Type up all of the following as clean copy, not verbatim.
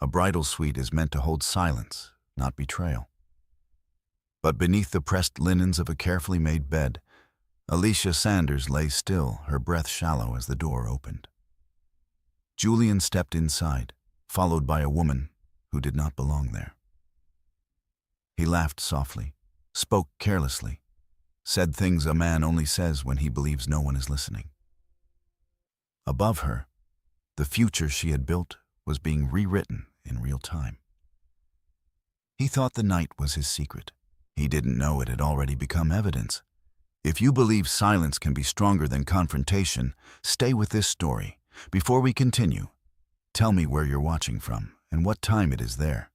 A bridal suite is meant to hold silence, not betrayal. But beneath the pressed linens of a carefully made bed, Alicia Sanders lay still, her breath shallow as the door opened. Julian stepped inside, followed by a woman who did not belong there. He laughed softly, spoke carelessly, said things a man only says when he believes no one is listening. Above her, the future she had built was being rewritten in real time. He thought the night was his secret. He didn't know it had already become evidence. If you believe silence can be stronger than confrontation, stay with this story. Before we continue, tell me where you're watching from and what time it is there.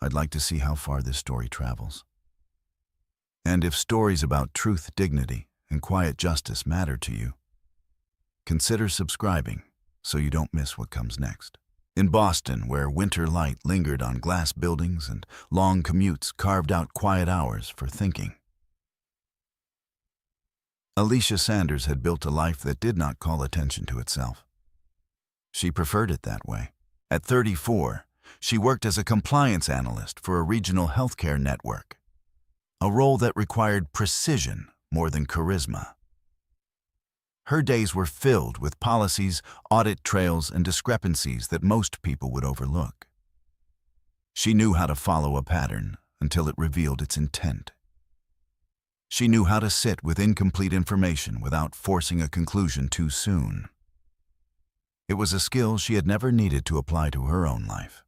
I'd like to see how far this story travels. And if stories about truth, dignity, and quiet justice matter to you, consider subscribing so you don't miss what comes next. In Boston, where winter light lingered on glass buildings and long commutes carved out quiet hours for thinking, Alicia Sanders had built a life that did not call attention to itself. She preferred it that way. At 34, she worked as a compliance analyst for a regional healthcare network, a role that required precision more than charisma. Her days were filled with policies, audit trails, and discrepancies that most people would overlook. She knew how to follow a pattern until it revealed its intent. She knew how to sit with incomplete information without forcing a conclusion too soon. It was a skill she had never needed to apply to her own life.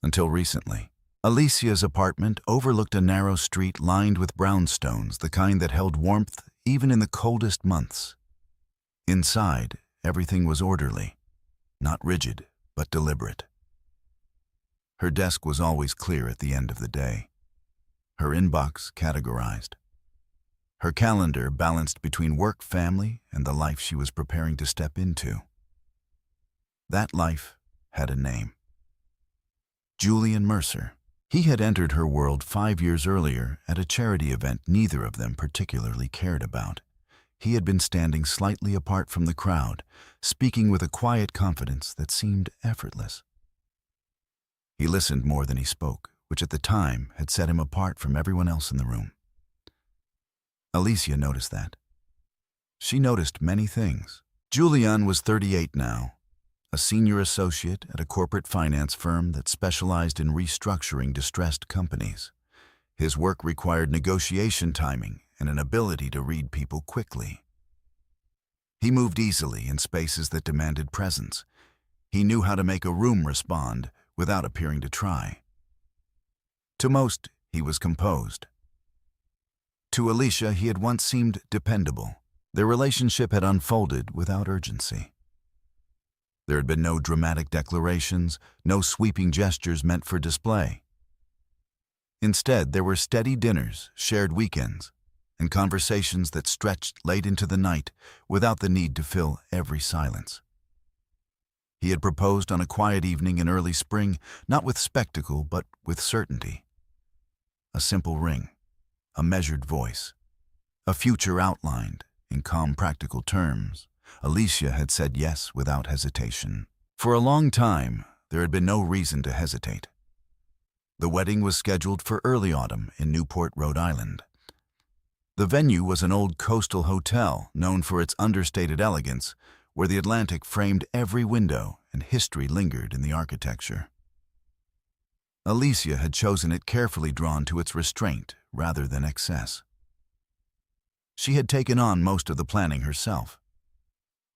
Until recently, Alicia's apartment overlooked a narrow street lined with brownstones, the kind that held warmth even in the coldest months. Inside, everything was orderly, not rigid, but deliberate. Her desk was always clear at the end of the day, her inbox categorized, her calendar balanced between work, family, and the life she was preparing to step into. That life had a name. Julian Mercer. He had entered her world 5 years earlier at a charity event neither of them particularly cared about. He had been standing slightly apart from the crowd, speaking with a quiet confidence that seemed effortless. He listened more than he spoke, which at the time had set him apart from everyone else in the room. Alicia noticed that. She noticed many things. Julian was 38 now, a senior associate at a corporate finance firm that specialized in restructuring distressed companies. His work required negotiation timing and an ability to read people quickly. He moved easily in spaces that demanded presence. He knew how to make a room respond without appearing to try. To most, he was composed. To Alicia, he had once seemed dependable. Their relationship had unfolded without urgency. There had been no dramatic declarations, no sweeping gestures meant for display. Instead, there were steady dinners, shared weekends, and conversations that stretched late into the night without the need to fill every silence. He had proposed on a quiet evening in early spring, not with spectacle, but with certainty. A simple ring, a measured voice, a future outlined in calm, practical terms. Alicia had said yes without hesitation. For a long time, there had been no reason to hesitate. The wedding was scheduled for early autumn in Newport, Rhode Island. The venue was an old coastal hotel known for its understated elegance, where the Atlantic framed every window and history lingered in the architecture. Alicia had chosen it carefully drawn to its restraint rather than excess. She had taken on most of the planning herself,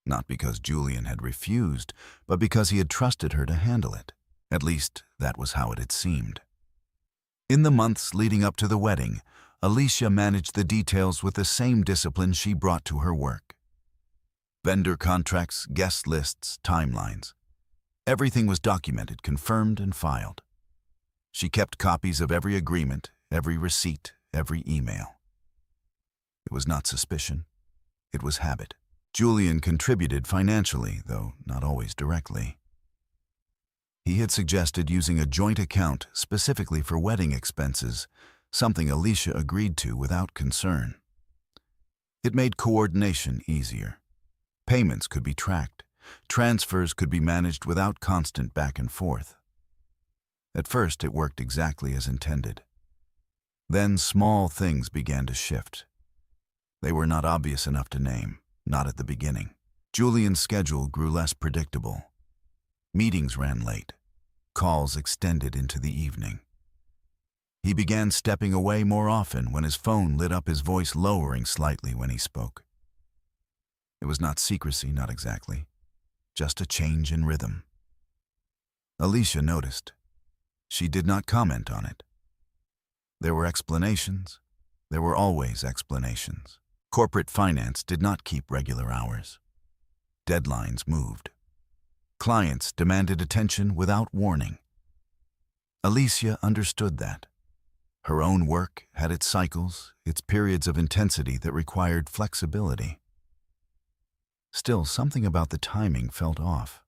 not because Julian had refused, but because he had trusted her to handle it. At least, that was how it had seemed. In the months leading up to the wedding, Alicia managed the details with the same discipline she brought to her work. Vendor contracts, guest lists, timelines. Everything was documented, confirmed, and filed. She kept copies of every agreement, every receipt, every email. It was not suspicion. It was habit. Julian contributed financially, though not always directly. He had suggested using a joint account specifically for wedding expenses, something Alicia agreed to without concern. It made coordination easier. Payments could be tracked, transfers could be managed without constant back and forth. At first, it worked exactly as intended. Then small things began to shift. They were not obvious enough to name, not at the beginning. Julian's schedule grew less predictable. Meetings ran late. Calls extended into the evening. He began stepping away more often when his phone lit up, his voice lowering slightly when he spoke. It was not secrecy, not exactly, just a change in rhythm. Alicia noticed. She did not comment on it. There were explanations. There were always explanations. Corporate finance did not keep regular hours. Deadlines moved. Clients demanded attention without warning. Alicia understood that. Her own work had its cycles, its periods of intensity that required flexibility. Still, something about the timing felt off.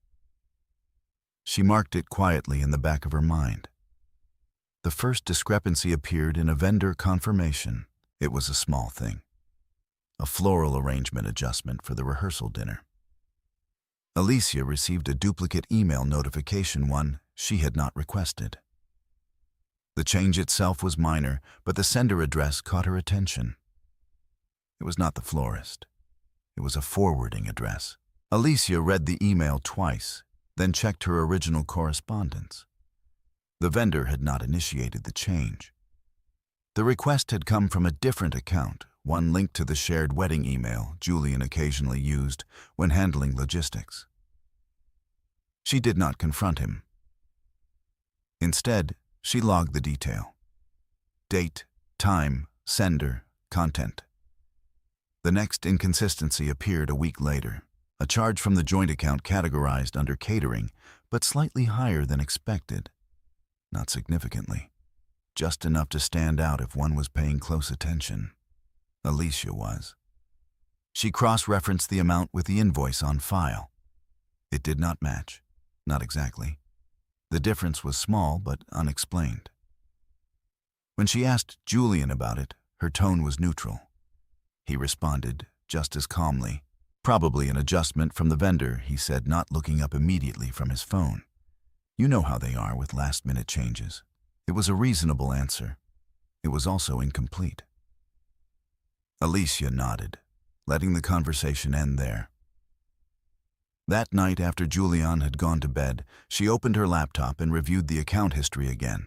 She marked it quietly in the back of her mind. The first discrepancy appeared in a vendor confirmation. It was a small thing. A floral arrangement adjustment for the rehearsal dinner. Alicia received a duplicate email notification, one she had not requested. The change itself was minor, but the sender address caught her attention. It was not the florist. It was a forwarding address. Alicia read the email twice, then checked her original correspondence. The vendor had not initiated the change. The request had come from a different account, one linked to the shared wedding email Julian occasionally used when handling logistics. She did not confront him. Instead, she logged the detail. Date, time, sender, content. The next inconsistency appeared a week later. A charge from the joint account categorized under catering, but slightly higher than expected. Not significantly. Just enough to stand out if one was paying close attention. Alicia was. She cross-referenced the amount with the invoice on file. It did not match. Not exactly. The difference was small but unexplained. When she asked Julian about it, her tone was neutral. He responded, just as calmly. Probably an adjustment from the vendor, he said, not looking up immediately from his phone. You know how they are with last-minute changes. It was a reasonable answer. It was also incomplete. Alicia nodded, letting the conversation end there. That night, after Julian had gone to bed, she opened her laptop and reviewed the account history again.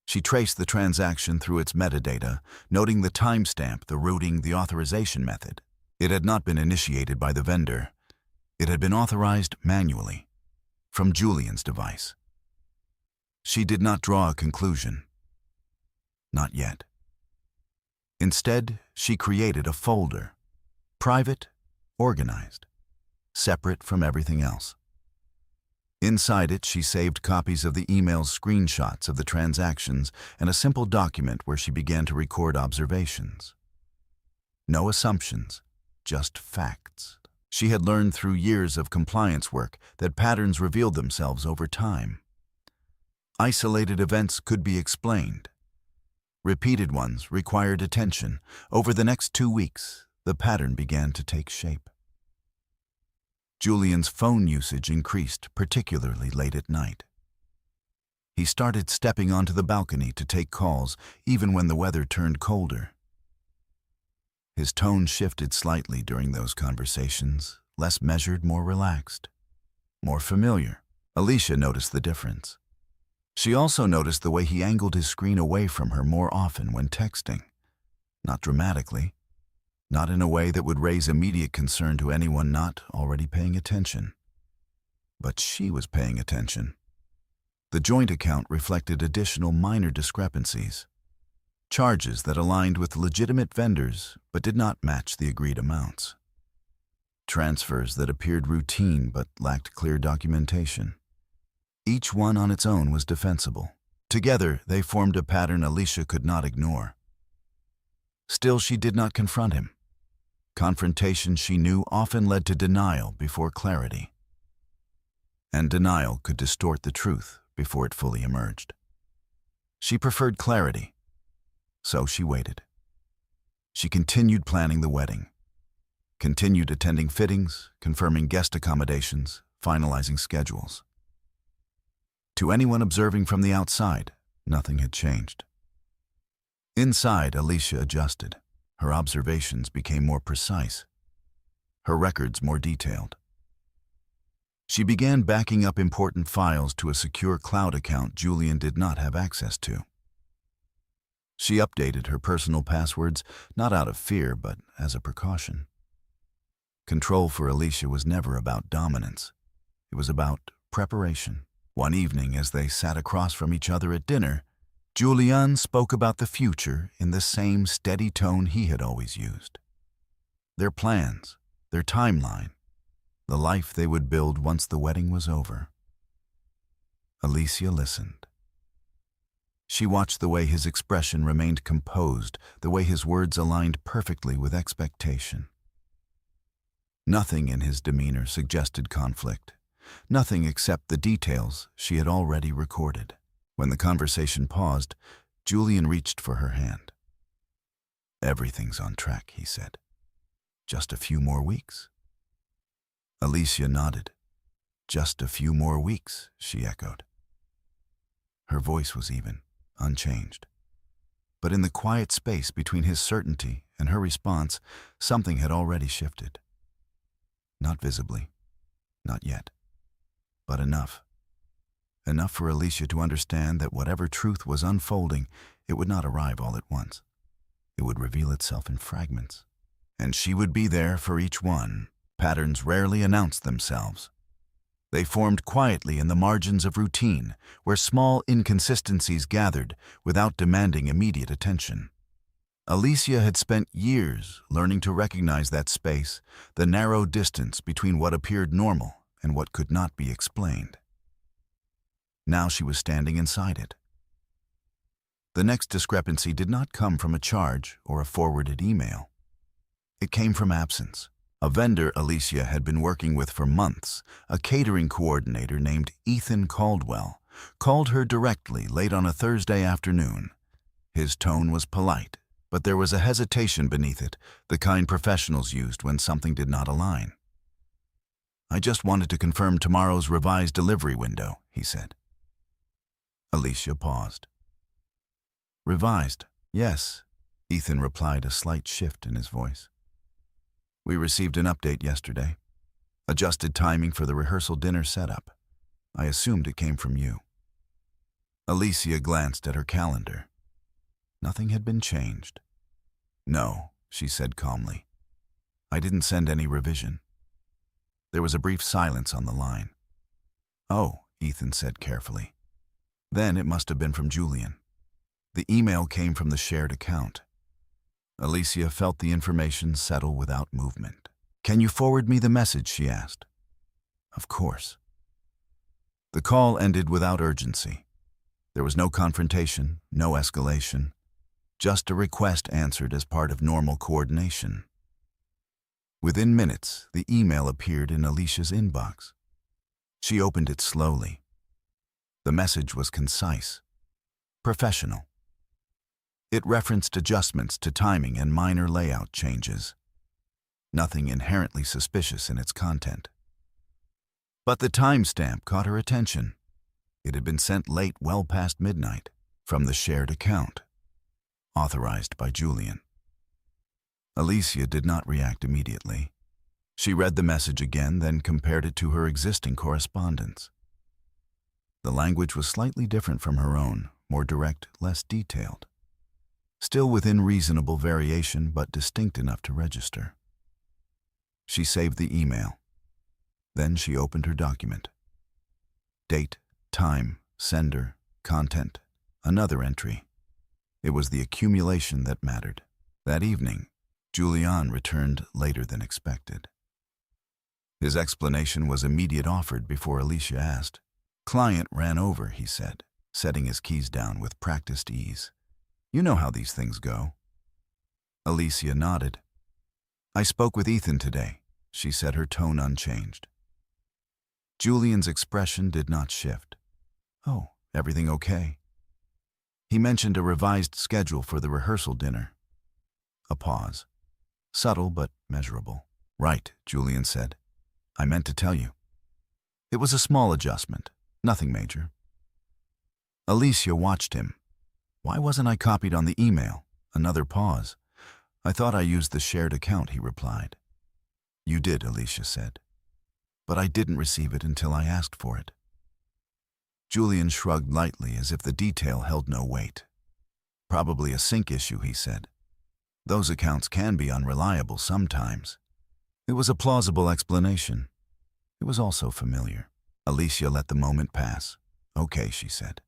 She traced the transaction through its metadata, noting the timestamp, the routing, the authorization method. It had not been initiated by the vendor. It had been authorized manually, from Julian's device. She did not draw a conclusion. Not yet. Instead, she created a folder, private, organized, separate from everything else. Inside it, she saved copies of the email's screenshots of the transactions and a simple document where she began to record observations. No assumptions, just facts. She had learned through years of compliance work that patterns revealed themselves over time. Isolated events could be explained. Repeated ones required attention. Over the next 2 weeks, the pattern began to take shape. Julian's phone usage increased, particularly late at night. He started stepping onto the balcony to take calls, even when the weather turned colder. His tone shifted slightly during those conversations, less measured, more relaxed, more familiar. Alicia noticed the difference. She also noticed the way he angled his screen away from her more often when texting. Not dramatically, not in a way that would raise immediate concern to anyone not already paying attention. But she was paying attention. The joint account reflected additional minor discrepancies, charges that aligned with legitimate vendors but did not match the agreed amounts, transfers that appeared routine but lacked clear documentation. Each one on its own was defensible. Together, they formed a pattern Alicia could not ignore. Still, she did not confront him. Confrontation, she knew, often led to denial before clarity. And denial could distort the truth before it fully emerged. She preferred clarity, so she waited. She continued planning the wedding, continued attending fittings, confirming guest accommodations, finalizing schedules. To anyone observing from the outside, nothing had changed. Inside, Alicia adjusted. Her observations became more precise, her records more detailed. She began backing up important files to a secure cloud account Julian did not have access to. She updated her personal passwords, not out of fear, but as a precaution. Control for Alicia was never about dominance. It was about preparation. One evening, as they sat across from each other at dinner, Julian spoke about the future in the same steady tone he had always used. Their plans, their timeline, the life they would build once the wedding was over. Alicia listened. She watched the way his expression remained composed, the way his words aligned perfectly with expectation. Nothing in his demeanor suggested conflict, nothing except the details she had already recorded. When the conversation paused, Julian reached for her hand. "Everything's on track," he said. "Just a few more weeks." Alicia nodded. "Just a few more weeks," she echoed. Her voice was even, unchanged. But in the quiet space between his certainty and her response, something had already shifted. Not visibly, not yet, but enough. Enough for Alicia to understand that whatever truth was unfolding, it would not arrive all at once. It would reveal itself in fragments, and she would be there for each one. Patterns rarely announced themselves. They formed quietly in the margins of routine, where small inconsistencies gathered without demanding immediate attention. Alicia had spent years learning to recognize that space, the narrow distance between what appeared normal and what could not be explained. Now she was standing inside it. The next discrepancy did not come from a charge or a forwarded email. It came from absence. A vendor Alicia had been working with for months, a catering coordinator named Ethan Caldwell, called her directly late on a Thursday afternoon. His tone was polite, but there was a hesitation beneath it, the kind professionals used when something did not align. "I just wanted to confirm tomorrow's revised delivery window," he said. Alicia paused. "Revised? Yes," Ethan replied, a slight shift in his voice. "We received an update yesterday. Adjusted timing for the rehearsal dinner setup. I assumed it came from you." Alicia glanced at her calendar. Nothing had been changed. "No," she said calmly. "I didn't send any revision." There was a brief silence on the line. "Oh," Ethan said carefully. "Then it must have been from Julian." The email came from the shared account. Alicia felt the information settle without movement. "Can you forward me the message?" she asked. "Of course." The call ended without urgency. There was no confrontation, no escalation, just a request answered as part of normal coordination. Within minutes, the email appeared in Alicia's inbox. She opened it slowly. The message was concise, professional. It referenced adjustments to timing and minor layout changes. Nothing inherently suspicious in its content. But the timestamp caught her attention. It had been sent late, well past midnight, from the shared account, authorized by Julian. Alicia did not react immediately. She read the message again, then compared it to her existing correspondence. The language was slightly different from her own, more direct, less detailed. Still within reasonable variation, but distinct enough to register. She saved the email. Then she opened her document. Date, time, sender, content, another entry. It was the accumulation that mattered. That evening, Julian returned later than expected. His explanation was immediate, offered before Alicia asked. "Client ran over," he said, setting his keys down with practiced ease. "You know how these things go." Alicia nodded. "I spoke with Ethan today," she said, her tone unchanged. Julian's expression did not shift. "Oh, everything okay?" He mentioned a revised schedule for the rehearsal dinner. A pause. Subtle but measurable. Right, Julian said. I meant to tell you. It was a small adjustment, nothing major. Alicia watched him. Why wasn't I copied on the email? Another pause. I thought I used the shared account, he replied. You did, Alicia said. But I didn't receive it until I asked for it. Julian shrugged lightly as if the detail held no weight. Probably a sync issue, he said. Those accounts can be unreliable sometimes. It was a plausible explanation. It was also familiar. Alicia let the moment pass. Okay, she said.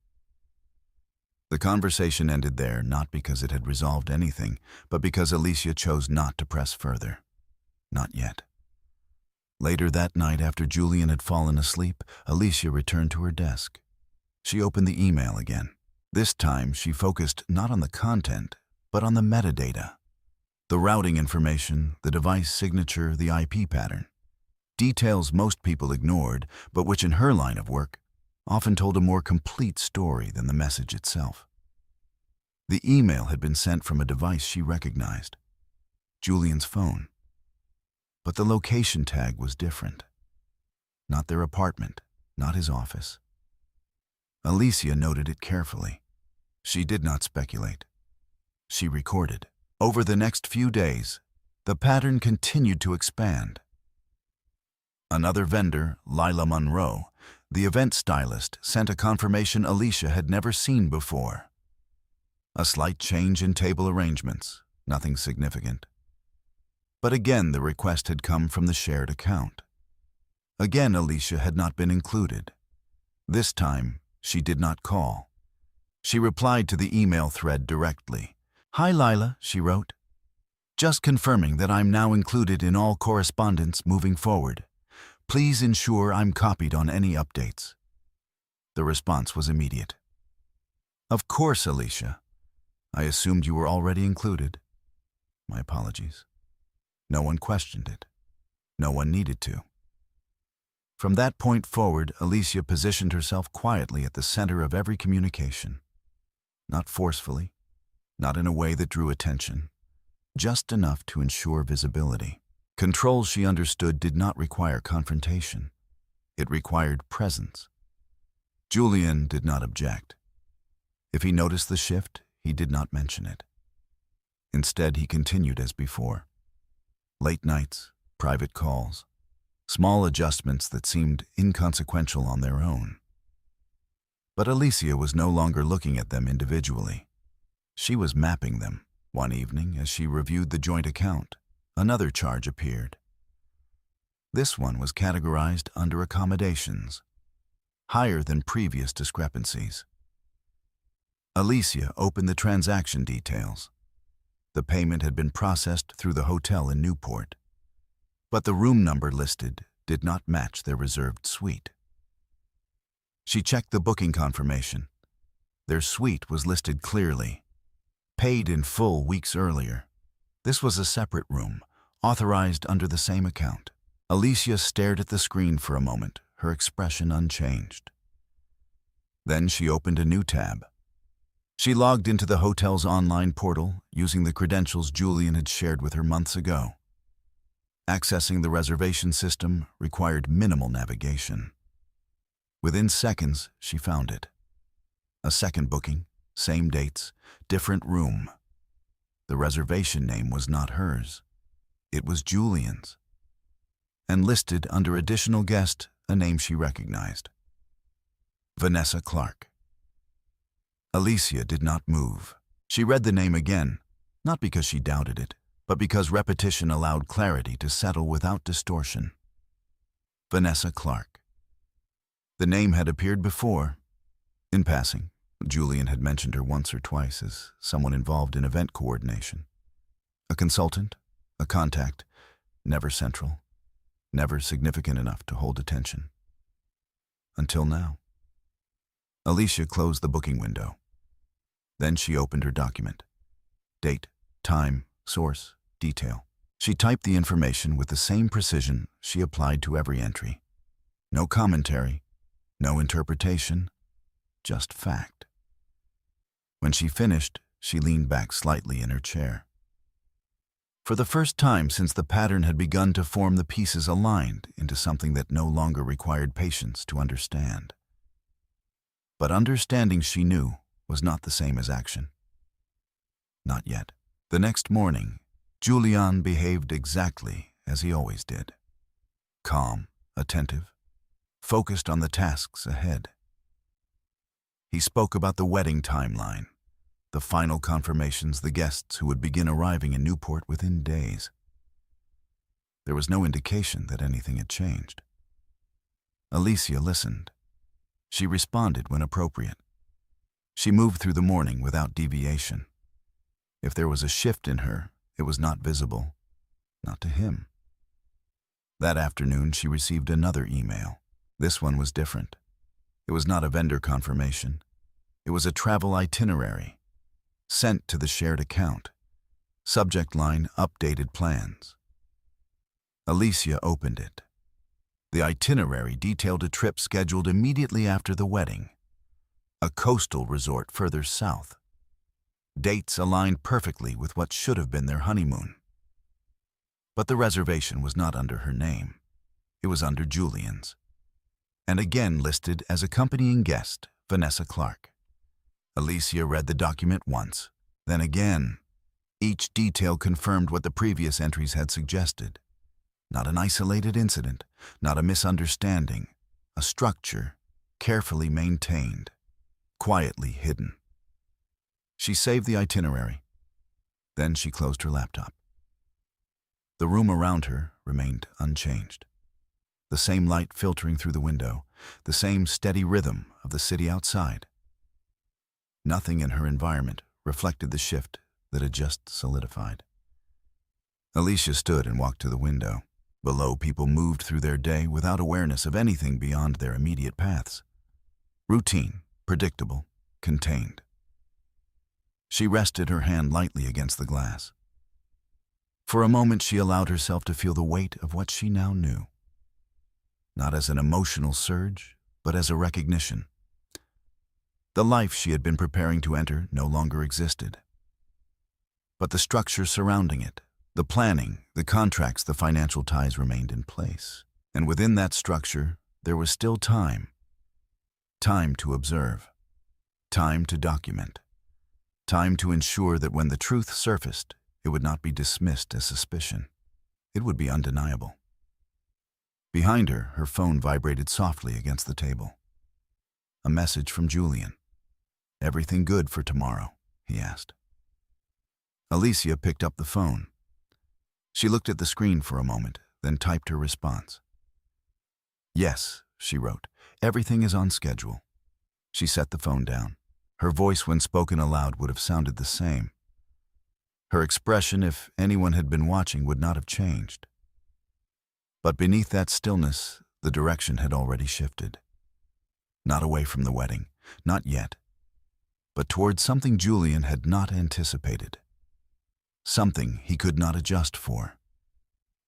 The conversation ended there, not because it had resolved anything, but because Alicia chose not to press further. Not yet. Later that night, after Julian had fallen asleep, Alicia returned to her desk. She opened the email again. This time, she focused not on the content, but on the metadata. The routing information, the device signature, the IP pattern. Details most people ignored, but which in her line of work often told a more complete story than the message itself. The email had been sent from a device she recognized, Julian's phone. But the location tag was different. Not their apartment, not his office. Alicia noted it carefully. She did not speculate. She recorded. Over the next few days, the pattern continued to expand. Another vendor, Lila Monroe, the event stylist, sent a confirmation Alicia had never seen before. A slight change in table arrangements, nothing significant. But again the request had come from the shared account. Again Alicia had not been included. This time, she did not call. She replied to the email thread directly. Hi Lila, she wrote. Just confirming that I'm now included in all correspondence moving forward. Please ensure I'm copied on any updates. The response was immediate. Of course, Alicia. I assumed you were already included. My apologies. No one questioned it. No one needed to. From that point forward, Alicia positioned herself quietly at the center of every communication. Not forcefully, not in a way that drew attention, just enough to ensure visibility. Control, she understood, did not require confrontation. It required presence. Julian did not object. If he noticed the shift, he did not mention it. Instead, he continued as before. Late nights, private calls, small adjustments that seemed inconsequential on their own. But Alicia was no longer looking at them individually. She was mapping them. One evening, as she reviewed the joint account, another charge appeared. This one was categorized under accommodations, higher than previous discrepancies. Alicia opened the transaction details. The payment had been processed through the hotel in Newport, but the room number listed did not match their reserved suite. She checked the booking confirmation. Their suite was listed clearly, paid in full weeks earlier. This was a separate room, authorized under the same account. Alicia stared at the screen for a moment, her expression unchanged. Then she opened a new tab. She logged into the hotel's online portal using the credentials Julian had shared with her months ago. Accessing the reservation system required minimal navigation. Within seconds, she found it. A second booking, same dates, different room. The reservation name was not hers. It was Julian's. And listed under additional guest, a name she recognized. Vanessa Clark. Alicia did not move. She read the name again, not because she doubted it, but because repetition allowed clarity to settle without distortion. Vanessa Clark. The name had appeared before. In passing, Julian had mentioned her once or twice as someone involved in event coordination. A consultant, a contact, never central, never significant enough to hold attention. Until now. Alicia closed the booking window. Then she opened her document. Date, time, source, detail. She typed the information with the same precision she applied to every entry. No commentary, no interpretation, just fact. When she finished, she leaned back slightly in her chair. For the first time since the pattern had begun to form, the pieces aligned into something that no longer required patience to understand. But understanding, she knew, was not the same as action. Not yet. The next morning, Julian behaved exactly as he always did. Calm, attentive, focused on the tasks ahead. He spoke about the wedding timeline, the final confirmations, the guests who would begin arriving in Newport within days. There was no indication that anything had changed. Alicia listened. She responded when appropriate. She moved through the morning without deviation. If there was a shift in her, it was not visible, not to him. That afternoon, she received another email. This one was different. It was not a vendor confirmation. It was a travel itinerary, sent to the shared account. Subject line, updated plans. Alicia opened it. The itinerary detailed a trip scheduled immediately after the wedding, a coastal resort further south. Dates aligned perfectly with what should have been their honeymoon. But the reservation was not under her name. It was under Julian's, and again listed as accompanying guest, Vanessa Clark. Alicia read the document once, then again. Each detail confirmed what the previous entries had suggested. Not an isolated incident, not a misunderstanding, a structure carefully maintained, quietly hidden. She saved the itinerary. Then she closed her laptop. The room around her remained unchanged. The same light filtering through the window, the same steady rhythm of the city outside. Nothing in her environment reflected the shift that had just solidified. Alicia stood and walked to the window. Below, people moved through their day without awareness of anything beyond their immediate paths. Routine, predictable, contained. She rested her hand lightly against the glass. For a moment, she allowed herself to feel the weight of what she now knew. Not as an emotional surge, but as a recognition. The life she had been preparing to enter no longer existed. But the structure surrounding it, the planning, the contracts, the financial ties remained in place. And within that structure, there was still time. Time to observe. Time to document. Time to ensure that when the truth surfaced, it would not be dismissed as suspicion. It would be undeniable. Behind her phone vibrated softly against the table. A message from Julian. "Everything good for tomorrow?" he asked. Alicia picked up the phone. She looked at the screen for a moment, then typed her response. "Yes," she wrote, "everything is on schedule." She set the phone down. Her voice, when spoken aloud, would have sounded the same. Her expression, if anyone had been watching, would not have changed. But beneath that stillness, the direction had already shifted. Not away from the wedding, not yet, but towards something Julian had not anticipated. Something he could not adjust for,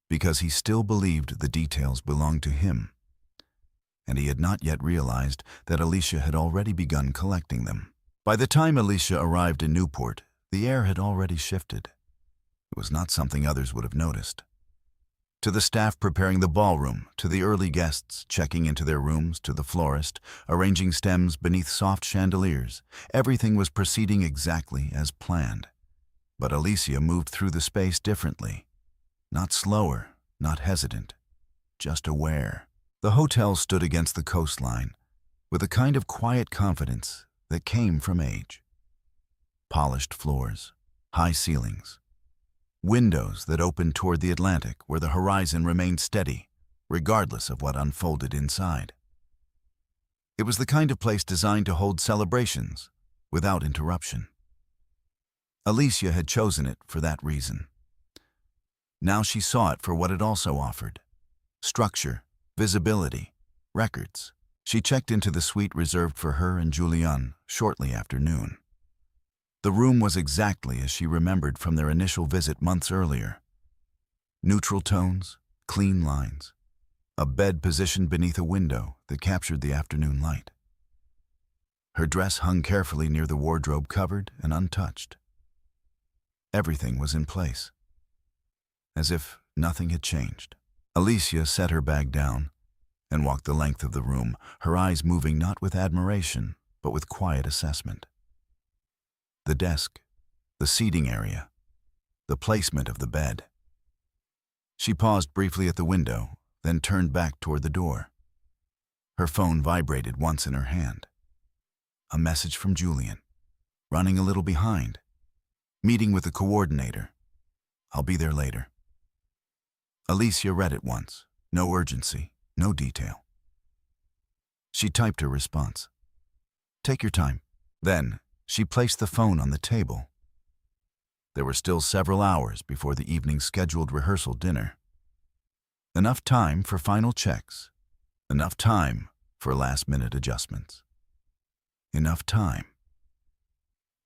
because he still believed the details belonged to him, and he had not yet realized that Alicia had already begun collecting them. By the time Alicia arrived in Newport, the air had already shifted. It was not something others would have noticed. To the staff preparing the ballroom, to the early guests checking into their rooms, to the florist arranging stems beneath soft chandeliers, everything was proceeding exactly as planned. But Alicia moved through the space differently. Not slower, not hesitant, just aware. The hotel stood against the coastline, with a kind of quiet confidence that came from age. Polished floors, high ceilings, windows that opened toward the Atlantic where the horizon remained steady, regardless of what unfolded inside. It was the kind of place designed to hold celebrations without interruption. Alicia had chosen it for that reason. Now she saw it for what it also offered: structure, visibility, records. She checked into the suite reserved for her and Julian shortly after noon. The room was exactly as she remembered from their initial visit months earlier. Neutral tones, clean lines, a bed positioned beneath a window that captured the afternoon light. Her dress hung carefully near the wardrobe, covered and untouched. Everything was in place. as if nothing had changed. Alicia set her bag down and walked the length of the room, her eyes moving not with admiration, but with quiet assessment. The desk, the seating area, the placement of the bed. She paused briefly at the window, then turned back toward the door. Her phone vibrated once in her hand. A message from Julian. Running a little behind. Meeting with the coordinator. I'll be there later. Alicia read it once. No urgency, no detail. She typed her response. Take your time. Then, she placed the phone on the table. There were still several hours before the evening's scheduled rehearsal dinner. Enough time for final checks. Enough time for last-minute adjustments. Enough time.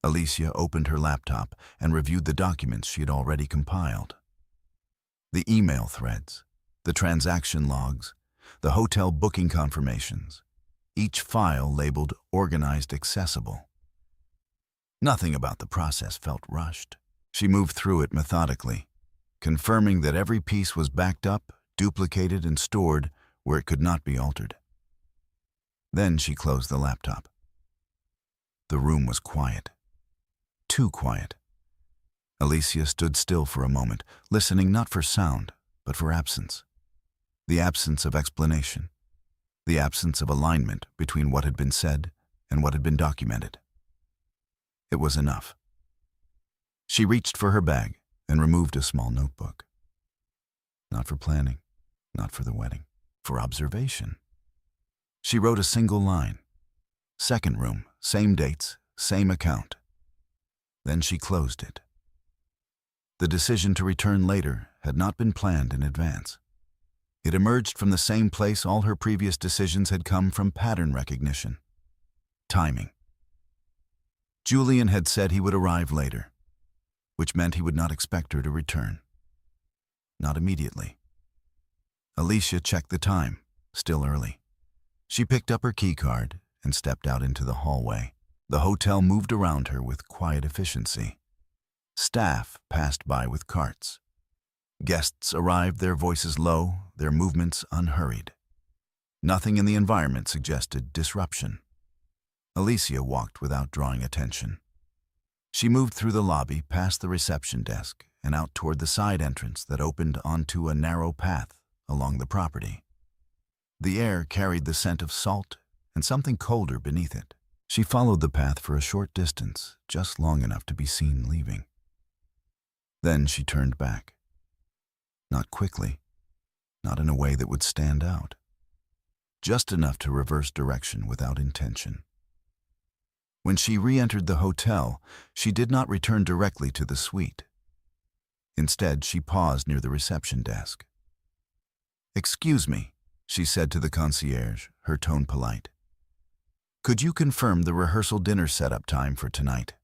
Alicia opened her laptop and reviewed the documents she had already compiled. The email threads, the transaction logs, the hotel booking confirmations, each file labeled Organized Accessible. Nothing about the process felt rushed. She moved through it methodically, confirming that every piece was backed up, duplicated, and stored where it could not be altered. Then she closed the laptop. The room was quiet. Too quiet. Alicia stood still for a moment, listening not for sound, but for absence. The absence of explanation. The absence of alignment between what had been said and what had been documented. It was enough. She reached for her bag and removed a small notebook. Not for planning, not for the wedding, for observation. She wrote a single line. Second room, same dates, same account. Then she closed it. The decision to return later had not been planned in advance. It emerged from the same place all her previous decisions had come from: pattern recognition. Timing. Julian had said he would arrive later, which meant he would not expect her to return. Not immediately. Alicia checked the time, still early. She picked up her key card and stepped out into the hallway. The hotel moved around her with quiet efficiency. Staff passed by with carts. Guests arrived, their voices low, their movements unhurried. Nothing in the environment suggested disruption. Alicia walked without drawing attention. She moved through the lobby, past the reception desk, and out toward the side entrance that opened onto a narrow path along the property. The air carried the scent of salt and something colder beneath it. She followed the path for a short distance, just long enough to be seen leaving. Then she turned back. Not quickly, not in a way that would stand out. Just enough to reverse direction without intention. When she re-entered the hotel, she did not return directly to the suite. Instead, she paused near the reception desk. "Excuse me," she said to the concierge, her tone polite. "Could you confirm the rehearsal dinner setup time for tonight?"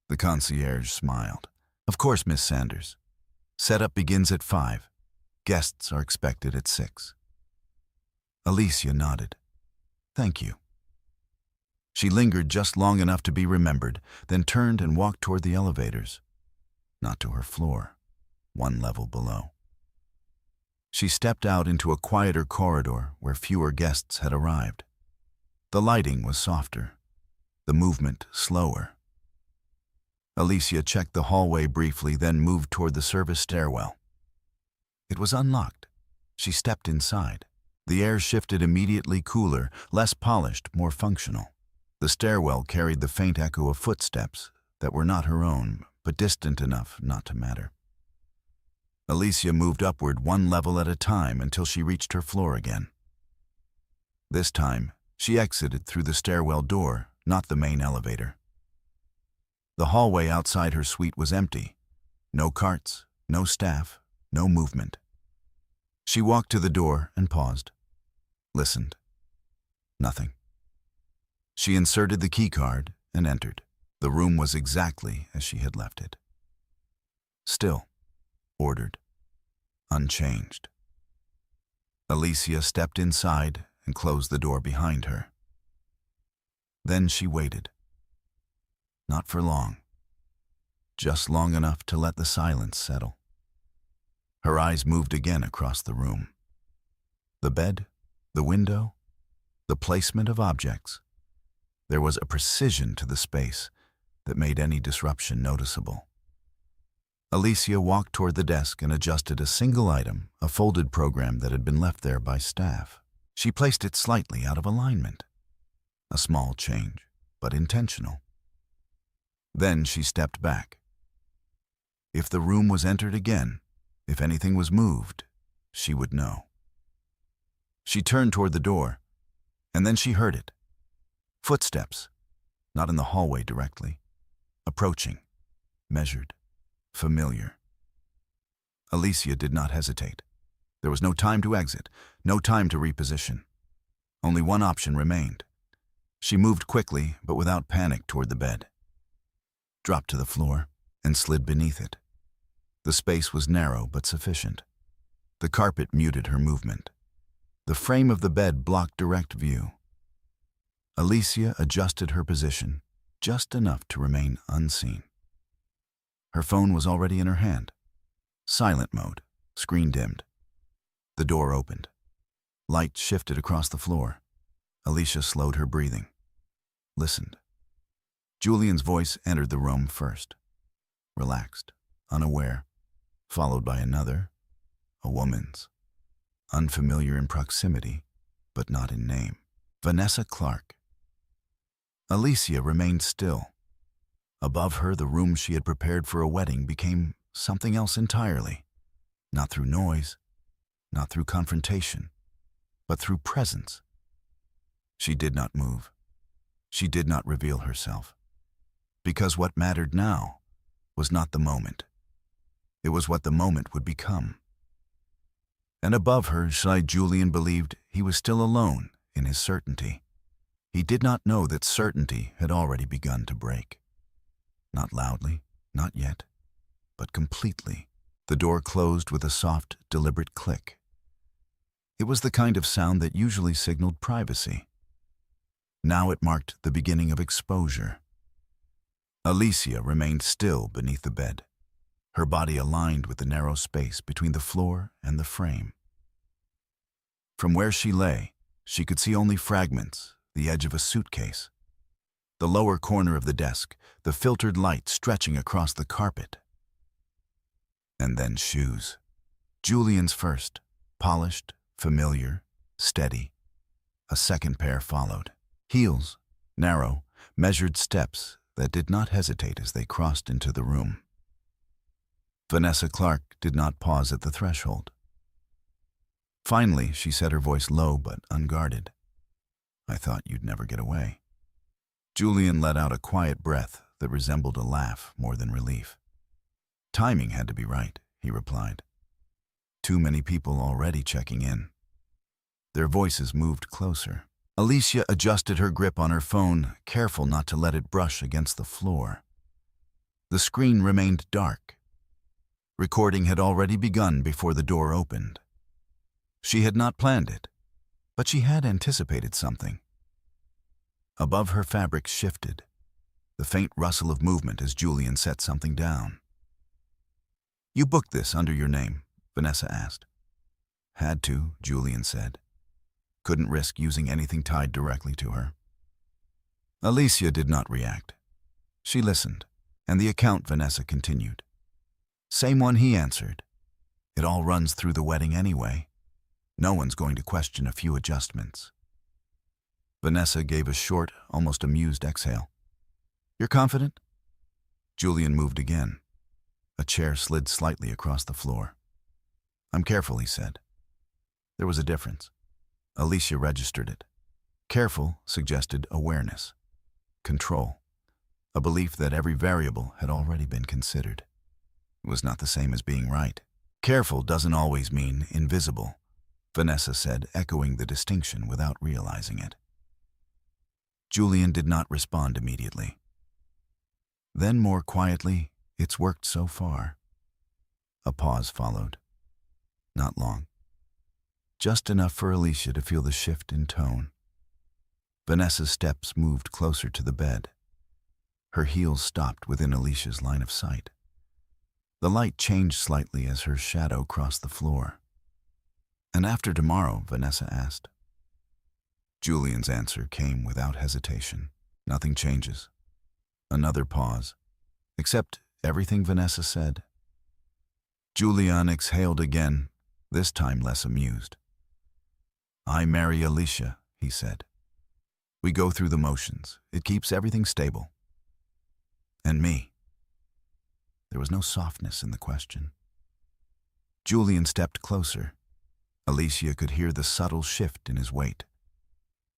The concierge smiled. "Of course, Miss Sanders. Setup begins at 5. Guests are expected at 6. Alicia nodded. "Thank you." She lingered just long enough to be remembered, then turned and walked toward the elevators. Not to her floor, one level below. She stepped out into a quieter corridor where fewer guests had arrived. The lighting was softer, the movement slower. Alicia checked the hallway briefly, then moved toward the service stairwell. It was unlocked. She stepped inside. The air shifted immediately, cooler, less polished, more functional. The stairwell carried the faint echo of footsteps that were not her own, but distant enough not to matter. Alicia moved upward one level at a time until she reached her floor again. This time, she exited through the stairwell door, not the main elevator. The hallway outside her suite was empty. No carts, no staff, no movement. She walked to the door and paused. Listened. Nothing. She inserted the key card and entered. The room was exactly as she had left it. Still, ordered, unchanged. Alicia stepped inside and closed the door behind her. Then she waited. Not for long. Just long enough to let the silence settle. Her eyes moved again across the room. The bed, the window, the placement of objects. There was a precision to the space that made any disruption noticeable. Alicia walked toward the desk and adjusted a single item, a folded program that had been left there by staff. She placed it slightly out of alignment. A small change, but intentional. Then she stepped back. If the room was entered again, if anything was moved, she would know. She turned toward the door, and then she heard it. Footsteps, not in the hallway directly. Approaching, measured, familiar. Alicia did not hesitate. There was no time to exit, no time to reposition. Only one option remained. She moved quickly, but without panic, toward the bed. Dropped to the floor and slid beneath it. The space was narrow but sufficient. The carpet muted her movement. The frame of the bed blocked direct view. Alicia adjusted her position just enough to remain unseen. Her phone was already in her hand. Silent mode, screen dimmed. The door opened. Light shifted across the floor. Alicia slowed her breathing. Listened. Julian's voice entered the room first. Relaxed, unaware, followed by another, a woman's. Unfamiliar in proximity, but not in name. Vanessa Clark. Alicia remained still. Above her, the room she had prepared for a wedding became something else entirely. Not through noise, not through confrontation, but through presence. She did not move. She did not reveal herself. Because what mattered now was not the moment. It was what the moment would become. And above her, shy Julian believed he was still alone in his certainty. He did not know that certainty had already begun to break. Not loudly, not yet, but completely. The door closed with a soft, deliberate click. It was the kind of sound that usually signaled privacy. Now it marked the beginning of exposure. Alicia remained still beneath the bed, her body aligned with the narrow space between the floor and the frame. From where she lay, she could see only fragments, the edge of a suitcase, the lower corner of the desk, the filtered light stretching across the carpet. And then shoes. Julian's first, polished, familiar, steady. A second pair followed. Heels, narrow, measured steps that did not hesitate as they crossed into the room. Vanessa Clark did not pause at the threshold. Finally, she said, her voice low but unguarded. "I thought you'd never get away." Julian let out a quiet breath that resembled a laugh more than relief. "Timing had to be right," he replied. "Too many people already checking in." Their voices moved closer. Alicia adjusted her grip on her phone, careful not to let it brush against the floor. The screen remained dark. Recording had already begun before the door opened. She had not planned it, but she had anticipated something. Above her, fabric shifted, the faint rustle of movement as Julian set something down. "You booked this under your name?" Vanessa asked. "Had to," Julian said. Couldn't risk using anything tied directly to her. Alicia did not react. She listened, and the account Vanessa continued. "Same one," he answered. "It all runs through the wedding anyway. No one's going to question a few adjustments." Vanessa gave a short, almost amused exhale. "You're confident?" Julian moved again. A chair slid slightly across the floor. "I'm careful," he said. There was a difference. Alicia registered it. Careful suggested awareness, control, a belief that every variable had already been considered. It was not the same as being right. Careful doesn't always mean invisible, Vanessa said, echoing the distinction without realizing it. Julian did not respond immediately. Then, more quietly, "It's worked so far." A pause followed. Not long. Just enough for Alicia to feel the shift in tone. Vanessa's steps moved closer to the bed. Her heels stopped within Alicia's line of sight. The light changed slightly as her shadow crossed the floor. "And after tomorrow?" Vanessa asked. Julian's answer came without hesitation. "Nothing changes." Another pause. "Except everything Vanessa said." Julian exhaled again, this time less amused. "I marry Alicia," he said. "We go through the motions. It keeps everything stable." "And me?" There was no softness in the question. Julian stepped closer. Alicia could hear the subtle shift in his weight.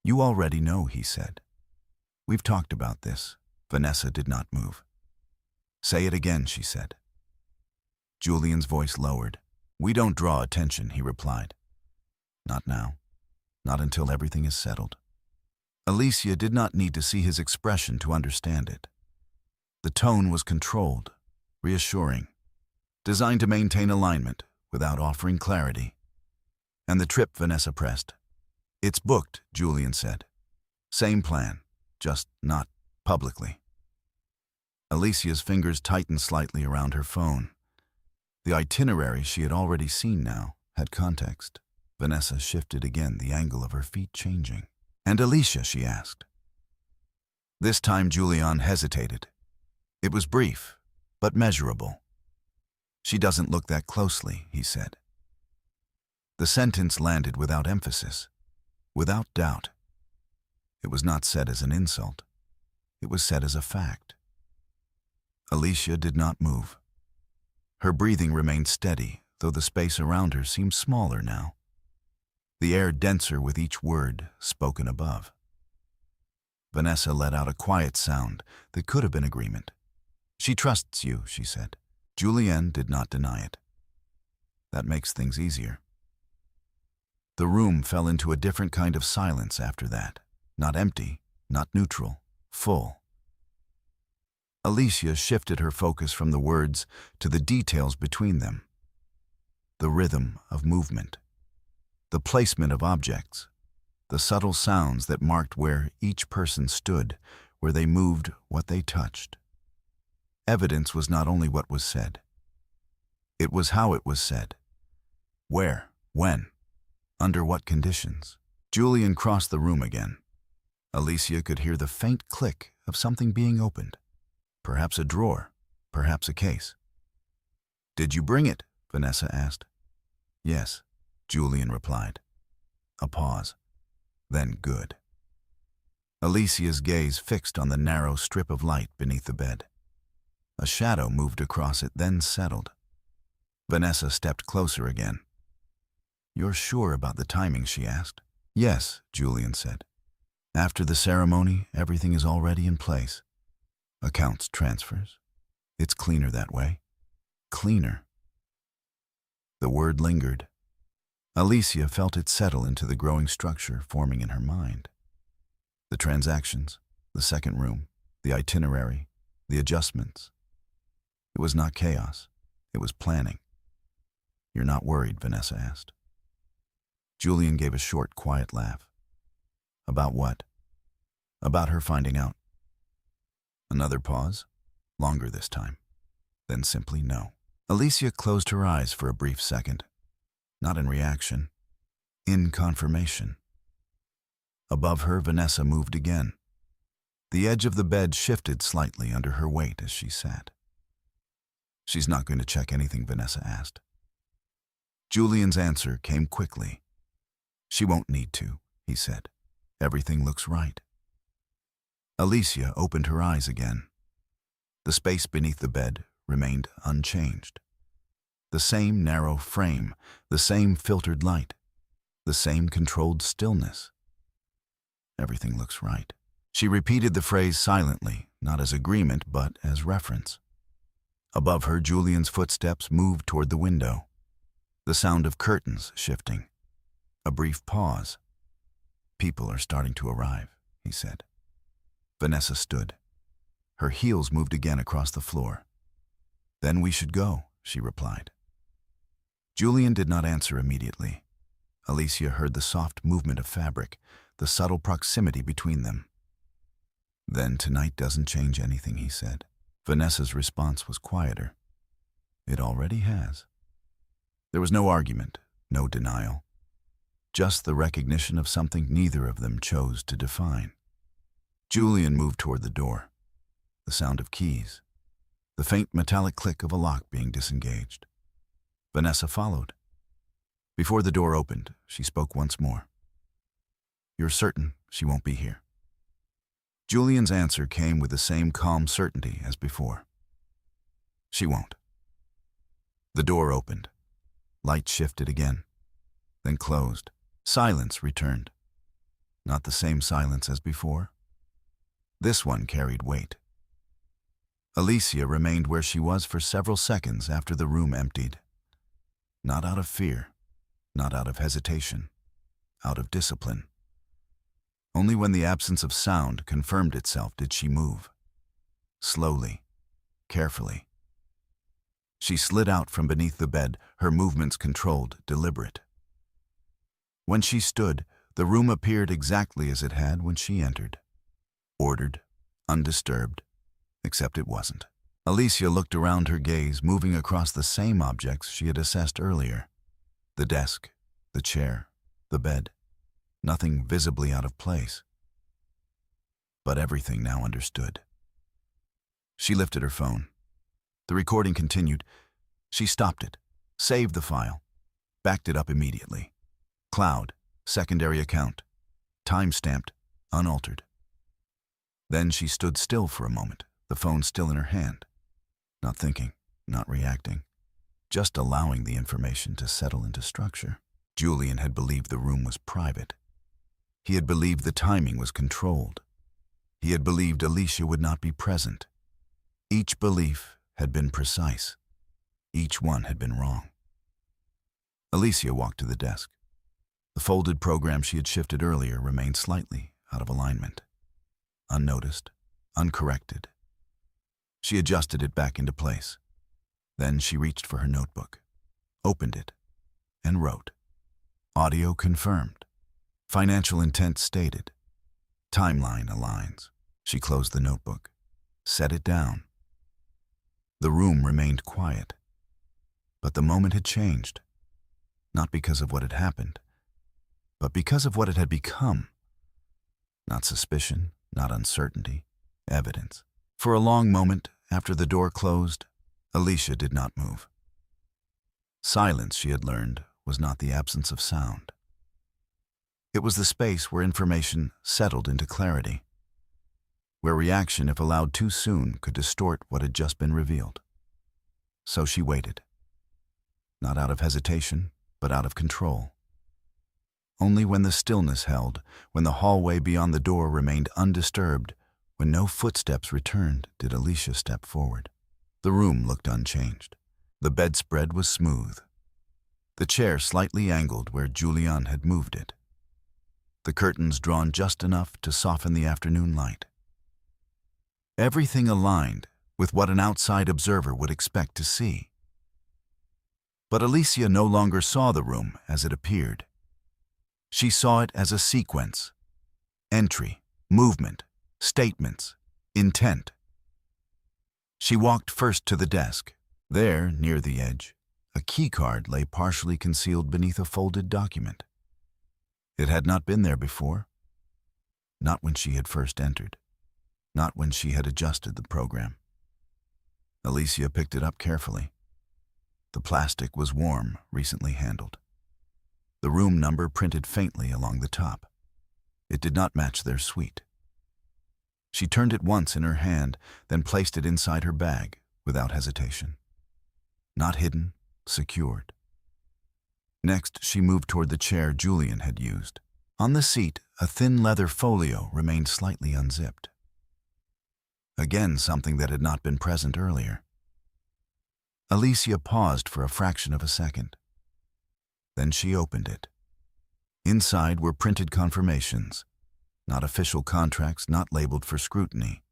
"You already know," he said. "We've talked about this." Vanessa did not move. "Say it again," she said. Julian's voice lowered. "We don't draw attention," he replied. "Not now. Not until everything is settled." Alicia did not need to see his expression to understand it. The tone was controlled, reassuring, designed to maintain alignment without offering clarity. "And the trip?" Vanessa pressed. "It's booked," Julian said. "Same plan, just not publicly." Alicia's fingers tightened slightly around her phone. The itinerary she had already seen now had context. Vanessa shifted again, the angle of her feet changing. "And Alicia?" she asked. This time Julian hesitated. It was brief, but measurable. "She doesn't look that closely," he said. The sentence landed without emphasis, without doubt. It was not said as an insult. It was said as a fact. Alicia did not move. Her breathing remained steady, though the space around her seemed smaller now. The air denser with each word spoken above. Vanessa let out a quiet sound that could have been agreement. "She trusts you," she said. Julian did not deny it. "That makes things easier." The room fell into a different kind of silence after that. Not empty, not neutral, full. Alicia shifted her focus from the words to the details between them. The rhythm of movement, the placement of objects, the subtle sounds that marked where each person stood, where they moved, what they touched. Evidence was not only what was said. It was how it was said. Where, when, under what conditions. Julian crossed the room again. Alicia could hear the faint click of something being opened. Perhaps a drawer, perhaps a case. "Did you bring it?" Vanessa asked. "Yes," Julian replied. A pause. Then good. Alicia's gaze fixed on the narrow strip of light beneath the bed. A shadow moved across it, then settled. Vanessa stepped closer again. "You're sure about the timing?" she asked. "Yes," Julian said. "After the ceremony, everything is already in place. Accounts, transfers. It's cleaner that way." Cleaner. The word lingered. Alicia felt it settle into the growing structure forming in her mind. The transactions, the second room, the itinerary, the adjustments. It was not chaos. It was planning. "You're not worried?" Vanessa asked. Julian gave a short, quiet laugh. "About what?" "About her finding out." Another pause, longer this time. Then simply no. Alicia closed her eyes for a brief second. Not in reaction, in confirmation. Above her, Vanessa moved again. The edge of the bed shifted slightly under her weight as she sat. "She's not going to check anything?" Vanessa asked. Julian's answer came quickly. "She won't need to," he said. "Everything looks right." Alicia opened her eyes again. The space beneath the bed remained unchanged. The same narrow frame, the same filtered light, the same controlled stillness. "Everything looks right." She repeated the phrase silently, not as agreement, but as reference. Above her, Julian's footsteps moved toward the window. The sound of curtains shifting. A brief pause. "People are starting to arrive," he said. Vanessa stood. Her heels moved again across the floor. "Then we should go," she replied. Julian did not answer immediately. Alicia heard the soft movement of fabric, the subtle proximity between them. "Then tonight doesn't change anything," he said. Vanessa's response was quieter. It already has. There was no argument, no denial, just the recognition of something neither of them chose to define. Julian moved toward the door. The sound of keys. The faint metallic click of a lock being disengaged. Vanessa followed. Before the door opened, she spoke once more. "You're certain she won't be here?" Julian's answer came with the same calm certainty as before. "She won't." The door opened. Light shifted again, then closed. Silence returned. Not the same silence as before. This one carried weight. Alicia remained where she was for several seconds after the room emptied. Not out of fear, not out of hesitation, out of discipline. Only when the absence of sound confirmed itself did she move. Slowly, carefully. She slid out from beneath the bed, her movements controlled, deliberate. When she stood, the room appeared exactly as it had when she entered. Ordered, undisturbed, except it wasn't. Alicia looked around, her gaze moving across the same objects she had assessed earlier. The desk, the chair, the bed. Nothing visibly out of place. But everything now understood. She lifted her phone. The recording continued. She stopped it, saved the file, backed it up immediately. Cloud, secondary account, time-stamped, unaltered. Then she stood still for a moment, the phone still in her hand. Not thinking, not reacting, just allowing the information to settle into structure. Julian had believed the room was private. He had believed the timing was controlled. He had believed Alicia would not be present. Each belief had been precise. Each one had been wrong. Alicia walked to the desk. The folded program she had shifted earlier remained slightly out of alignment. Unnoticed, uncorrected. She adjusted it back into place. Then she reached for her notebook, opened it, and wrote. Audio confirmed. Financial intent stated. Timeline aligns. She closed the notebook, set it down. The room remained quiet. But the moment had changed. Not because of what had happened, but because of what it had become. Not suspicion, not uncertainty, evidence. For a long moment, after the door closed, Alicia did not move. Silence, she had learned, was not the absence of sound. It was the space where information settled into clarity, where reaction, if allowed too soon, could distort what had just been revealed. So she waited. Not out of hesitation, but out of control. Only when the stillness held, when the hallway beyond the door remained undisturbed, when no footsteps returned, did Alicia step forward. The room looked unchanged. The bedspread was smooth. The chair slightly angled where Julian had moved it. The curtains drawn just enough to soften the afternoon light. Everything aligned with what an outside observer would expect to see. But Alicia no longer saw the room as it appeared. She saw it as a sequence. Entry, movement, statements, intent. She walked first to the desk. There, near the edge, a keycard lay partially concealed beneath a folded document. It had not been there before. Not when she had first entered. Not when she had adjusted the program. Alicia picked it up carefully. The plastic was warm, recently handled. The room number printed faintly along the top. It did not match their suite. She turned it once in her hand, then placed it inside her bag, without hesitation. Not hidden, secured. Next, she moved toward the chair Julian had used. On the seat, a thin leather folio remained slightly unzipped. Again, something that had not been present earlier. Alicia paused for a fraction of a second. Then she opened it. Inside were printed confirmations, not official contracts, not labeled for scrutiny.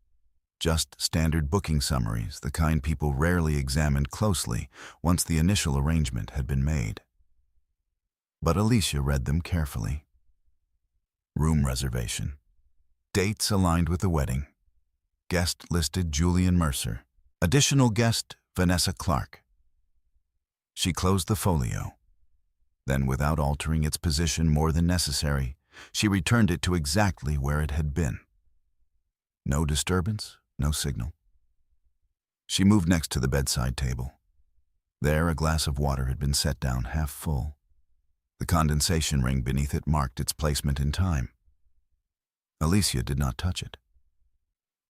Just standard booking summaries, the kind people rarely examined closely once the initial arrangement had been made. But Alicia read them carefully. Room reservation. Dates aligned with the wedding. Guest listed Julian Mercer. Additional guest Vanessa Clark. She closed the folio. Then, without altering its position more than necessary, she returned it to exactly where it had been. No disturbance, no signal. She moved next to the bedside table. There, a glass of water had been set down half full. The condensation ring beneath it marked its placement in time. Alicia did not touch it.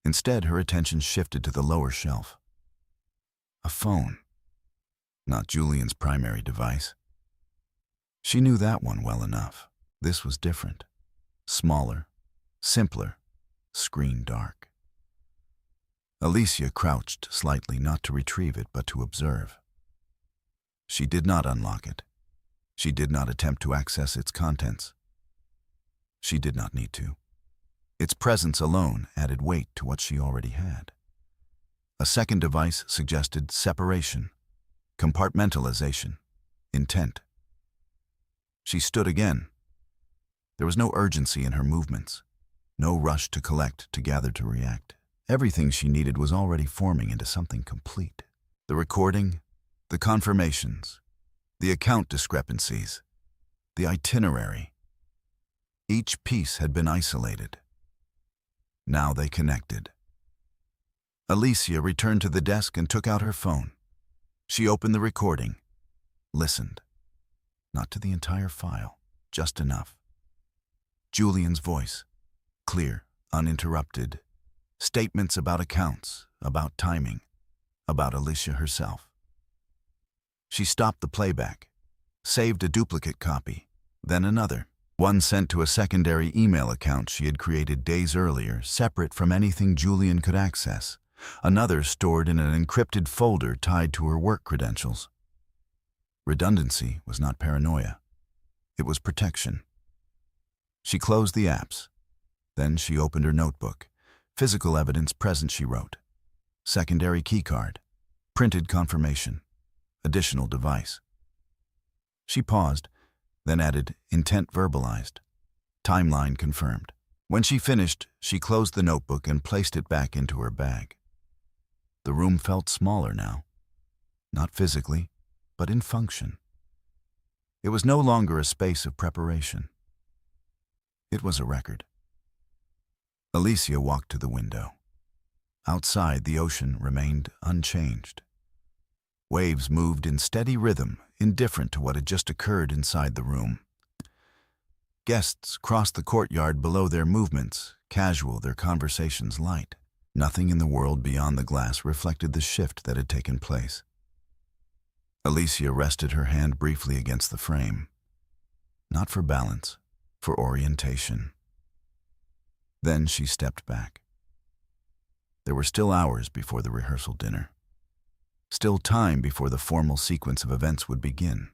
Instead, her attention shifted to the lower shelf. A phone. Not Julian's primary device. She knew that one well enough. This was different. Smaller, simpler, screen dark. Alicia crouched slightly, not to retrieve it, but to observe. She did not unlock it. She did not attempt to access its contents. She did not need to. Its presence alone added weight to what she already had. A second device suggested separation, compartmentalization, intent. She stood again. There was no urgency in her movements, no rush to collect, to gather, to react. Everything she needed was already forming into something complete. The recording, the confirmations, the account discrepancies, the itinerary. Each piece had been isolated. Now they connected. Alicia returned to the desk and took out her phone. She opened the recording, listened. Not to the entire file, just enough. Julian's voice, clear, uninterrupted. Statements about accounts, about timing, about Alicia herself. She stopped the playback, saved a duplicate copy, then another. One sent to a secondary email account she had created days earlier, separate from anything Julian could access. Another stored in an encrypted folder tied to her work credentials. Redundancy was not paranoia. It was protection. She closed the apps. Then she opened her notebook. Physical evidence present, she wrote. Secondary keycard. Printed confirmation. Additional device. She paused, then added intent verbalized. Timeline confirmed. When she finished, she closed the notebook and placed it back into her bag. The room felt smaller now. Not physically, but in function. It was no longer a space of preparation. It was a record. Alicia walked to the window. Outside, the ocean remained unchanged. Waves moved in steady rhythm, indifferent to what had just occurred inside the room. Guests crossed the courtyard below, their movements casual, their conversations light. Nothing in the world beyond the glass reflected the shift that had taken place. Alicia rested her hand briefly against the frame. Not for balance, for orientation. Then she stepped back. There were still hours before the rehearsal dinner. Still time before the formal sequence of events would begin.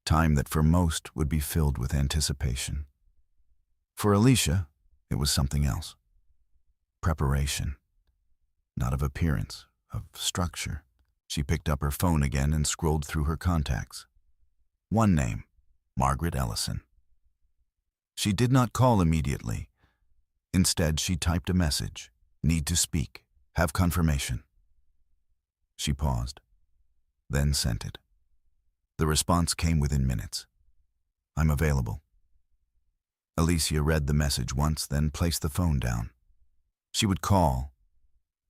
Time that for most would be filled with anticipation. For Alicia, it was something else. Preparation. Not of appearance, of structure. She picked up her phone again and scrolled through her contacts. One name, Margaret Ellison. She did not call immediately. Instead, she typed a message. Need to speak. Have confirmation. She paused, then sent it. The response came within minutes. I'm available. Alicia read the message once, then placed the phone down. She would call,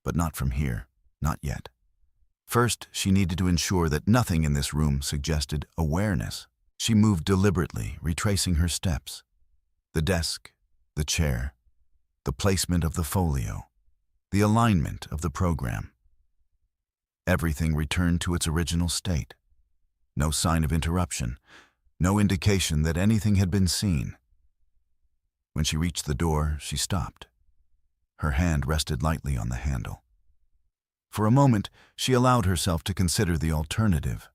but not from here, not yet. First, she needed to ensure that nothing in this room suggested awareness. She moved deliberately, retracing her steps. The desk, the chair, the placement of the folio, the alignment of the program. Everything returned to its original state. No sign of interruption, no indication that anything had been seen. When she reached the door, she stopped. Her hand rested lightly on the handle. For a moment, she allowed herself to consider the alternative.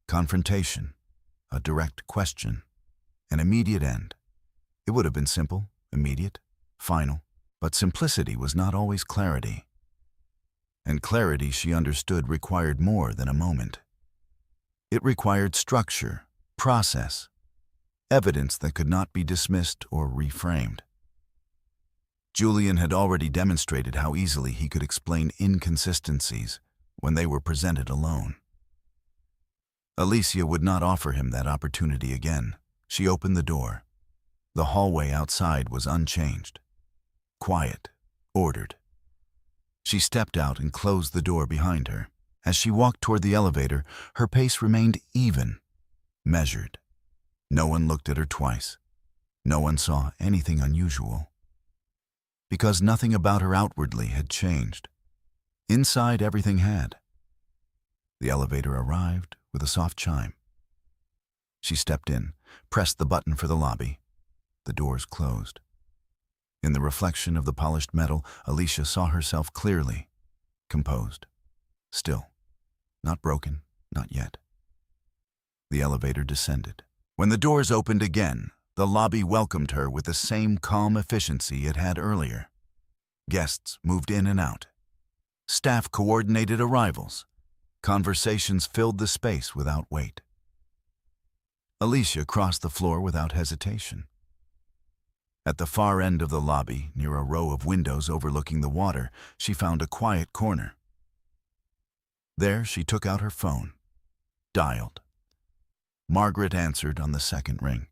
Confrontation, a direct question, an immediate end. It would have been simple, immediate, final, but simplicity was not always clarity. And clarity, she understood, required more than a moment. It required structure, process, evidence that could not be dismissed or reframed. Julian had already demonstrated how easily he could explain inconsistencies when they were presented alone. Alicia would not offer him that opportunity again. She opened the door. The hallway outside was unchanged. Quiet, ordered. She stepped out and closed the door behind her. As she walked toward the elevator, her pace remained even, measured. No one looked at her twice. No one saw anything unusual. Because nothing about her outwardly had changed. Inside, everything had. The elevator arrived with a soft chime. She stepped in, pressed the button for the lobby. The doors closed. In the reflection of the polished metal, Alicia saw herself clearly, composed, still, not broken, not yet. The elevator descended. When the doors opened again, the lobby welcomed her with the same calm efficiency it had earlier. Guests moved in and out. Staff coordinated arrivals. Conversations filled the space without wait. Alicia crossed the floor without hesitation. At the far end of the lobby, near a row of windows overlooking the water, she found a quiet corner. There, she took out her phone, dialed. Margaret answered on the second ring.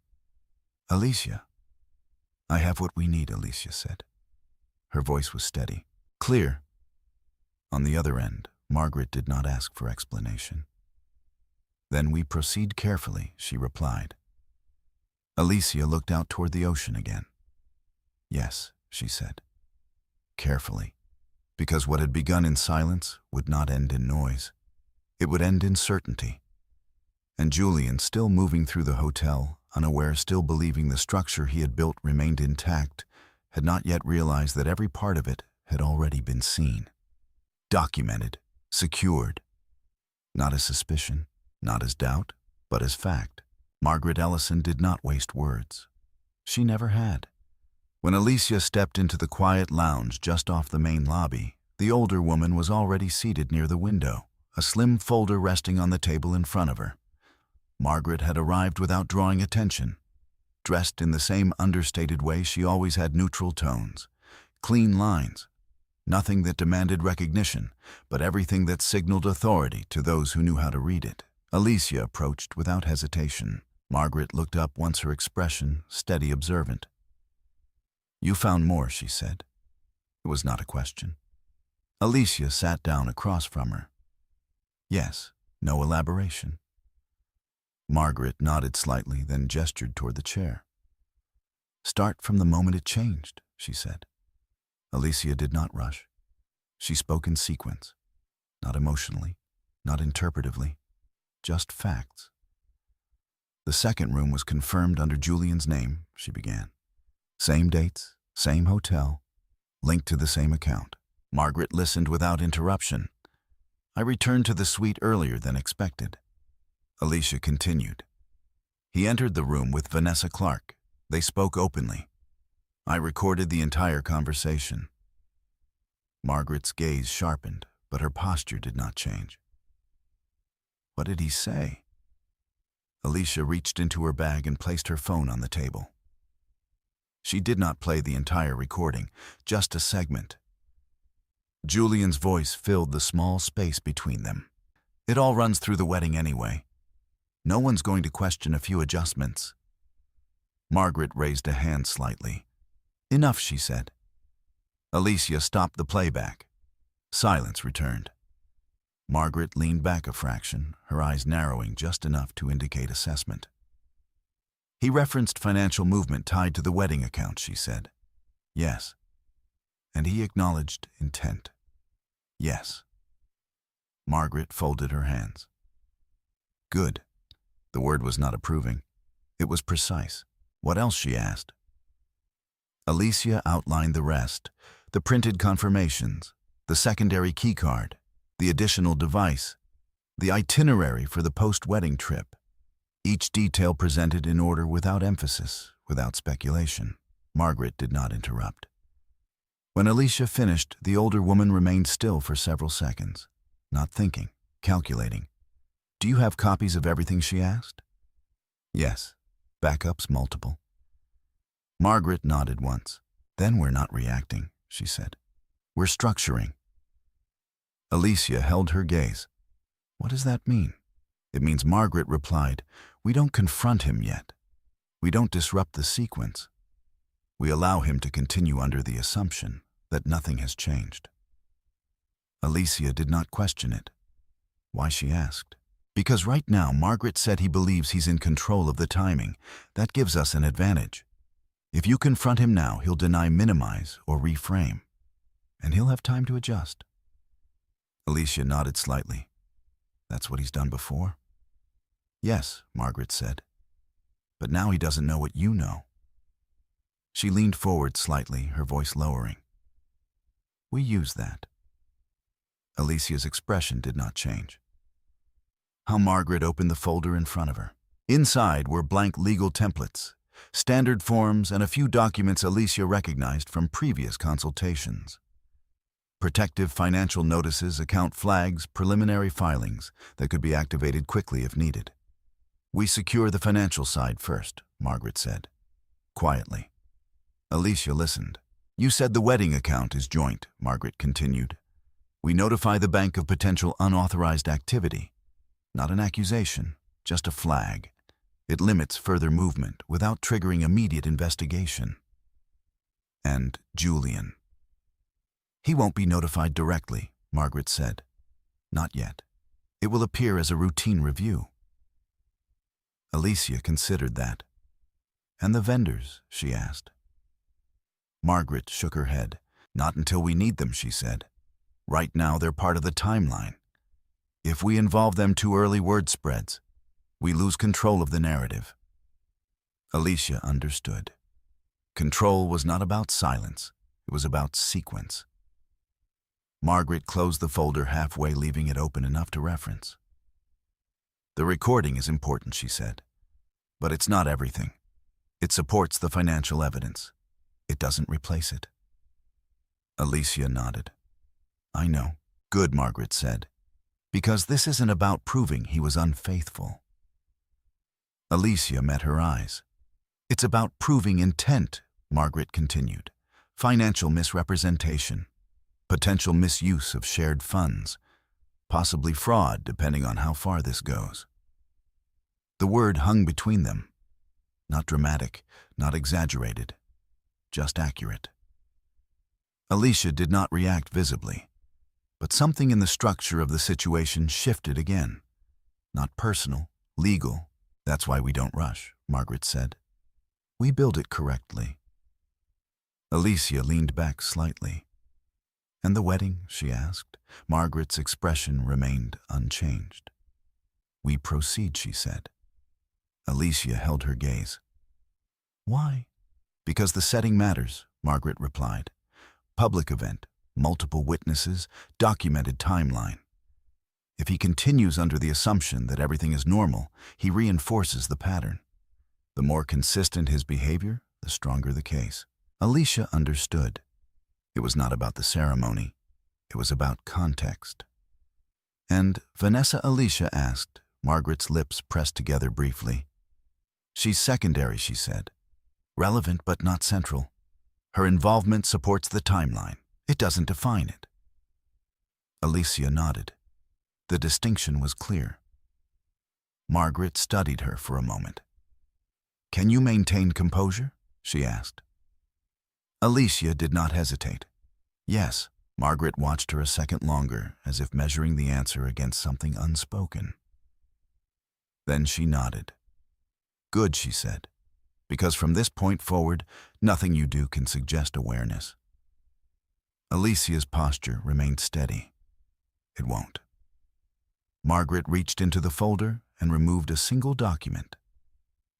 "Alicia." "I have what we need," Alicia said. Her voice was steady, clear. On the other end, Margaret did not ask for explanation. "Then we proceed carefully," she replied. Alicia looked out toward the ocean again. "Yes," she said. "Carefully." Because what had begun in silence would not end in noise. It would end in certainty. And Julian, still moving through the hotel, unaware, still believing the structure he had built remained intact, had not yet realized that every part of it had already been seen. Documented, secured. Not as suspicion, not as doubt, but as fact. Margaret Ellison did not waste words. She never had. When Alicia stepped into the quiet lounge just off the main lobby, the older woman was already seated near the window, a slim folder resting on the table in front of her. Margaret had arrived without drawing attention. Dressed in the same understated way, she always had neutral tones, clean lines, nothing that demanded recognition, but everything that signaled authority to those who knew how to read it. Alicia approached without hesitation. Margaret looked up once, her expression steady, observant. "You found more," she said. It was not a question. Alicia sat down across from her. "Yes, no elaboration." Margaret nodded slightly, then gestured toward the chair. "Start from the moment it changed," she said. Alicia did not rush. She spoke in sequence, not emotionally, not interpretively, just facts. "The second room was confirmed under Julian's name," she began. "Same dates, same hotel, linked to the same account." Margaret listened without interruption. "I returned to the suite earlier than expected." Alicia continued. "He entered the room with Vanessa Clark. They spoke openly. I recorded the entire conversation." Margaret's gaze sharpened, but her posture did not change. "What did he say?" Alicia reached into her bag and placed her phone on the table. She did not play the entire recording, just a segment. Julian's voice filled the small space between them. "It all runs through the wedding anyway. No one's going to question a few adjustments." Margaret raised a hand slightly. "Enough," she said. Alicia stopped the playback. Silence returned. Margaret leaned back a fraction, her eyes narrowing just enough to indicate assessment. "He referenced financial movement tied to the wedding account," she said. "Yes." "And he acknowledged intent." "Yes." Margaret folded her hands. "Good." The word was not approving. It was precise. "What else?" she asked. Alicia outlined the rest, the printed confirmations, the secondary keycard, the additional device, the itinerary for the post-wedding trip. Each detail presented in order, without emphasis, without speculation. Margaret did not interrupt. When Alicia finished, the older woman remained still for several seconds, not thinking, calculating. "Do you have copies of everything?" she asked. "Yes. Backups multiple." Margaret nodded once. "Then we're not reacting," she said. "We're structuring." Alicia held her gaze. "What does that mean?" It means Margaret replied, "We don't confront him yet. We don't disrupt the sequence. We allow him to continue under the assumption that nothing has changed." Alicia did not question it. Why, she asked. "Because right now Margaret said he believes he's in control of the timing. That gives us an advantage. If you confront him now, he'll deny, minimize, or reframe. And he'll have time to adjust." Alicia nodded slightly. "That's what he's done before?" "Yes," Margaret said. "But now he doesn't know what you know." She leaned forward slightly, her voice lowering. "We use that." Alicia's expression did not change. How Margaret opened the folder in front of her. Inside were blank legal templates, standard forms, and a few documents Alicia recognized from previous consultations. Protective financial notices, account flags, preliminary filings that could be activated quickly if needed. "We secure the financial side first," Margaret said, quietly. Alicia listened. "You said the wedding account is joint," Margaret continued. "We notify the bank of potential unauthorized activity. Not an accusation, just a flag. It limits further movement without triggering immediate investigation." "And Julian?" "He won't be notified directly," Margaret said. "Not yet. It will appear as a routine review." Alicia considered that. "And the vendors?" she asked. Margaret shook her head. "Not until we need them," she said. "Right now they're part of the timeline. If we involve them too early, word spreads. We lose control of the narrative." Alicia understood. Control was not about silence. It was about sequence. Margaret closed the folder halfway, leaving it open enough to reference. "The recording is important," she said. "But it's not everything. It supports the financial evidence. It doesn't replace it." Alicia nodded. "I know." "Good," Margaret said. "Because this isn't about proving he was unfaithful." Alicia met her eyes. "It's about proving intent," Margaret continued. "Financial misrepresentation, potential misuse of shared funds, possibly fraud, depending on how far this goes." The word hung between them. Not dramatic, not exaggerated, just accurate. Alicia did not react visibly, but something in the structure of the situation shifted again. "Not personal, legal. That's why we don't rush," Margaret said. "We build it correctly." Alicia leaned back slightly. "And the wedding?" she asked. Margaret's expression remained unchanged. "We proceed," she said. Alicia held her gaze. "Why?" "Because the setting matters," Margaret replied. "Public event, multiple witnesses, documented timeline. If he continues under the assumption that everything is normal, he reinforces the pattern. The more consistent his behavior, the stronger the case." Alicia understood. It was not about the ceremony. It was about context. "And Vanessa?" Alicia asked, Margaret's lips pressed together briefly. "She's secondary," she said. "Relevant but not central. Her involvement supports the timeline. It doesn't define it." Alicia nodded. The distinction was clear. Margaret studied her for a moment. "Can you maintain composure?" she asked. Alicia did not hesitate. "Yes." Margaret watched her a second longer, as if measuring the answer against something unspoken. Then she nodded. "Good," she said, "because from this point forward, nothing you do can suggest awareness." Alicia's posture remained steady. It won't. Margaret reached into the folder and removed a single document.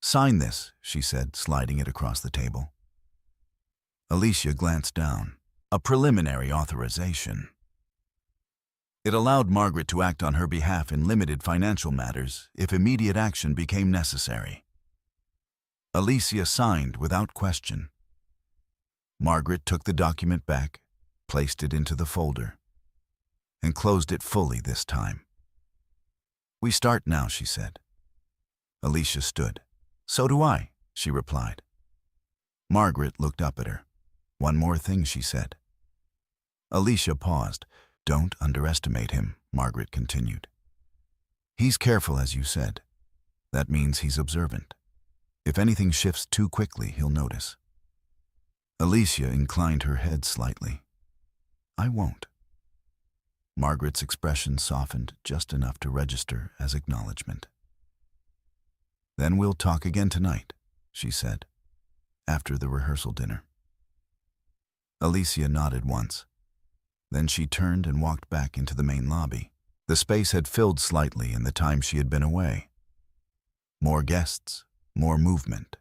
"Sign this," she said, sliding it across the table. Alicia glanced down. A preliminary authorization. It allowed Margaret to act on her behalf in limited financial matters if immediate action became necessary. Alicia signed without question. Margaret took the document back, placed it into the folder, and closed it fully this time. "We start now," she said. Alicia stood. "So do I," she replied. Margaret looked up at her. "One more thing," she said. Alicia paused. "Don't underestimate him," Margaret continued. He's careful, as you said. That means he's observant. If anything shifts too quickly, he'll notice. Alicia inclined her head slightly. I won't. Margaret's expression softened just enough to register as acknowledgement. Then we'll talk again tonight, she said, after the rehearsal dinner. Alicia nodded once. Then she turned and walked back into the main lobby. The space had filled slightly in the time she had been away. More guests, more movement.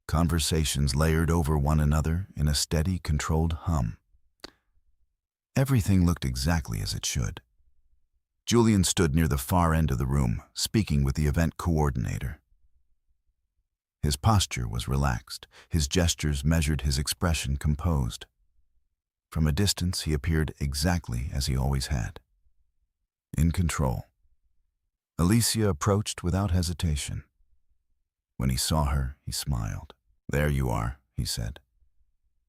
Conversations layered over one another in a steady, controlled hum. Everything looked exactly as it should. Julian stood near the far end of the room, speaking with the event coordinator. His posture was relaxed, his gestures measured, his expression composed. From a distance, he appeared exactly as he always had. In control. Alicia approached without hesitation. When he saw her, he smiled. There you are, he said.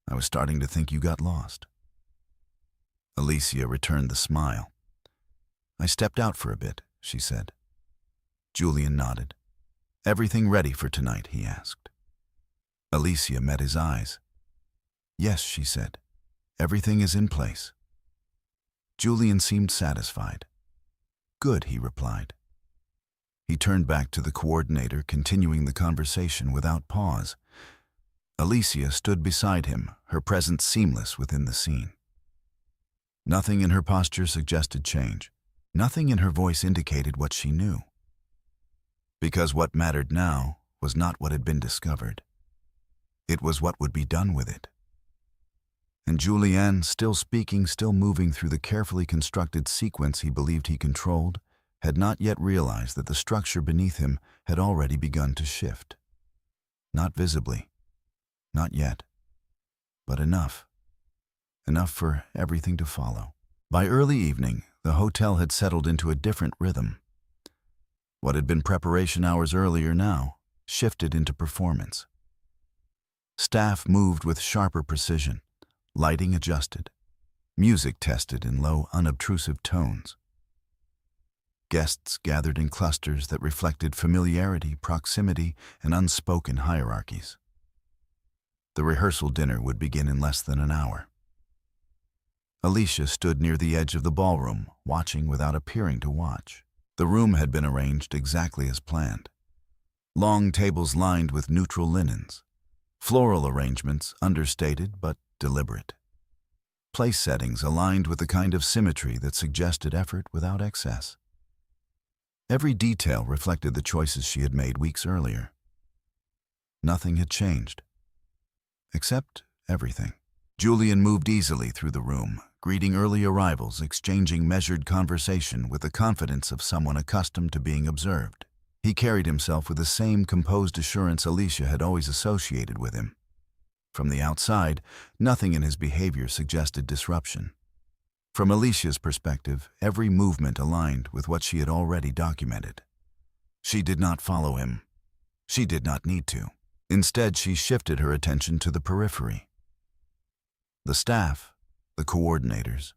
I was starting to think you got lost. Alicia returned the smile. I stepped out for a bit, she said. Julian nodded. Everything ready for tonight, he asked. Alicia met his eyes. Yes, she said. Everything is in place. Julian seemed satisfied. Good, he replied. He turned back to the coordinator, continuing the conversation without pause. Alicia stood beside him, her presence seamless within the scene. Nothing in her posture suggested change. Nothing in her voice indicated what she knew. Because what mattered now was not what had been discovered. It was what would be done with it. And Julian, still speaking, still moving through the carefully constructed sequence he believed he controlled, had not yet realized that the structure beneath him had already begun to shift. Not visibly. Not yet. But enough. Enough for everything to follow. By early evening, the hotel had settled into a different rhythm. What had been preparation hours earlier now shifted into performance. Staff moved with sharper precision, lighting adjusted, music tested in low, unobtrusive tones. Guests gathered in clusters that reflected familiarity, proximity, and unspoken hierarchies. The rehearsal dinner would begin in less than an hour. Alicia stood near the edge of the ballroom, watching without appearing to watch. The room had been arranged exactly as planned. Long tables lined with neutral linens. Floral arrangements, understated but deliberate. Place settings aligned with the kind of symmetry that suggested effort without excess. Every detail reflected the choices she had made weeks earlier. Nothing had changed. Except everything. Julian moved easily through the room, greeting early arrivals, exchanging measured conversation with the confidence of someone accustomed to being observed. He carried himself with the same composed assurance Alicia had always associated with him. From the outside, nothing in his behavior suggested disruption. From Alicia's perspective, every movement aligned with what she had already documented. She did not follow him. She did not need to. Instead, she shifted her attention to the periphery. The staff, the coordinators,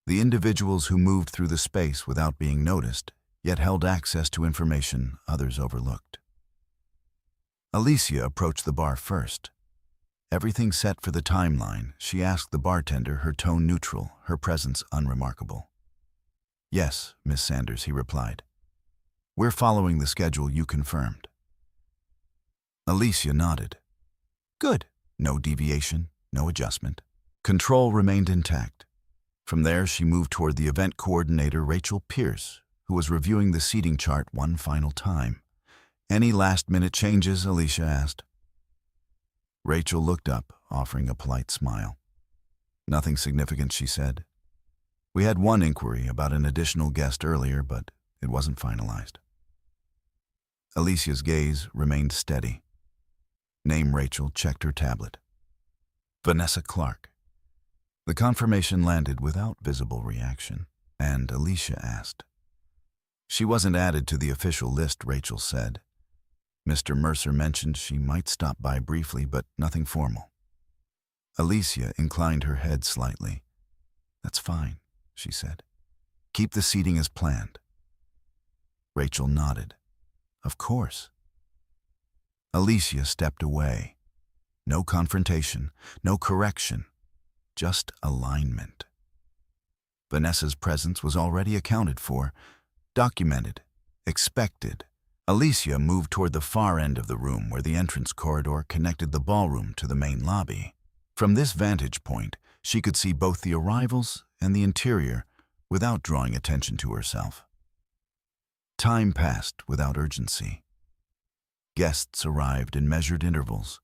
the individuals who moved through the space without being noticed, yet held access to information others overlooked. Alicia approached the bar first. Everything set for the timeline, she asked the bartender, her tone neutral, her presence unremarkable. Yes, Miss Sanders, he replied. We're following the schedule you confirmed. Alicia nodded. Good. No deviation, no adjustment. Control remained intact. From there, she moved toward the event coordinator, Rachel Pierce, who was reviewing the seating chart one final time. Any last-minute changes, Alicia asked. Rachel looked up, offering a polite smile. Nothing significant, she said. We had one inquiry about an additional guest earlier, but it wasn't finalized. Alicia's gaze remained steady. Name Rachel checked her tablet. Vanessa Clark. The confirmation landed without visible reaction, and Alicia asked. She wasn't added to the official list, Rachel said. Mr. Mercer mentioned she might stop by briefly, but nothing formal. Alicia inclined her head slightly. That's fine, she said. Keep the seating as planned. Rachel nodded. Of course. Alicia stepped away. No confrontation, no correction, just alignment. Vanessa's presence was already accounted for, documented, expected. Alicia moved toward the far end of the room where the entrance corridor connected the ballroom to the main lobby. From this vantage point, she could see both the arrivals and the interior without drawing attention to herself. Time passed without urgency. Guests arrived in measured intervals.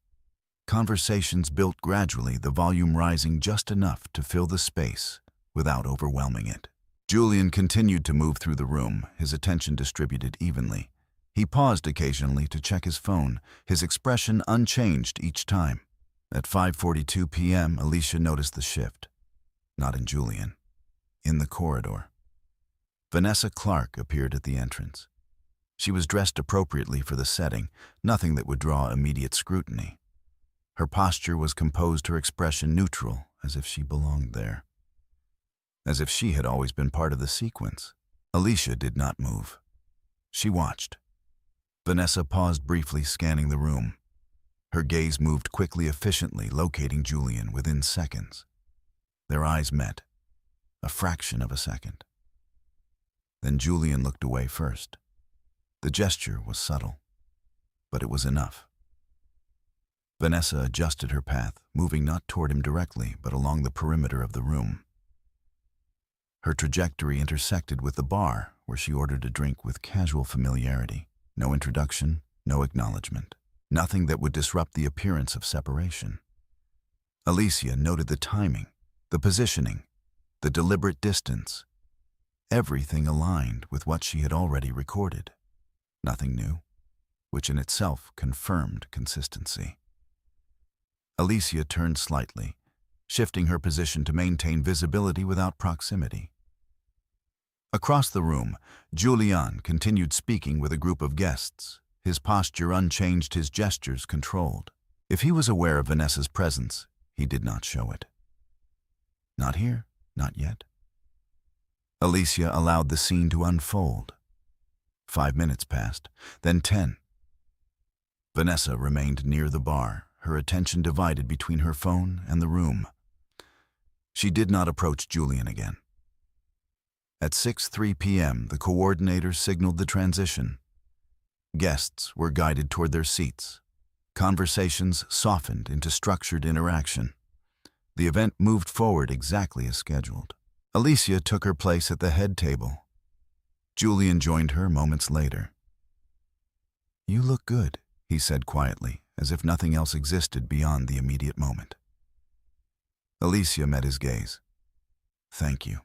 Conversations built gradually, the volume rising just enough to fill the space without overwhelming it. Julian continued to move through the room, his attention distributed evenly. He paused occasionally to check his phone, his expression unchanged each time. At 5:42 p.m., Alicia noticed the shift. Not in Julian. In the corridor. Vanessa Clark appeared at the entrance. She was dressed appropriately for the setting, nothing that would draw immediate scrutiny. Her posture was composed, her expression neutral, as if she belonged there. As if she had always been part of the sequence. Alicia did not move. She watched. Vanessa paused briefly, scanning the room. Her gaze moved quickly, efficiently, locating Julian within seconds. Their eyes met, a fraction of a second. Then Julian looked away first. The gesture was subtle, but it was enough. Vanessa adjusted her path, moving not toward him directly, but along the perimeter of the room. Her trajectory intersected with the bar, where she ordered a drink with casual familiarity. No introduction, no acknowledgement. Nothing that would disrupt the appearance of separation. Alicia noted the timing, the positioning, the deliberate distance. Everything aligned with what she had already recorded. Nothing new, which in itself confirmed consistency. Alicia turned slightly, shifting her position to maintain visibility without proximity. Across the room, Julian continued speaking with a group of guests, his posture unchanged, his gestures controlled. If he was aware of Vanessa's presence, he did not show it. Not here, not yet. Alicia allowed the scene to unfold. 5 minutes passed, then 10. Vanessa remained near the bar, her attention divided between her phone and the room. She did not approach Julian again. At 6:03 p.m., the coordinator signaled the transition. Guests were guided toward their seats. Conversations softened into structured interaction. The event moved forward exactly as scheduled. Alicia took her place at the head table. Julian joined her moments later. "You look good," he said quietly, as if nothing else existed beyond the immediate moment. Alicia met his gaze. "Thank you."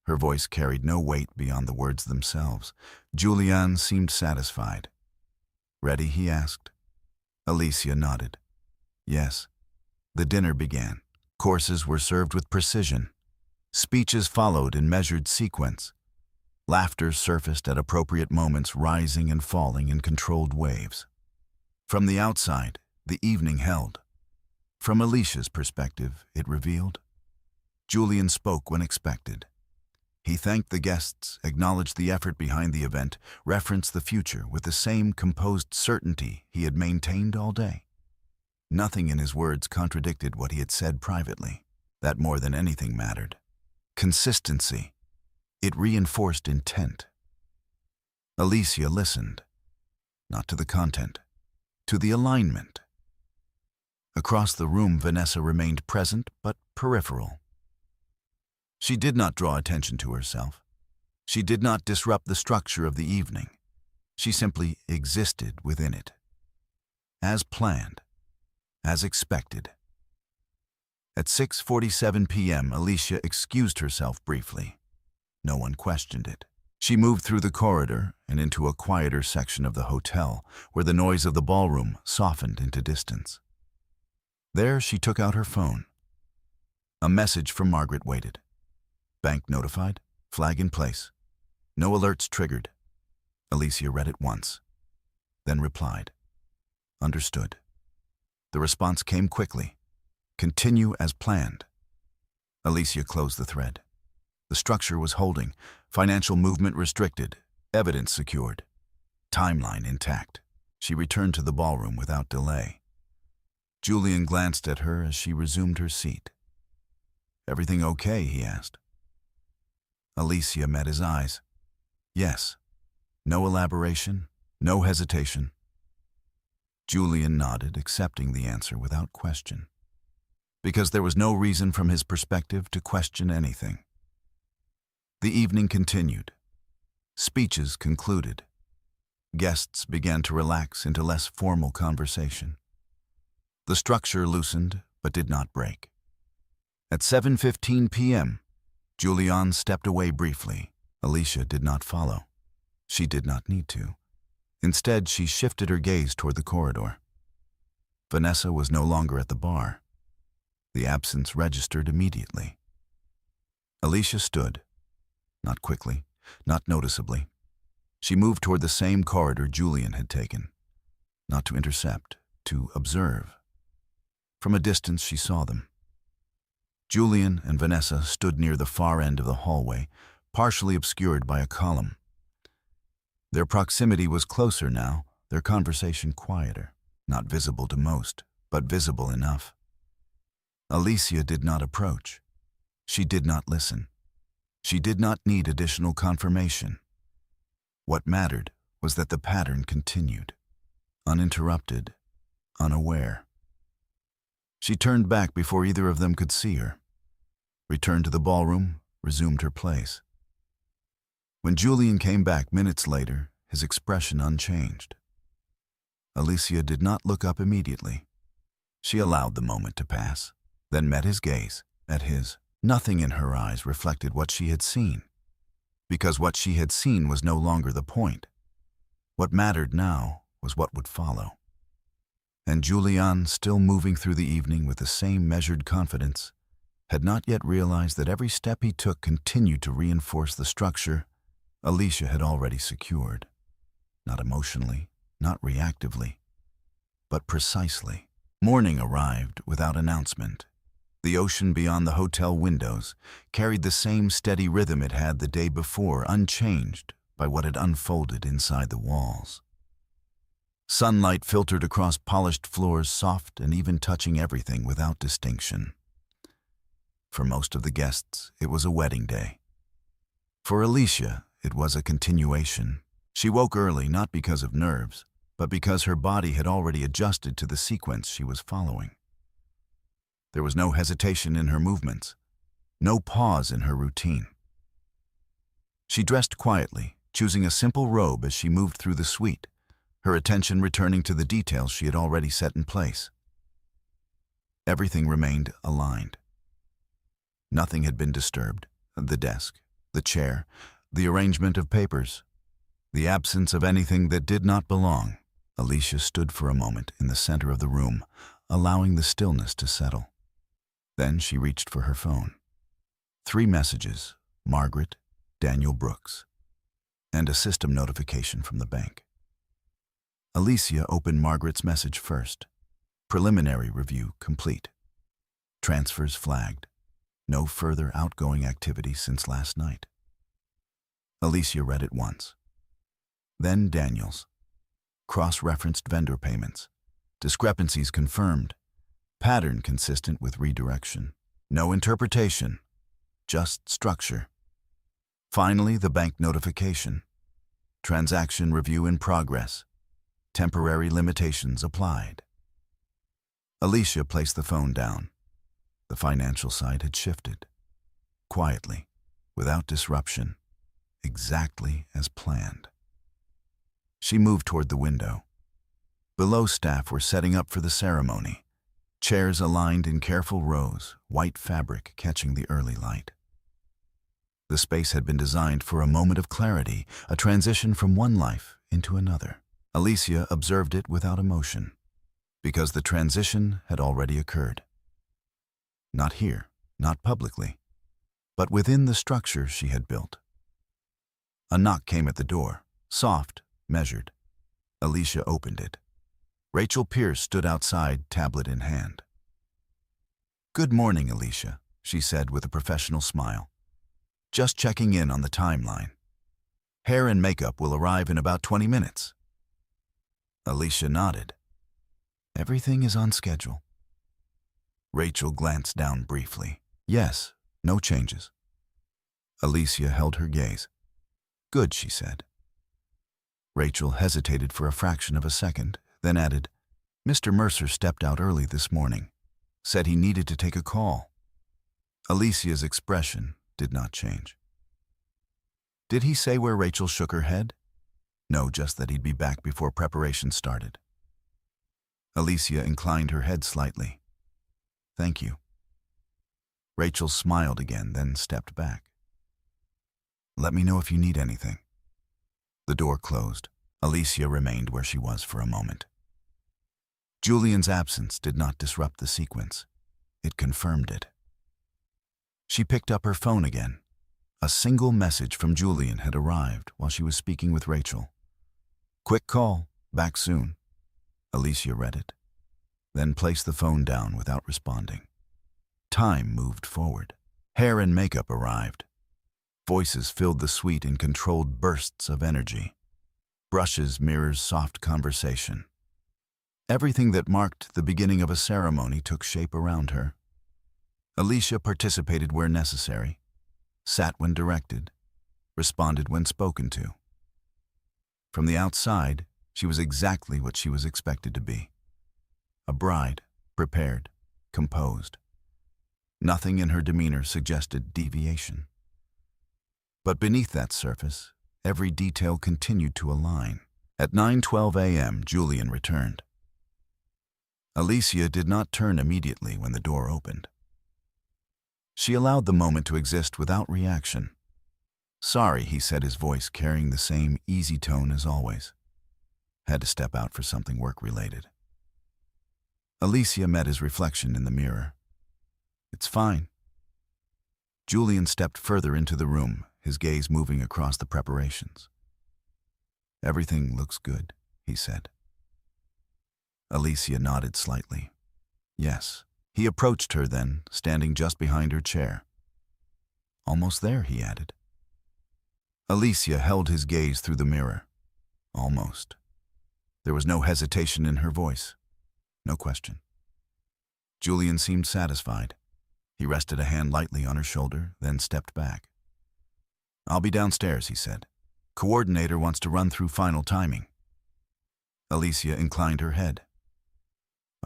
Her voice carried no weight beyond the words themselves. Julian seemed satisfied. "Ready?" he asked. Alicia nodded. Yes. The dinner began. Courses were served with precision. Speeches followed in measured sequence. Laughter surfaced at appropriate moments, rising and falling in controlled waves. From the outside, the evening held. From Alicia's perspective, it revealed. Julian spoke when expected. He thanked the guests, acknowledged the effort behind the event, referenced the future with the same composed certainty he had maintained all day. Nothing in his words contradicted what he had said privately. That more than anything mattered. Consistency. It reinforced intent. Alicia listened, not to the content, to the alignment. Across the room, Vanessa remained present but peripheral. She did not draw attention to herself. She did not disrupt the structure of the evening. She simply existed within it. As planned, as expected. At 6:47 p.m., Alicia excused herself briefly. No one questioned it. She moved through the corridor and into a quieter section of the hotel, where the noise of the ballroom softened into distance. There, she took out her phone. A message from Margaret waited. Bank notified, flag in place. No alerts triggered. Alicia read it once, then replied. Understood. The response came quickly. Continue as planned. Alicia closed the thread. The structure was holding, financial movement restricted, Evidence secured. Timeline intact. She returned to the ballroom without delay. Julian glanced at her as she resumed her seat. "Everything okay?" he asked. Alicia met his eyes. "Yes." No elaboration, no hesitation. Julian nodded, accepting the answer without question, because there was no reason from his perspective to question anything. The evening continued. Speeches concluded. Guests began to relax into less formal conversation. The structure loosened, but did not break. At 7:15 p.m., Julian stepped away briefly. Alicia did not follow. She did not need to. Instead, she shifted her gaze toward the corridor. Vanessa was no longer at the bar. The absence registered immediately. Alicia stood. Not quickly, not noticeably. She moved toward the same corridor Julian had taken. Not to intercept, to observe. From a distance, she saw them. Julian and Vanessa stood near the far end of the hallway, partially obscured by a column. Their proximity was closer now, their conversation quieter, not visible to most, but visible enough. Alicia did not approach. She did not listen. She did not need additional confirmation. What mattered was that the pattern continued, uninterrupted, unaware. She turned back before either of them could see her, returned to the ballroom, resumed her place. When Julian came back minutes later, his expression unchanged. Alicia did not look up immediately. She allowed the moment to pass, then met his gaze, met his. Nothing in her eyes reflected what she had seen, because what she had seen was no longer the point. What mattered now was what would follow. And Julian, still moving through the evening with the same measured confidence, had not yet realized that every step he took continued to reinforce the structure Alicia had already secured. Not emotionally, not reactively, but precisely. Morning arrived without announcement. The ocean beyond the hotel windows carried the same steady rhythm it had the day before, unchanged by what had unfolded inside the walls. Sunlight filtered across polished floors, soft and even touching everything without distinction. For most of the guests, it was a wedding day. For Alicia, it was a continuation. She woke early not because of nerves, but because her body had already adjusted to the sequence she was following. There was no hesitation in her movements, no pause in her routine. She dressed quietly, choosing a simple robe as she moved through the suite, her attention returning to the details she had already set in place. Everything remained aligned. Nothing had been disturbed. The desk, the chair, the arrangement of papers, the absence of anything that did not belong. Alicia stood for a moment in the center of the room, allowing the stillness to settle. Then she reached for her phone. 3 messages, Margaret, Daniel Brooks, and a system notification from the bank. Alicia opened Margaret's message first. Preliminary review complete. Transfers flagged. No further outgoing activity since last night. Alicia read it once. Then Daniel's. Cross-referenced vendor payments. Discrepancies confirmed. Pattern consistent with redirection. No interpretation, just structure. Finally, the bank notification. Transaction review in progress. Temporary limitations applied. Alicia placed the phone down. The financial side had shifted. Quietly, without disruption, exactly as planned. She moved toward the window. Below, staff were setting up for the ceremony. Chairs aligned in careful rows, white fabric catching the early light. The space had been designed for a moment of clarity, a transition from one life into another. Alicia observed it without emotion, because the transition had already occurred. Not here, not publicly, but within the structure she had built. A knock came at the door, soft, measured. Alicia opened it. Rachel Pierce stood outside, tablet in hand. "Good morning, Alicia," she said with a professional smile. "Just checking in on the timeline." Hair and makeup will arrive in about 20 minutes. Alicia nodded. Everything is on schedule. Rachel glanced down briefly. Yes, no changes. Alicia held her gaze. Good, she said. Rachel hesitated for a fraction of a second, then added, Mr. Mercer stepped out early this morning. Said he needed to take a call. Alicia's expression did not change. Did he say where Rachel shook her head? No, just that he'd be back before preparation started. Alicia inclined her head slightly. Thank you. Rachel smiled again, then stepped back. Let me know if you need anything. The door closed. Alicia remained where she was for a moment. Julian's absence did not disrupt the sequence. It confirmed it. She picked up her phone again. A single message from Julian had arrived while she was speaking with Rachel. Quick call, back soon. Alicia read it, then placed the phone down without responding. Time moved forward. Hair and makeup arrived. Voices filled the suite in controlled bursts of energy. Brushes mirrored soft conversation. Everything that marked the beginning of a ceremony took shape around her. Alicia participated where necessary, sat when directed, responded when spoken to. From the outside, she was exactly what she was expected to be. A bride, prepared, composed. Nothing in her demeanor suggested deviation. But beneath that surface, every detail continued to align. At 9:12 a.m., Julian returned. Alicia did not turn immediately when the door opened. She allowed the moment to exist without reaction. Sorry, he said, his voice carrying the same easy tone as always. Had to step out for something work-related. Alicia met his reflection in the mirror. It's fine. Julian stepped further into the room, his gaze moving across the preparations. Everything looks good, he said. Alicia nodded slightly. Yes. He approached her then, standing just behind her chair. Almost there, he added. Alicia held his gaze through the mirror. Almost. There was no hesitation in her voice. No question. Julian seemed satisfied. He rested a hand lightly on her shoulder, then stepped back. I'll be downstairs, he said. Coordinator wants to run through final timing. Alicia inclined her head.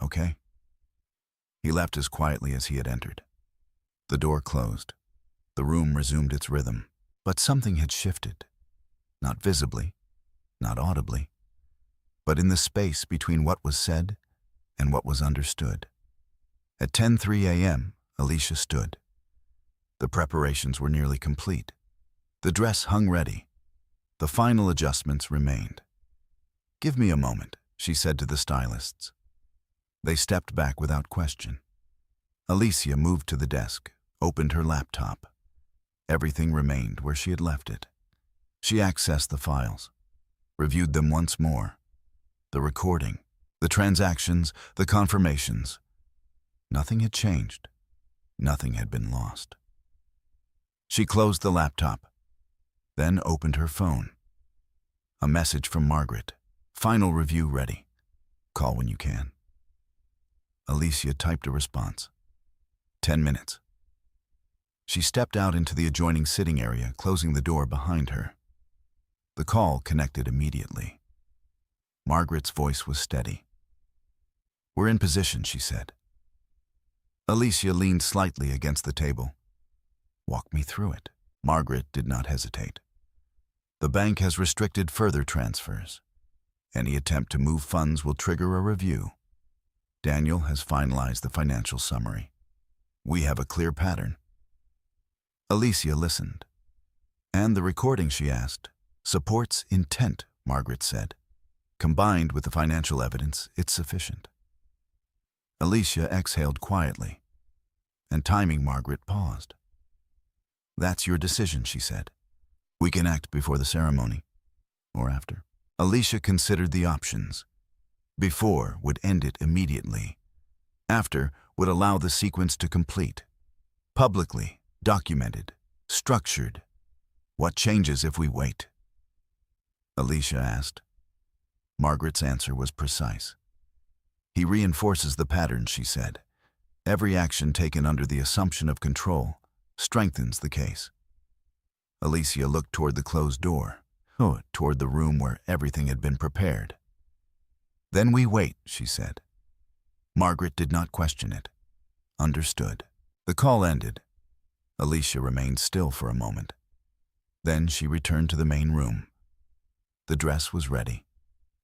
Okay. He left as quietly as he had entered. The door closed. The room resumed its rhythm, but something had shifted. Not visibly, not audibly, but in the space between what was said and what was understood. At 10:03 a.m., Alicia stood. The preparations were nearly complete. The dress hung ready. The final adjustments remained. Give me a moment, she said to the stylists. They stepped back without question. Alicia moved to the desk, opened her laptop. Everything remained where she had left it. She accessed the files, reviewed them once more. The recording, the transactions, the confirmations. Nothing had changed. Nothing had been lost. She closed the laptop, then opened her phone. A message from Margaret. Final review ready. Call when you can. Alicia typed a response. 10 minutes. She stepped out into the adjoining sitting area, closing the door behind her. The call connected immediately. Margaret's voice was steady. We're in position, she said. Alicia leaned slightly against the table. Walk me through it. Margaret did not hesitate. The bank has restricted further transfers. Any attempt to move funds will trigger a review. Daniel has finalized the financial summary. We have a clear pattern. Alicia listened. And the recording, she asked, supports intent, Margaret said. Combined with the financial evidence, it's sufficient. Alicia exhaled quietly, and timing Margaret paused. That's your decision, she said. We can act before the ceremony, or after. Alicia considered the options. Before would end it immediately. After would allow the sequence to complete. Publicly, documented, structured. What changes if we wait? Alicia asked. Margaret's answer was precise. He reinforces the pattern, she said. Every action taken under the assumption of control strengthens the case. Alicia looked toward the closed door, toward the room where everything had been prepared. Then we wait, she said. Margaret did not question it. Understood. The call ended. Alicia remained still for a moment. Then she returned to the main room. The dress was ready.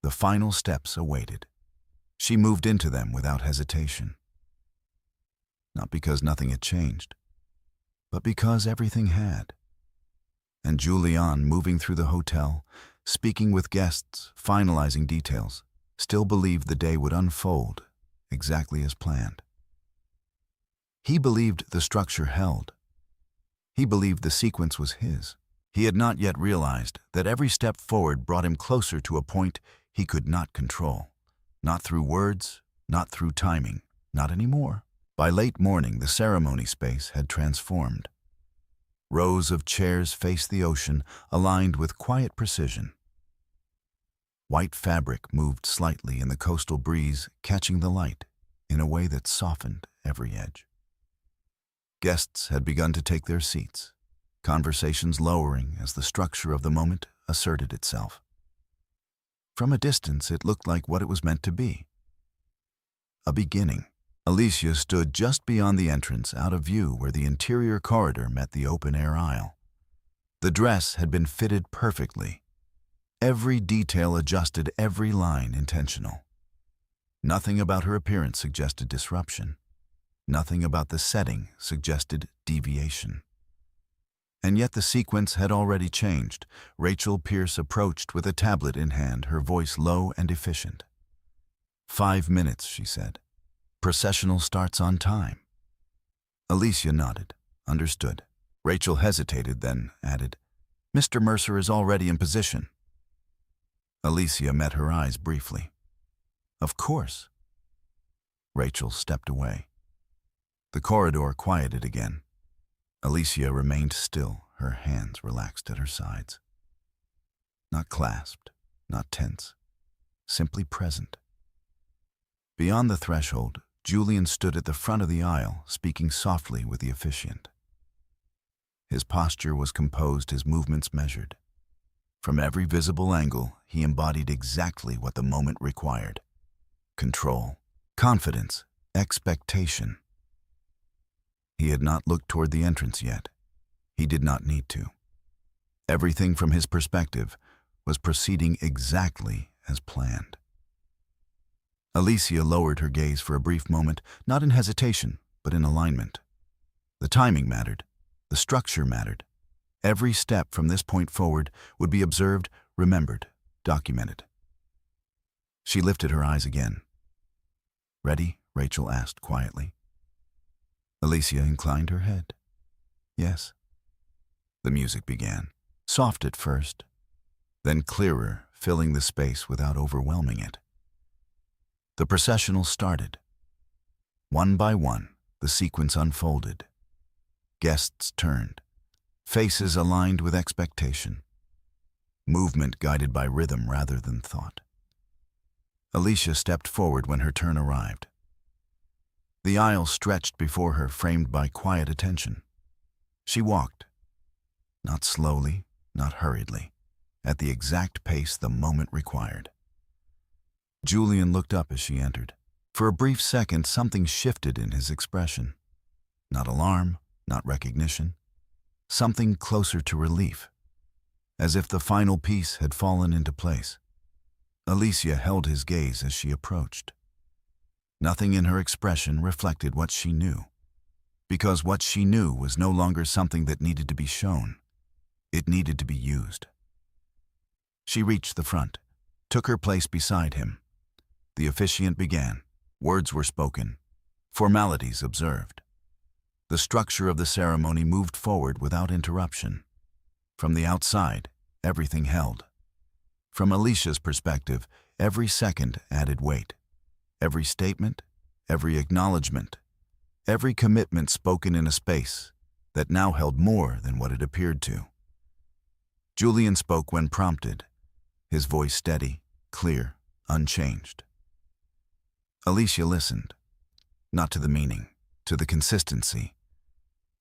The final steps awaited. She moved into them without hesitation. Not because nothing had changed, but because everything had. And Julian, moving through the hotel, speaking with guests, finalizing details, still believed the day would unfold exactly as planned. He believed the structure held. He believed the sequence was his. He had not yet realized that every step forward brought him closer to a point he could not control. Not through words, not through timing, not anymore. By late morning, the ceremony space had transformed. Rows of chairs faced the ocean, aligned with quiet precision. White fabric moved slightly in the coastal breeze, catching the light in a way that softened every edge. Guests had begun to take their seats, conversations lowering as the structure of the moment asserted itself. From a distance, it looked like what it was meant to be. A beginning. Alicia stood just beyond the entrance, out of view where the interior corridor met the open-air aisle. The dress had been fitted perfectly. Every detail adjusted, every line intentional. Nothing about her appearance suggested disruption. Nothing about the setting suggested deviation. And yet the sequence had already changed. Rachel Pierce approached with a tablet in hand, her voice low and efficient. 5 minutes, she said. Processional starts on time. Alicia nodded, understood. Rachel hesitated, then added, Mr. Mercer is already in position. Alicia met her eyes briefly. Of course. Rachel stepped away. The corridor quieted again. Alicia remained still, her hands relaxed at her sides. Not clasped, not tense, simply present. Beyond the threshold, Julian stood at the front of the aisle, speaking softly with the officiant. His posture was composed, his movements measured. From every visible angle, he embodied exactly what the moment required. Control, confidence, expectation. He had not looked toward the entrance yet. He did not need to. Everything from his perspective was proceeding exactly as planned. Alicia lowered her gaze for a brief moment, not in hesitation, but in alignment. The timing mattered. The structure mattered. Every step from this point forward would be observed, remembered, documented. She lifted her eyes again. Ready? Rachel asked quietly. Alicia inclined her head. Yes. The music began, soft at first, then clearer, filling the space without overwhelming it. The processional started. One by one, the sequence unfolded. Guests turned, faces aligned with expectation, movement guided by rhythm rather than thought. Alicia stepped forward when her turn arrived. The aisle stretched before her, framed by quiet attention. She walked, not slowly, not hurriedly, at the exact pace the moment required. Julian looked up as she entered. For a brief second, something shifted in his expression. Not alarm, not recognition. Something closer to relief, as if the final piece had fallen into place. Alicia held his gaze as she approached. Nothing in her expression reflected what she knew, because what she knew was no longer something that needed to be shown. It needed to be used. She reached the front, took her place beside him. The officiant began. Words were spoken. Formalities observed. The structure of the ceremony moved forward without interruption. From the outside, everything held. From Alicia's perspective, every second added weight. Every statement, every acknowledgement, every commitment spoken in a space that now held more than what it appeared to. Julian spoke when prompted, his voice steady, clear, unchanged. Alicia listened, not to the meaning, to the consistency.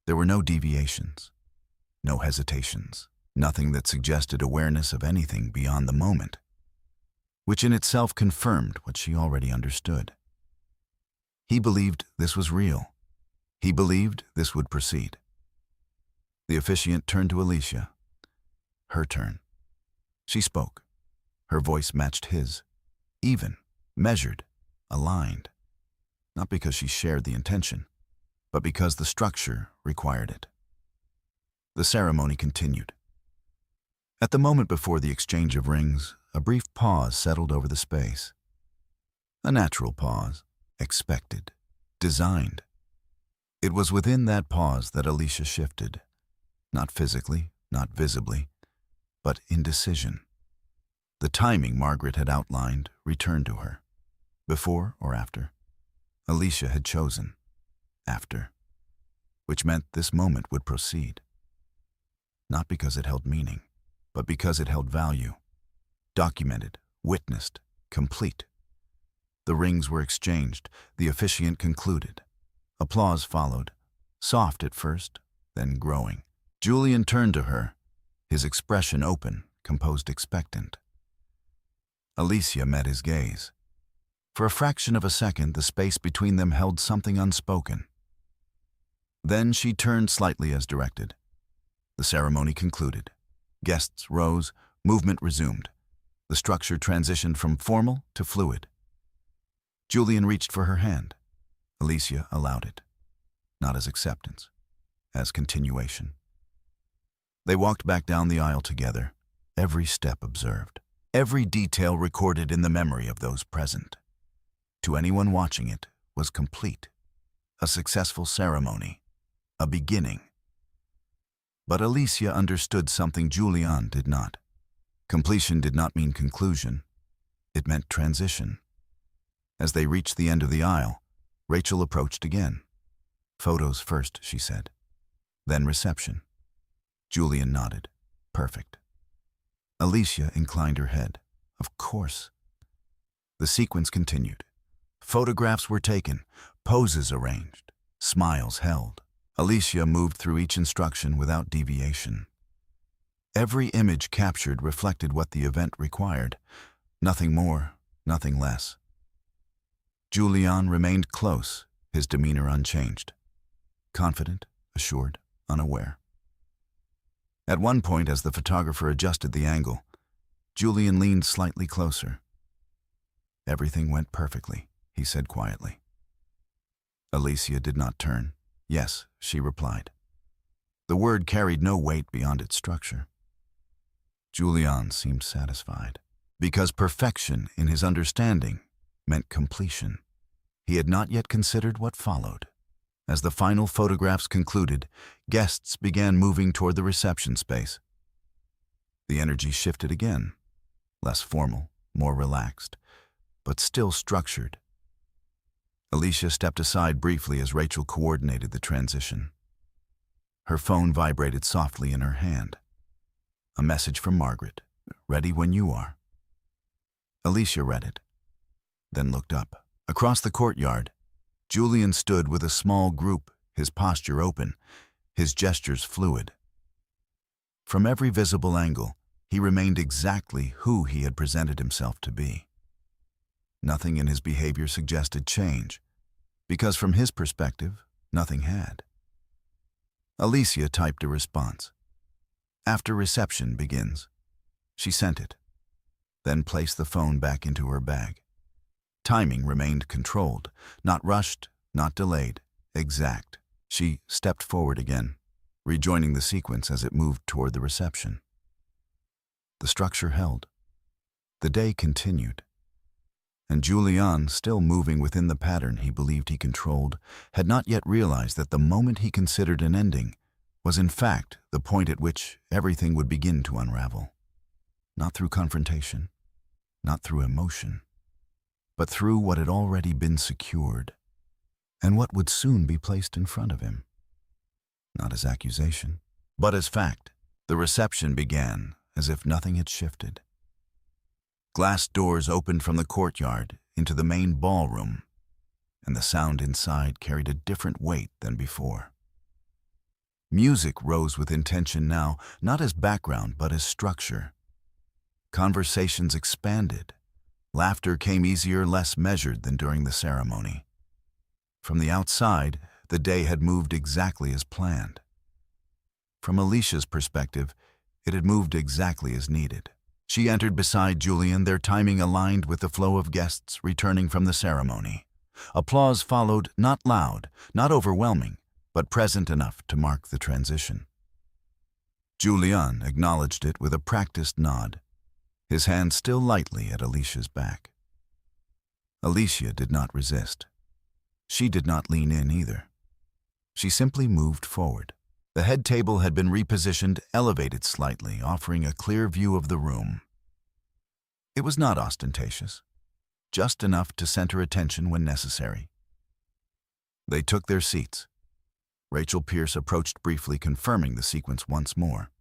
There were no deviations, no hesitations, nothing that suggested awareness of anything beyond the moment, which in itself confirmed what she already understood. He believed this was real. He believed this would proceed. The officiant turned to Alicia. Her turn. She spoke. Her voice matched his, even, measured, aligned, not because she shared the intention, but because the structure required it. The ceremony continued. At the moment before the exchange of rings, a brief pause settled over the space. A natural pause, expected, designed. It was within that pause that Alicia shifted, not physically, not visibly, but indecision. The timing Margaret had outlined returned to her. Before or after? Alicia had chosen after, which meant this moment would proceed. Not because it held meaning, but because it held value. Documented, witnessed, complete. The rings were exchanged, the officiant concluded. Applause followed, soft at first, then growing. Julian turned to her, his expression open, composed expectant. Alicia met his gaze. For a fraction of a second, the space between them held something unspoken. Then she turned slightly as directed. The ceremony concluded. Guests rose, movement resumed. The structure transitioned from formal to fluid. Julian reached for her hand. Alicia allowed it, not as acceptance, as continuation. They walked back down the aisle together, every step observed, every detail recorded in the memory of those present. To anyone watching it was complete, a successful ceremony, a beginning. But Alicia understood something Julian did not. Completion did not mean conclusion. It meant transition. As they reached the end of the aisle, Rachel approached again. Photos first, she said. Then reception. Julian nodded. Perfect. Alicia inclined her head. Of course. The sequence continued. Photographs were taken, poses arranged, smiles held. Alicia moved through each instruction without deviation. Every image captured reflected what the event required. Nothing more, nothing less. Julian remained close, his demeanor unchanged. Confident, assured, unaware. At one point, as the photographer adjusted the angle, Julian leaned slightly closer. Everything went perfectly, he said quietly. Alicia did not turn. Yes, she replied. The word carried no weight beyond its structure. Julian seemed satisfied, because perfection in his understanding meant completion. He had not yet considered what followed. As the final photographs concluded, guests began moving toward the reception space. The energy shifted again, less formal, more relaxed, but still structured. Alicia stepped aside briefly as Rachel coordinated the transition. Her phone vibrated softly in her hand. A message from Margaret, ready when you are. Alicia read it, then looked up. Across the courtyard, Julian stood with a small group, his posture open, his gestures fluid. From every visible angle, he remained exactly who he had presented himself to be. Nothing in his behavior suggested change, because from his perspective, nothing had. Alicia typed a response. After reception begins. She sent it, then placed the phone back into her bag. Timing remained controlled, not rushed, not delayed, exact. She stepped forward again, rejoining the sequence as it moved toward the reception. The structure held. The day continued. And Julian, still moving within the pattern he believed he controlled, had not yet realized that the moment he considered an ending was in fact the point at which everything would begin to unravel. Not through confrontation, not through emotion, but through what had already been secured, and what would soon be placed in front of him. Not as accusation, but as fact. The reception began as if nothing had shifted. Glass doors opened from the courtyard into the main ballroom, and the sound inside carried a different weight than before. Music rose with intention now, not as background but as structure. Conversations expanded. Laughter came easier, less measured than during the ceremony. From the outside, the day had moved exactly as planned. From Alicia's perspective, it had moved exactly as needed. She entered beside Julian, their timing aligned with the flow of guests returning from the ceremony. Applause followed, not loud, not overwhelming, but present enough to mark the transition. Julian acknowledged it with a practiced nod, his hand still lightly at Alicia's back. Alicia did not resist. She did not lean in either. She simply moved forward. The head table had been repositioned, elevated slightly, offering a clear view of the room. It was not ostentatious, just enough to center attention when necessary. They took their seats. Rachel Pierce approached briefly, confirming the sequence once more.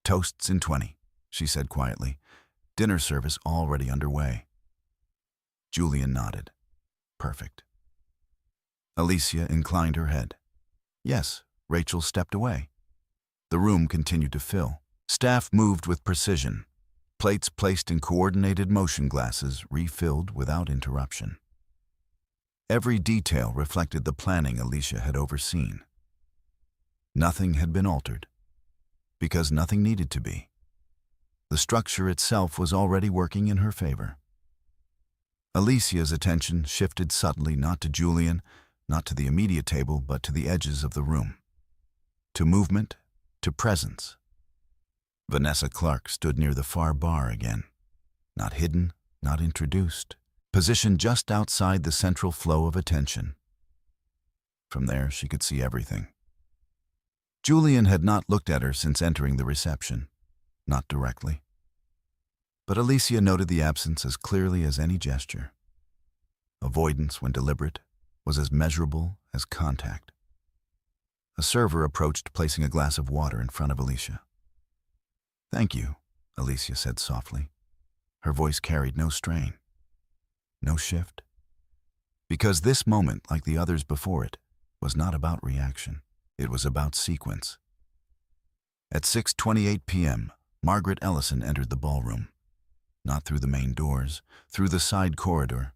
"Toasts in 20, she said quietly. "Dinner service already underway." Julian nodded. "Perfect." Alicia inclined her head. "Yes." Rachel stepped away. The room continued to fill. Staff moved with precision. Plates placed in coordinated motion glasses refilled without interruption. Every detail reflected the planning Alicia had overseen. Nothing had been altered, because nothing needed to be. The structure itself was already working in her favor. Alicia's attention shifted subtly, not to Julian, not to the immediate table, but to the edges of the room. To movement, to presence. Vanessa Clark stood near the far bar again, not hidden, not introduced, positioned just outside the central flow of attention. From there, she could see everything. Julian had not looked at her since entering the reception, not directly. But Alicia noted the absence as clearly as any gesture. Avoidance, when deliberate, was as measurable as contact. A server approached, placing a glass of water in front of Alicia. "Thank you," Alicia said softly. Her voice carried no strain, no shift. Because this moment, like the others before it, was not about reaction. It was about sequence. At 6:28 p.m., Margaret Ellison entered the ballroom. Not through the main doors, through the side corridor,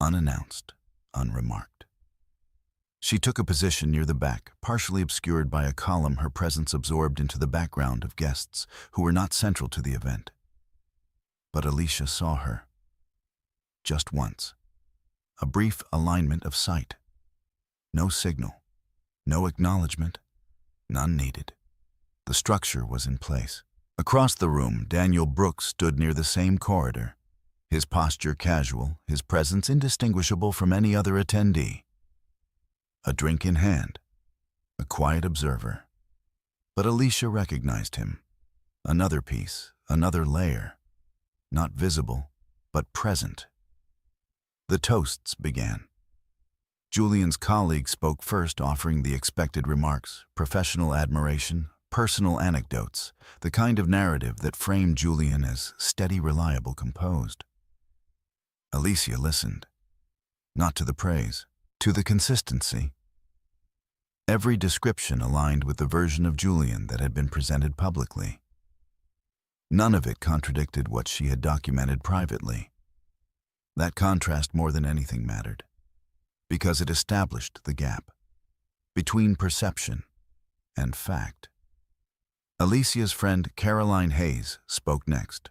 unannounced, unremarked. She took a position near the back, partially obscured by a column her presence absorbed into the background of guests who were not central to the event. But Alicia saw her. Just once. A brief alignment of sight. No signal. No acknowledgement. None needed. The structure was in place. Across the room, Daniel Brooks stood near the same corridor, his posture casual, his presence indistinguishable from any other attendee. A drink in hand, a quiet observer. But Alicia recognized him. Another piece, another layer, not visible, but present. The toasts began. Julian's colleague spoke first, offering the expected remarks, professional admiration, personal anecdotes, the kind of narrative that framed Julian as steady, reliable, composed. Alicia listened, not to the praise, to the consistency. Every description aligned with the version of Julian that had been presented publicly. None of it contradicted what she had documented privately. That contrast more than anything mattered, because it established the gap between perception and fact. Alicia's friend Caroline Hayes spoke next.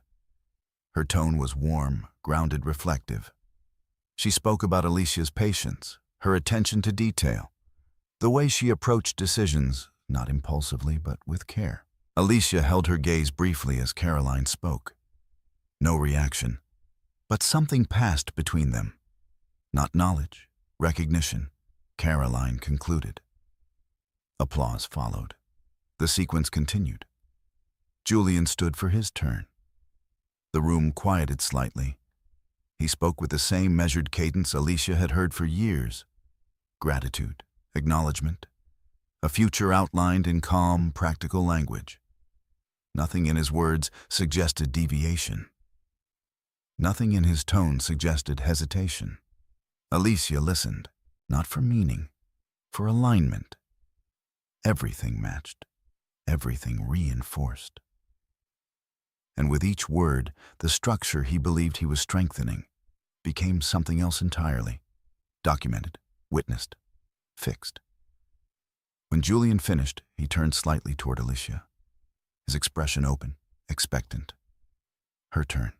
Her tone was warm, grounded, reflective. She spoke about Alicia's patience, her attention to detail, the way she approached decisions, not impulsively but with care. Alicia held her gaze briefly as Caroline spoke. No reaction, but something passed between them. Not knowledge, recognition, Caroline concluded. Applause followed. The sequence continued. Julian stood for his turn. The room quieted slightly. He spoke with the same measured cadence Alicia had heard for years. Gratitude, acknowledgement, a future outlined in calm, practical language. Nothing in his words suggested deviation. Nothing in his tone suggested hesitation. Alicia listened, not for meaning, for alignment. Everything matched, everything reinforced. And with each word, the structure he believed he was strengthening became something else entirely. Documented, witnessed, fixed. When Julian finished, he turned slightly toward Alicia, his expression open, expectant. Her turn.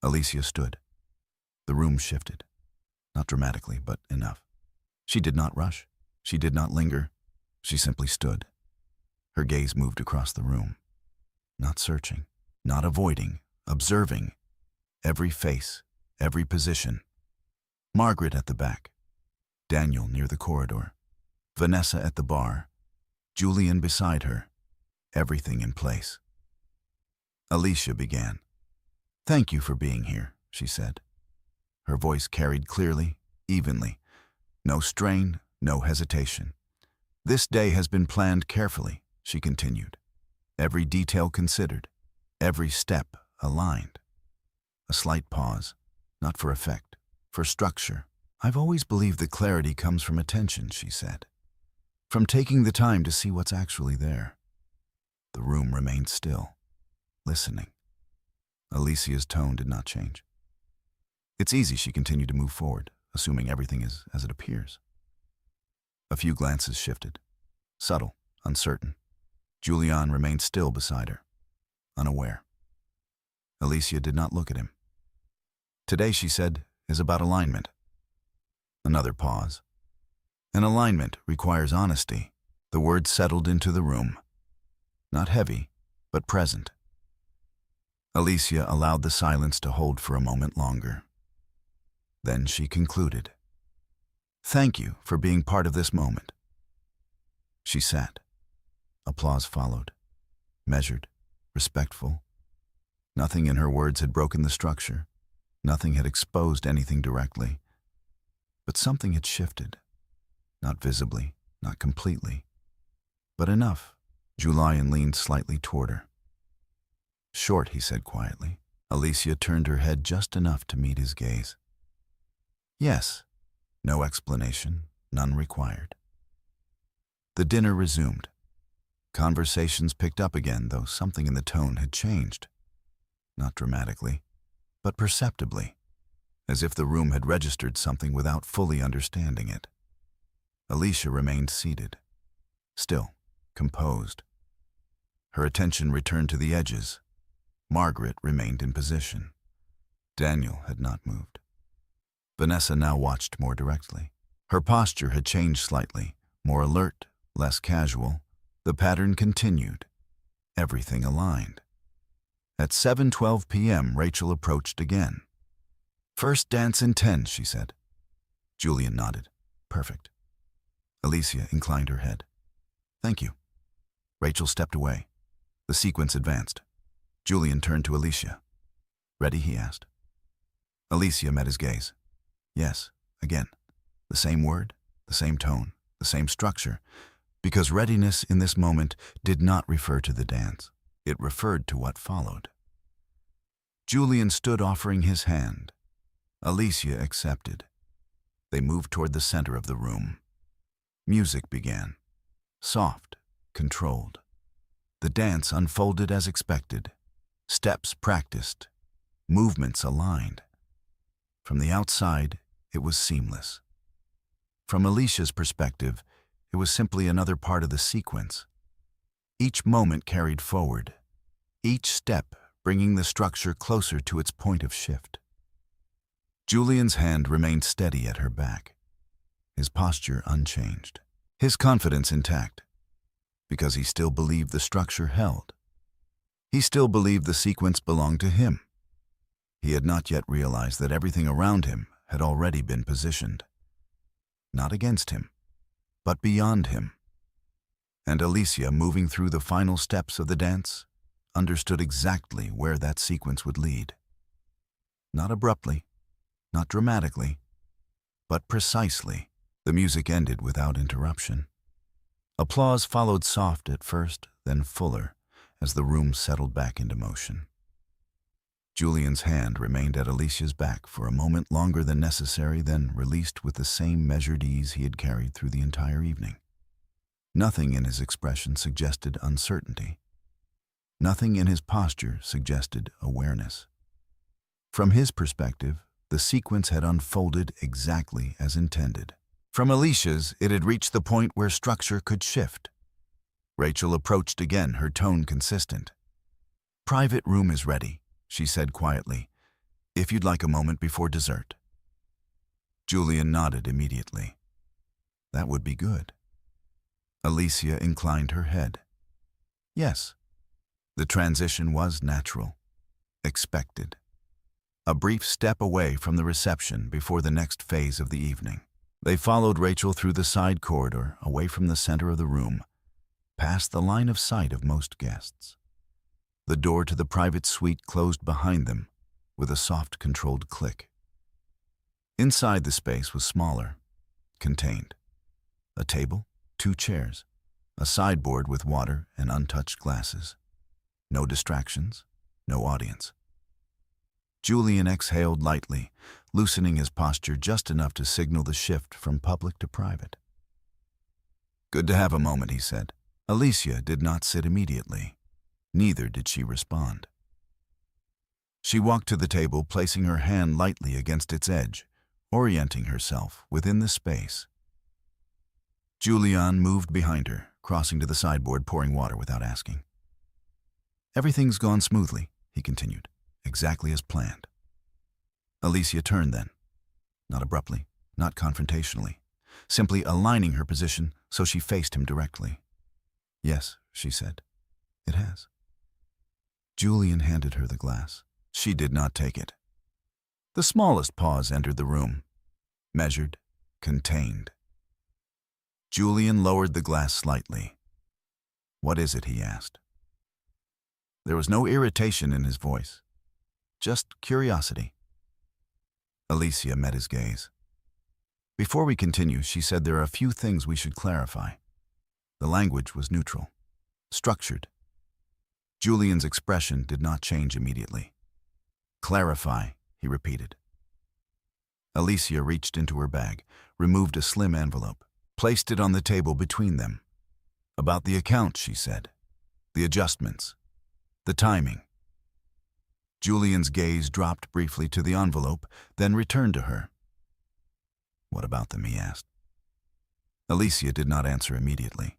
Alicia stood. The room shifted. Not dramatically, but enough. She did not rush. She did not linger. She simply stood. Her gaze moved across the room. Not searching, not avoiding, observing. Every face, every position. Margaret at the back. Daniel near the corridor. Vanessa at the bar. Julian beside her. Everything in place. Alicia began. "Thank you for being here," she said. Her voice carried clearly, evenly. No strain, no hesitation. "This day has been planned carefully," she continued. "Every detail considered, every step aligned." A slight pause, not for effect, for structure. "I've always believed that clarity comes from attention," she said. "From taking the time to see what's actually there." The room remained still, listening. Alicia's tone did not change. "It's easy," she continued to move forward, assuming everything is as it appears. A few glances shifted, subtle, uncertain. Julian remained still beside her, unaware. Alicia did not look at him. "Today," she said, "is about alignment." Another pause. "An alignment requires honesty." The words settled into the room. Not heavy, but present. Alicia allowed the silence to hold for a moment longer. Then she concluded. "Thank you for being part of this moment." She sat. Applause followed. Measured, respectful. Nothing in her words had broken the structure. Nothing had exposed anything directly. But something had shifted. Not visibly, not completely, but enough. Julian leaned slightly toward her. "Short," he said quietly. Alicia turned her head just enough to meet his gaze. "Yes." No explanation, none required. The dinner resumed. Conversations picked up again, though something in the tone had changed. Not dramatically, but perceptibly, as if the room had registered something without fully understanding it. Alicia remained seated, still, composed. Her attention returned to the edges. Margaret remained in position. Daniel had not moved. Vanessa now watched more directly. Her posture had changed slightly, more alert, less casual. The pattern continued. Everything aligned. At 7:12 p.m., Rachel approached again. "First dance in 10, she said. Julian nodded. "Perfect." Alicia inclined her head. "Thank you." Rachel stepped away. The sequence advanced. Julian turned to Alicia. "Ready?" he asked. Alicia met his gaze. Yes, again. The same word, the same tone, the same structure, because readiness in this moment did not refer to the dance. It referred to what followed. Julian stood offering his hand. Alicia accepted. They moved toward the center of the room. Music began. Soft, controlled. The dance unfolded as expected. Steps practiced. Movements aligned. From the outside, it was seamless. From Alicia's perspective, it was simply another part of the sequence. Each moment carried forward. Each step bringing the structure closer to its point of shift. Julian's hand remained steady at her back, his posture unchanged, his confidence intact, because he still believed the structure held. He still believed the sequence belonged to him. He had not yet realized that everything around him had already been positioned. Not against him, but beyond him. And Alicia, moving through the final steps of the dance, understood exactly where that sequence would lead. Not abruptly, not dramatically, but precisely. The music ended without interruption. Applause followed, soft at first, then fuller, as the room settled back into motion. Julian's hand remained at Alicia's back for a moment longer than necessary, then released with the same measured ease he had carried through the entire evening. Nothing in his expression suggested uncertainty. Nothing in his posture suggested awareness. From his perspective, the sequence had unfolded exactly as intended. From Alicia's, it had reached the point where structure could shift. Rachel approached again, her tone consistent. "Private room is ready," she said quietly, "if you'd like a moment before dessert." Julian nodded immediately. That would be good. Alicia inclined her head. Yes. The transition was natural, expected. A brief step away from the reception before the next phase of the evening. They followed Rachel through the side corridor, away from the center of the room, past the line of sight of most guests. The door to the private suite closed behind them with a soft, controlled click. Inside, the space was smaller, contained. A table, 2 chairs, a sideboard with water and untouched glasses. No distractions, no audience. Julian exhaled lightly, loosening his posture just enough to signal the shift from public to private. "Good to have a moment," he said. Alicia did not sit immediately. Neither did she respond. She walked to the table, placing her hand lightly against its edge, orienting herself within the space. Julian moved behind her, crossing to the sideboard, pouring water without asking. "Everything's gone smoothly," he continued, "exactly as planned." Alicia turned then, not abruptly, not confrontationally, simply aligning her position so she faced him directly. "Yes," she said, "it has." Julian handed her the glass. She did not take it. The smallest pause entered the room, measured, contained. Julian lowered the glass slightly. "What is it?" he asked. There was no irritation in his voice, just curiosity. Alicia met his gaze. "Before we continue," she said, "there are a few things we should clarify." The language was neutral, structured. Julian's expression did not change immediately. "Clarify," he repeated. Alicia reached into her bag, removed a slim envelope, placed it on the table between them. "About the account," she said. "The adjustments. The timing." Julian's gaze dropped briefly to the envelope, then returned to her. "What about them?" he asked. Alicia did not answer immediately.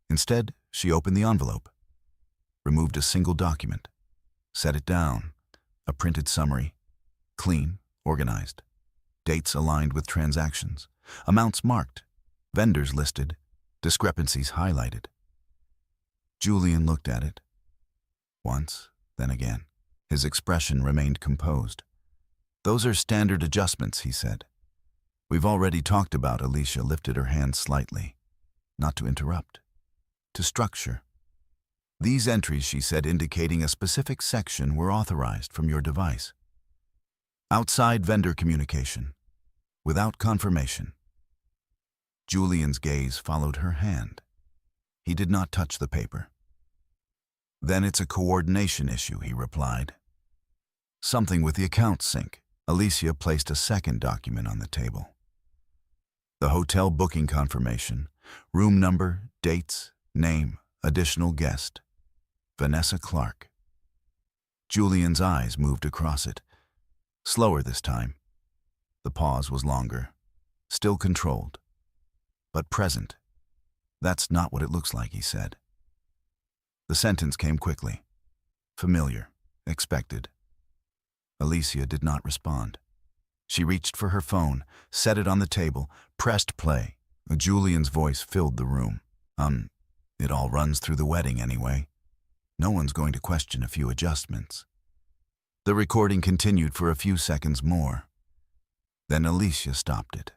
Instead, she opened the envelope, removed a single document, set it down, a printed summary, clean, organized, dates aligned with transactions, amounts marked, vendors listed, discrepancies highlighted. Julian looked at it. Once, then again. His expression remained composed. "Those are standard adjustments," he said. "We've already talked about." Alicia lifted her hand slightly, not to interrupt, to structure. "These entries," she said, indicating a specific section, "were authorized from your device. Outside vendor communication, without confirmation." Julian's gaze followed her hand. He did not touch the paper. "Then it's a coordination issue," he replied. "Something with the account sync." Alicia placed a second document on the table. The hotel booking confirmation, room number, dates, name, additional guest. Vanessa Clark. Julian's eyes moved across it. Slower this time. The pause was longer, still controlled, but present. "That's not what it looks like," he said. The sentence came quickly. Familiar, expected. Alicia did not respond. She reached for her phone, set it on the table, pressed play. Julian's voice filled the room. It all runs through the wedding anyway. No one's going to question a few adjustments." The recording continued for a few seconds more. Then Alicia stopped it.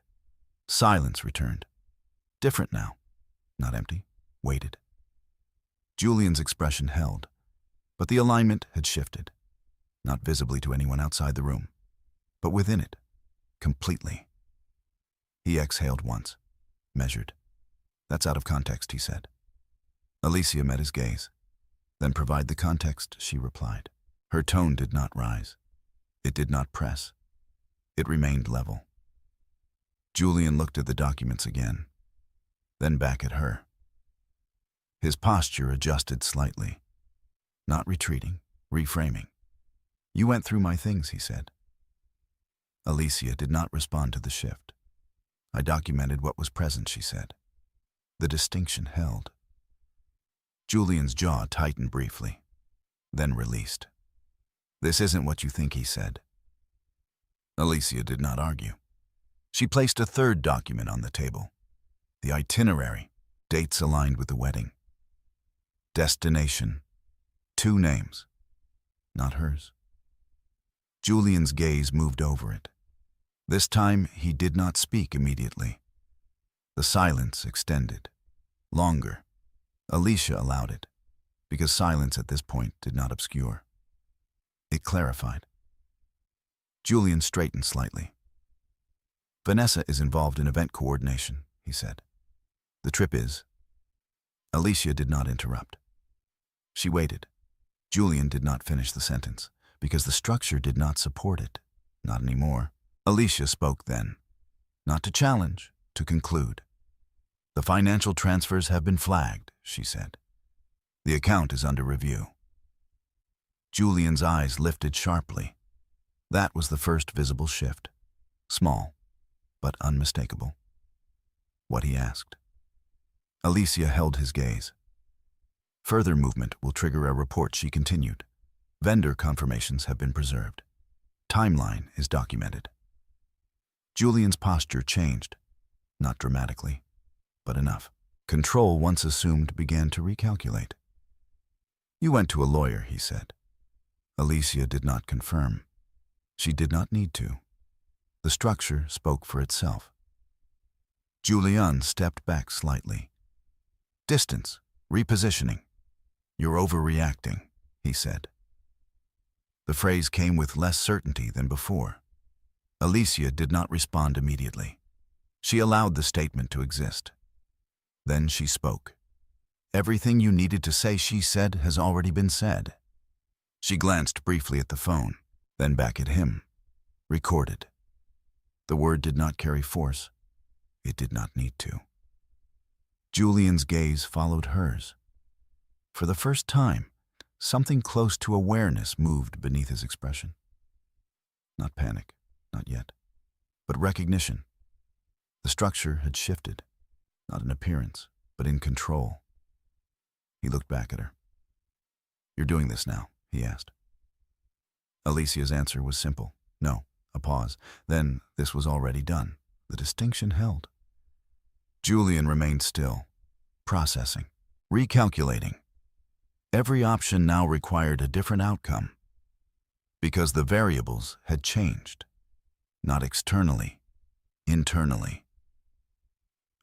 Silence returned. Different now. Not empty. Weighted. Julian's expression held, but the alignment had shifted. Not visibly to anyone outside the room, but within it, completely. He exhaled once, measured. "That's out of context," he said. Alicia met his gaze. "Then provide the context," she replied. Her tone did not rise, It did not press. It remained level. Julian looked at the documents again, then back at her. His posture adjusted slightly, not retreating, reframing. "You went through my things," he said. Alicia did not respond to the shift. "I documented what was present," she said. The distinction held. Julian's jaw tightened briefly, then released. "This isn't what you think," he said. Alicia did not argue. She placed a third document on the table. The itinerary, dates aligned with the wedding. Destination, 2 names, not hers. Julian's gaze moved over it. This time, he did not speak immediately. The silence extended. Longer. Alicia allowed it, because silence at this point did not obscure. It clarified. Julian straightened slightly. "Vanessa is involved in event coordination," he said. "The trip is." Alicia did not interrupt. She waited. Julian did not finish the sentence, because the structure did not support it. Not anymore. Alicia spoke then, not to challenge, to conclude. "The financial transfers have been flagged," she said. "The account is under review." Julian's eyes lifted sharply. That was the first visible shift. Small, but unmistakable. What he asked. Alicia held his gaze. "Further movement will trigger a report," she continued. "Vendor confirmations have been preserved. Timeline is documented." Julian's posture changed, not dramatically, but enough. Control once assumed began to recalculate. "You went to a lawyer," he said. Alicia did not confirm. She did not need to. The structure spoke for itself. Julian stepped back slightly. "Distance, repositioning. You're overreacting," he said. The phrase came with less certainty than before. Alicia did not respond immediately. She allowed the statement to exist. Then she spoke. "Everything you needed to say," she said, "has already been said." She glanced briefly at the phone, then back at him. Recorded. The word did not carry force. It did not need to. Julian's gaze followed hers. For the first time, something close to awareness moved beneath his expression. Not panic, not yet, but recognition. The structure had shifted, not in appearance, but in control. He looked back at her. "You're doing this now?" he asked. Alicia's answer was simple. No. A pause. Then this was already done. The distinction held. Julian remained still, processing, recalculating. Every option now required a different outcome, because the variables had changed, not externally, internally.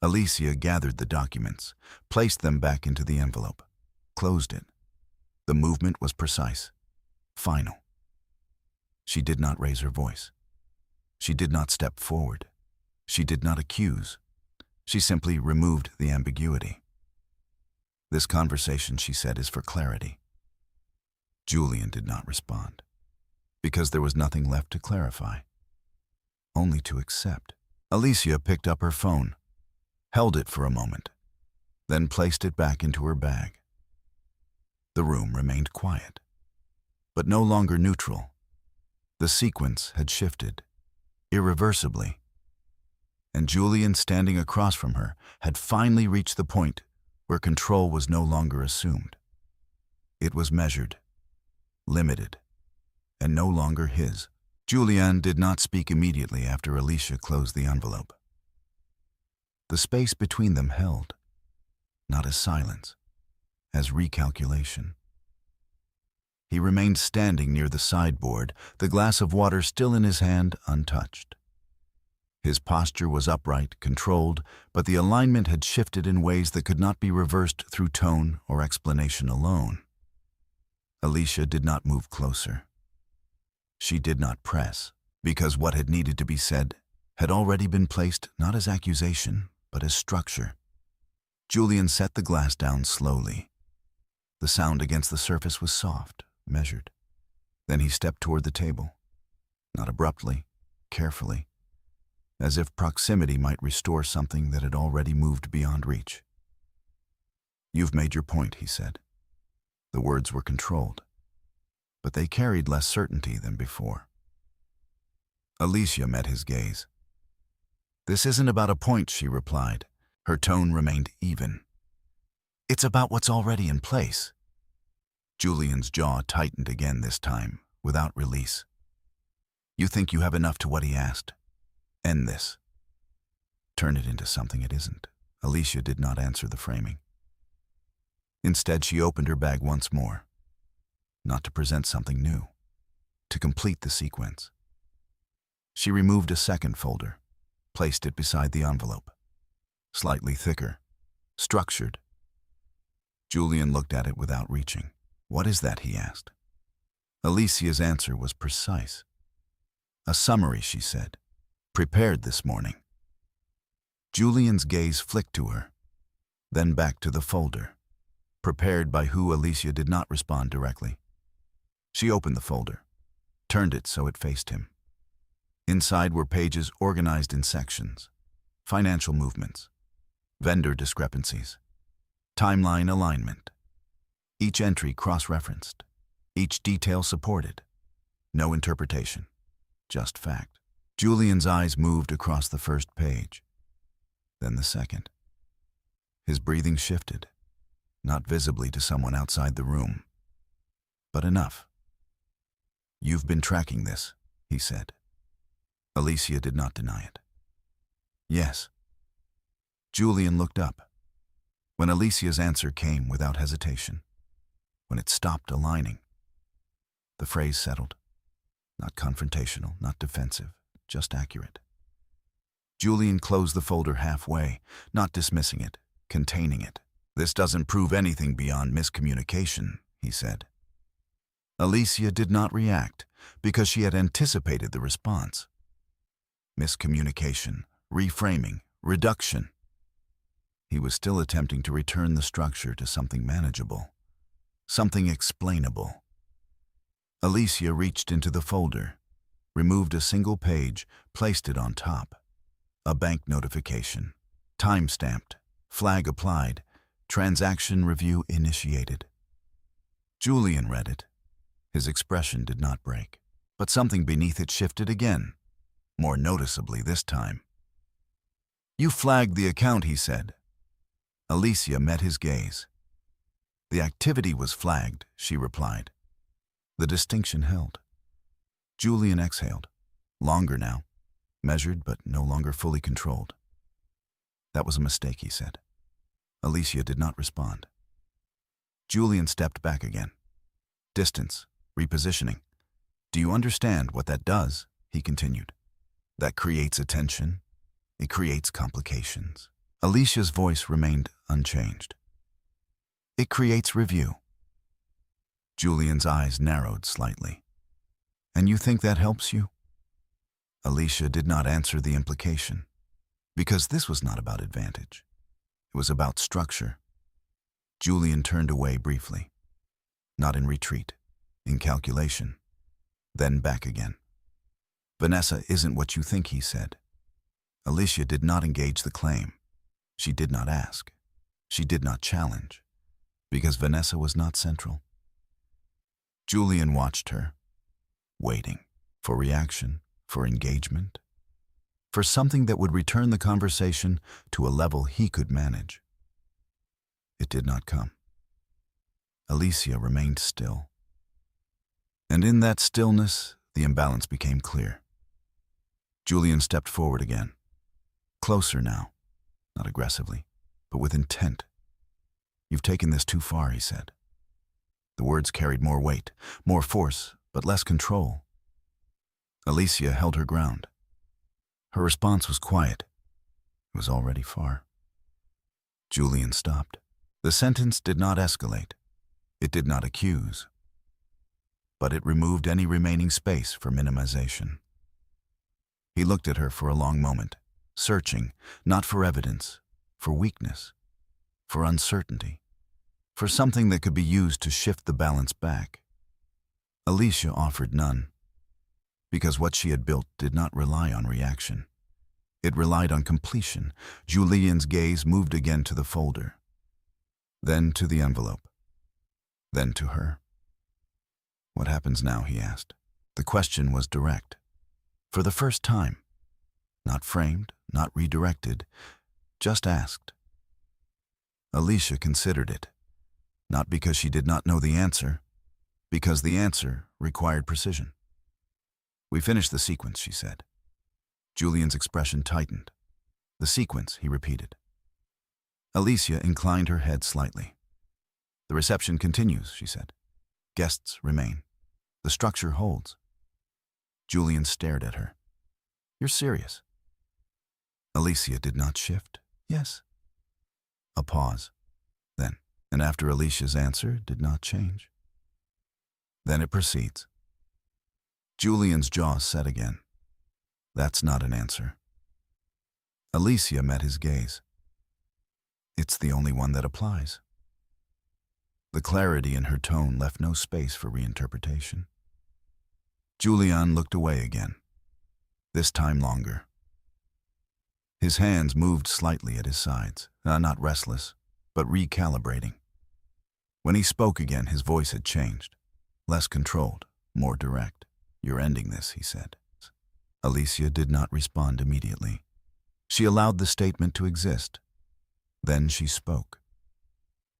Alicia gathered the documents, placed them back into the envelope, closed it. The movement was precise, final. She did not raise her voice. She did not step forward. She did not accuse. She simply removed the ambiguity. "This conversation," she said, "is for clarity." Julian did not respond, because there was nothing left to clarify, only to accept. Alicia picked up her phone, held it for a moment, then placed it back into her bag. The room remained quiet, but no longer neutral. The sequence had shifted, irreversibly, and Julian, standing across from her, had finally reached the point where control was no longer assumed. It was measured, limited, and no longer his. Julian did not speak immediately after Alicia closed the envelope. The space between them held, not as silence, as recalculation. He remained standing near the sideboard, the glass of water still in his hand, untouched. His posture was upright, controlled, but the alignment had shifted in ways that could not be reversed through tone or explanation alone. Alicia did not move closer. She did not press, because what had needed to be said had already been placed not as accusation, but as structure. Julian set the glass down slowly. The sound against the surface was soft, measured. Then he stepped toward the table. not abruptly, carefully, as if proximity might restore something that had already moved beyond reach. "You've made your point," he said. The words were controlled, but they carried less certainty than before. Alicia met his gaze. "This isn't about a point," she replied. Her tone remained even. "It's about what's already in place." Julian's jaw tightened again this time, without release. "You think you have enough to what he asked? End this. Turn it into something it isn't." Alicia did not answer the framing. Instead, she opened her bag once more, not to present something new, to complete the sequence. She removed a second folder, placed it beside the envelope. Slightly thicker, structured. Julian looked at it without reaching. "What is that?" he asked. Alicia's answer was precise. "A summary," she said. "Prepared this morning." Julian's gaze flicked to her, then back to the folder. Prepared by who? Alicia did not respond directly. She opened the folder, turned it so it faced him. Inside were pages organized in sections: financial movements, vendor discrepancies, timeline alignment. Each entry cross-referenced, each detail supported. No interpretation, just fact. Julian's eyes moved across the first page, then the second. His breathing shifted, not visibly to someone outside the room, but enough. "You've been tracking this," he said. Alicia did not deny it. "Yes." Julian looked up. When Alicia's answer came without hesitation, when it stopped aligning, the phrase settled. Not confrontational, not defensive, just accurate. Julian closed the folder halfway, not dismissing it, containing it. "This doesn't prove anything beyond miscommunication," he said. Alicia did not react because she had anticipated the response. Miscommunication, reframing, reduction. He was still attempting to return the structure to something manageable, something explainable. Alicia reached into the folder, removed a single page, placed it on top. A bank notification, time-stamped, flag applied, transaction review initiated. Julian read it. His expression did not break, but something beneath it shifted again, more noticeably this time. "You flagged the account," he said. Alicia met his gaze. "The activity was flagged," she replied. The distinction held. Julian exhaled, longer now, measured but no longer fully controlled. "That was a mistake," he said. Alicia did not respond. Julian stepped back again. Distance, repositioning. "Do you understand what that does?" he continued. "That creates attention. It creates complications." Alicia's voice remained unchanged. "It creates review." Julian's eyes narrowed slightly. "And you think that helps you?" Alicia did not answer the implication, because this was not about advantage. It was about structure. Julian turned away briefly, not in retreat, in calculation, then back again. "Vanessa isn't what you think," he said. Alicia did not engage the claim. She did not ask. She did not challenge, because Vanessa was not central. Julian watched her, waiting for reaction, for engagement, for something that would return the conversation to a level he could manage. It did not come. Alicia remained still. And in that stillness, the imbalance became clear. Julian stepped forward again, closer now, not aggressively, but with intent. "You've taken this too far," he said. The words carried more weight, more force, but less control. Alicia held her ground. Her response was quiet. It was already far. Julian stopped. The sentence did not escalate. It did not accuse. But it removed any remaining space for minimization. He looked at her for a long moment, searching, not for evidence, for weakness, for uncertainty, for something that could be used to shift the balance back. Alicia offered none. because what she had built did not rely on reaction. It relied on completion. Julian's gaze moved again to the folder, then to the envelope, then to her. "What happens now?" he asked. The question was direct. For the first time. Not framed, not redirected, just asked. Alicia considered it, not because she did not know the answer, because the answer required precision. "We finished the sequence," she said. Julian's expression tightened. "The sequence," he repeated. Alicia inclined her head slightly. "The reception continues," she said. "Guests remain. The structure holds." Julian stared at her. "You're serious?" Alicia did not shift. "Yes." A pause. Then, and after Alicia's answer did not change. Then it proceeds. Julian's jaw set again. "That's not an answer." Alicia met his gaze. "It's the only one that applies." The clarity in her tone left no space for reinterpretation. Julian looked away again, this time longer. His hands moved slightly at his sides, not restless, but recalibrating. When he spoke again, his voice had changed, less controlled, more direct. "You're ending this," he said. Alicia did not respond immediately. She allowed the statement to exist. Then she spoke.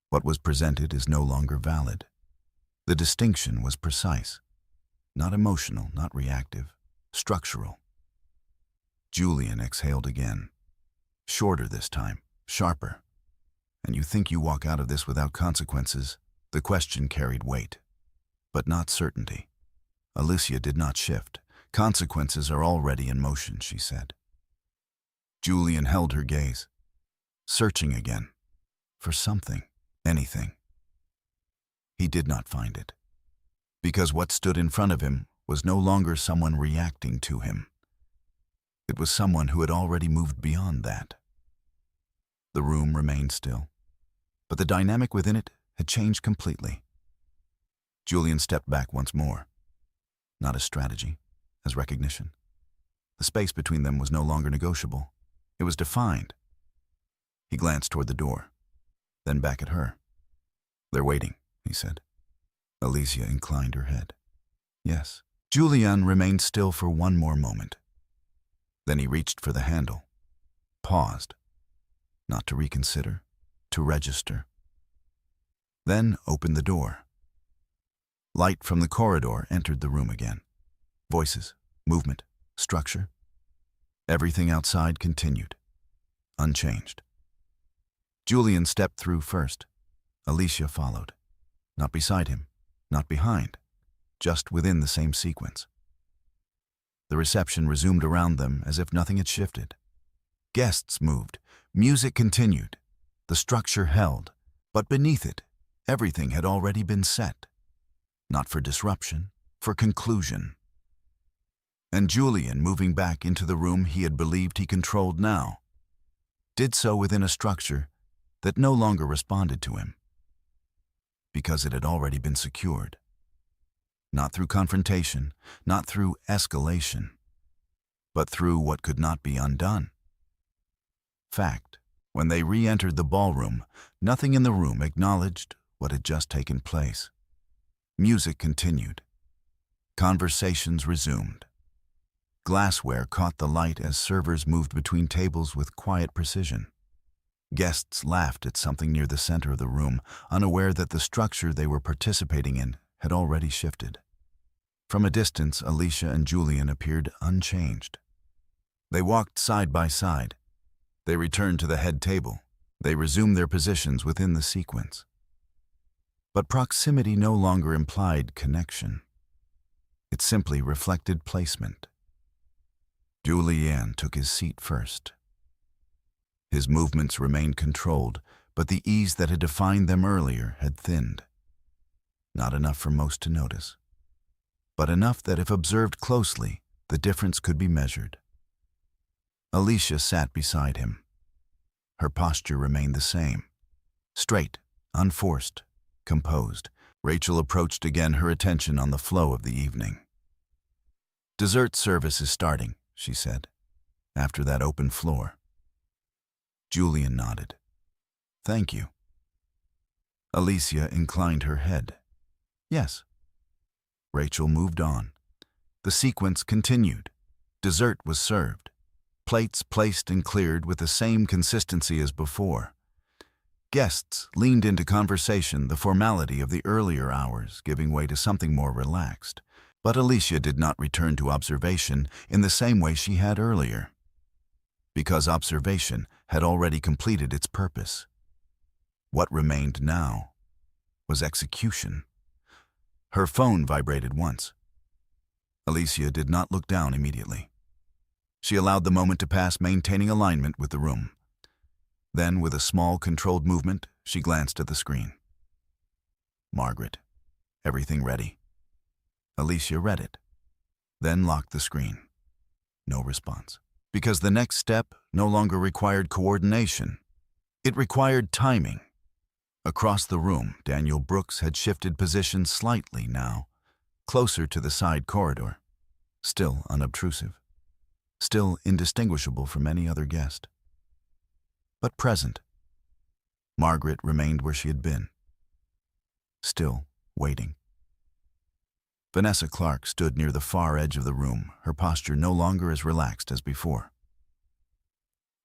What was presented is no longer valid. The distinction was precise. Not emotional, not reactive, structural. Julian exhaled again. Shorter this time, sharper. "And you think you walk out of this without consequences?" The question carried weight, but not certainty. Alicia did not shift. "Consequences are already in motion," she said. Julian held her gaze, searching again, for something, anything. He did not find it, because what stood in front of him was no longer someone reacting to him. It was someone who had already moved beyond that. The room remained still, but the dynamic within it had changed completely. Julian stepped back once more, not as strategy, as recognition. The space between them was no longer negotiable. It was defined. He glanced toward the door, then back at her. "They're waiting," he said. Alicia inclined her head. "Yes." Julian remained still for one more moment. Then he reached for the handle, paused, not to reconsider, to register. Then opened the door. Light from the corridor entered the room again. Voices, movement, structure. Everything outside continued, unchanged. Julian stepped through first. Alicia followed. Not beside him, not behind, just within the same sequence. The reception resumed around them as if nothing had shifted. Guests moved. Music continued. The structure held. But beneath it, everything had already been set. Not for disruption, for conclusion. And Julian, moving back into the room he had believed he controlled now, did so within a structure that no longer responded to him, because it had already been secured. Not through confrontation, not through escalation, but through what could not be undone. Fact, when they re-entered the ballroom, nothing in the room acknowledged what had just taken place. Music continued. Conversations resumed. Glassware caught the light as servers moved between tables with quiet precision. Guests laughed at something near the center of the room, unaware that the structure they were participating in had already shifted. From a distance, Alicia and Julian appeared unchanged. They walked side by side. They returned to the head table. They resumed their positions within the sequence. But proximity no longer implied connection. It simply reflected placement. Julian took his seat first. His movements remained controlled, but the ease that had defined them earlier had thinned. Not enough for most to notice, but enough that if observed closely, the difference could be measured. Alicia sat beside him. Her posture remained the same. Straight, unforced, composed. Rachel approached again, her attention on the flow of the evening. "Dessert service is starting," she said, "after that open floor." Julian nodded. "Thank you." Alicia inclined her head. "Yes." Rachel moved on. The sequence continued. Dessert was served. Plates placed and cleared with the same consistency as before. Guests leaned into conversation, the formality of the earlier hours giving way to something more relaxed. But Alicia did not return to observation in the same way she had earlier, because observation had already completed its purpose. What remained now was execution. Her phone vibrated once. Alicia did not look down immediately. She allowed the moment to pass, maintaining alignment with the room. Then, with a small, controlled movement, she glanced at the screen. "Margaret, everything ready?" Alicia read it, then locked the screen. No response. Because the next step no longer required coordination. It required timing. Across the room, Daniel Brooks had shifted position slightly now, closer to the side corridor, still unobtrusive, still indistinguishable from any other guest. But present. Margaret remained where she had been, still waiting. Vanessa Clark stood near the far edge of the room, her posture no longer as relaxed as before.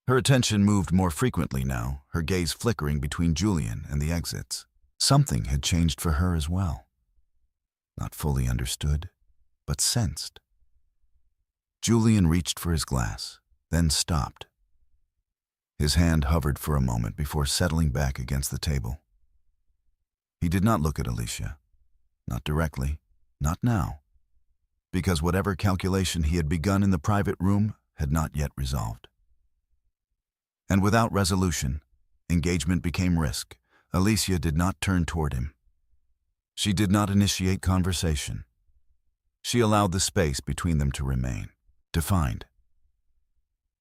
Her attention moved more frequently now, her gaze flickering between Julian and the exits. Something had changed for her as well. Not fully understood, but sensed. Julian reached for his glass, then stopped. His hand hovered for a moment before settling back against the table. He did not look at Alicia, not directly. Not now, because whatever calculation he had begun in the private room had not yet resolved. And without resolution, engagement became risk. Alicia did not turn toward him. She did not initiate conversation. She allowed the space between them to remain, defined.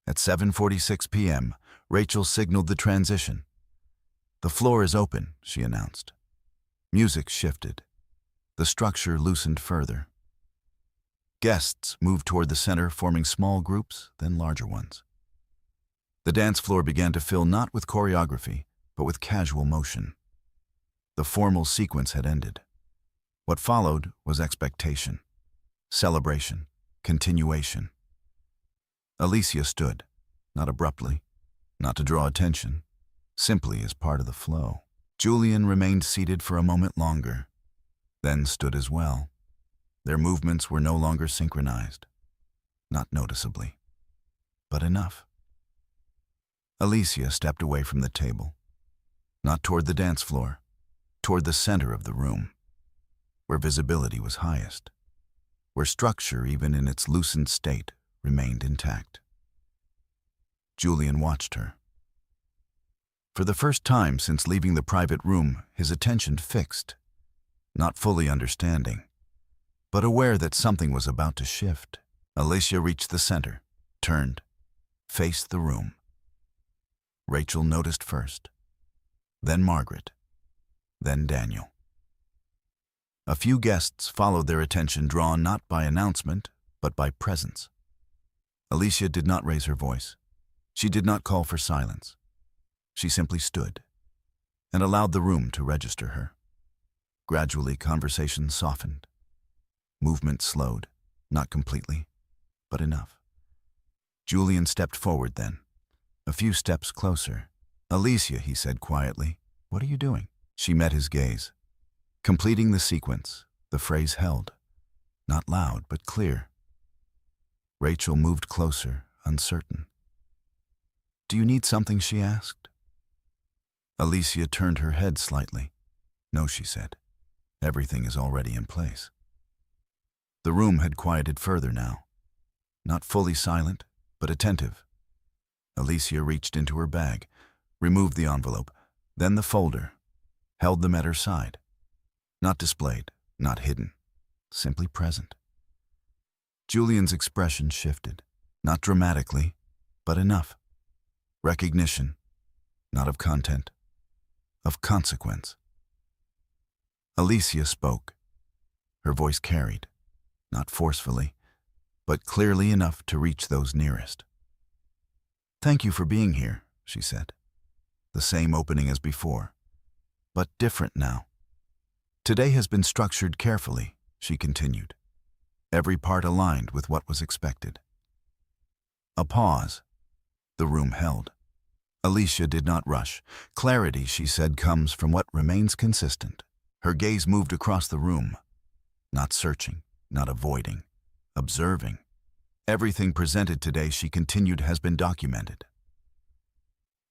At 7:46 p.m., Rachel signaled the transition. "The floor is open," she announced. Music shifted. The structure loosened further. Guests moved toward the center, forming small groups, then larger ones. The dance floor began to fill not with choreography, but with casual motion. The formal sequence had ended. What followed was expectation, celebration, continuation. Alicia stood, not abruptly, not to draw attention, simply as part of the flow. Julian remained seated for a moment longer, then stood as well. Their movements were no longer synchronized, not noticeably, but enough. Alicia stepped away from the table, not toward the dance floor, toward the center of the room, where visibility was highest, where structure, even in its loosened state, remained intact. Julian watched her. For the first time since leaving the private room, his attention fixed, not fully understanding, but aware that something was about to shift. Alicia reached the center, turned, faced the room. Rachel noticed first, then Margaret, then Daniel. A few guests followed, their attention drawn not by announcement, but by presence. Alicia did not raise her voice. She did not call for silence. She simply stood and allowed the room to register her. Gradually, conversation softened. Movement slowed, not completely, but enough. Julian stepped forward then, a few steps closer. "Alicia," he said quietly, "what are you doing?" She met his gaze. Completing the sequence, the phrase held, not loud but clear. Rachel moved closer, uncertain. "Do you need something?" she asked. Alicia turned her head slightly. "No," she said. "Everything is already in place." The room had quieted further now, not fully silent, but attentive. Alicia reached into her bag, removed the envelope, then the folder, held them at her side. Not displayed, not hidden, simply present. Julian's expression shifted, not dramatically, but enough. Recognition, not of content, of consequence. Alicia spoke. Her voice carried, not forcefully, but clearly enough to reach those nearest. "Thank you for being here," she said. The same opening as before, but different now. "Today has been structured carefully," she continued, every part aligned with what was expected. A pause. The room held. Alicia did not rush. Clarity, she said, comes from what remains consistent. Her gaze moved across the room, not searching, not avoiding, observing. Everything presented today, she continued, has been documented.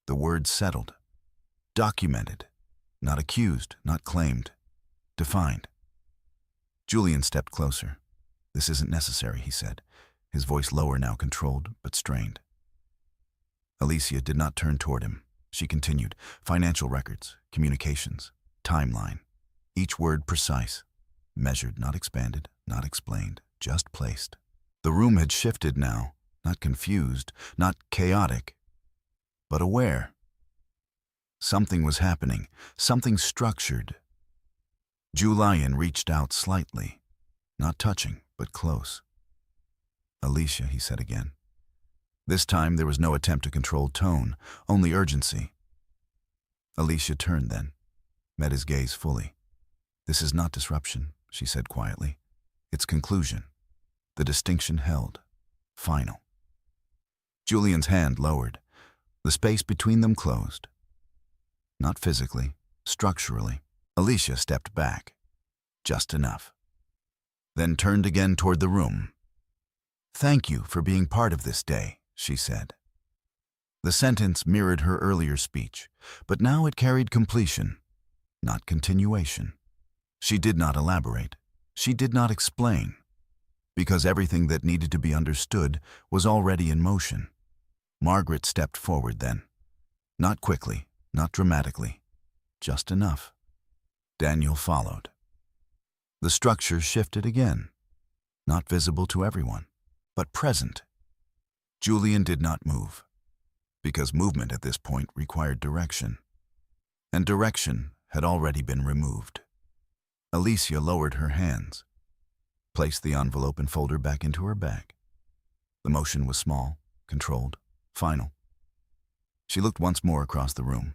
The word settled. Documented. Not accused, not claimed. Defined. Julian stepped closer. "This isn't necessary," he said, his voice lower now, controlled but strained. Alicia did not turn toward him. She continued. "Financial records, communications, timeline. Each word precise. Measured, not expanded, not explained, just placed." The room had shifted now, not confused, not chaotic, but aware. Something was happening, something structured. Julian reached out slightly, not touching, but close. "Alicia," he said again. This time there was no attempt to control tone, only urgency. Alicia turned then, met his gaze fully. "This is not disruption," she said quietly. "It's conclusion. The distinction held. Final." Julian's hand lowered. The space between them closed. Not physically, structurally. Alicia stepped back. Just enough. Then turned again toward the room. "Thank you for being part of this day," she said. The sentence mirrored her earlier speech, but now it carried completion, not continuation. She did not elaborate. She did not explain, because everything that needed to be understood was already in motion. Margaret stepped forward then. Not quickly, not dramatically, just enough. Daniel followed. The structure shifted again, not visible to everyone, but present. Julian did not move, because movement at this point required direction, and direction had already been removed. Alicia lowered her hands, placed the envelope and folder back into her bag. The motion was small, controlled, final. She looked once more across the room,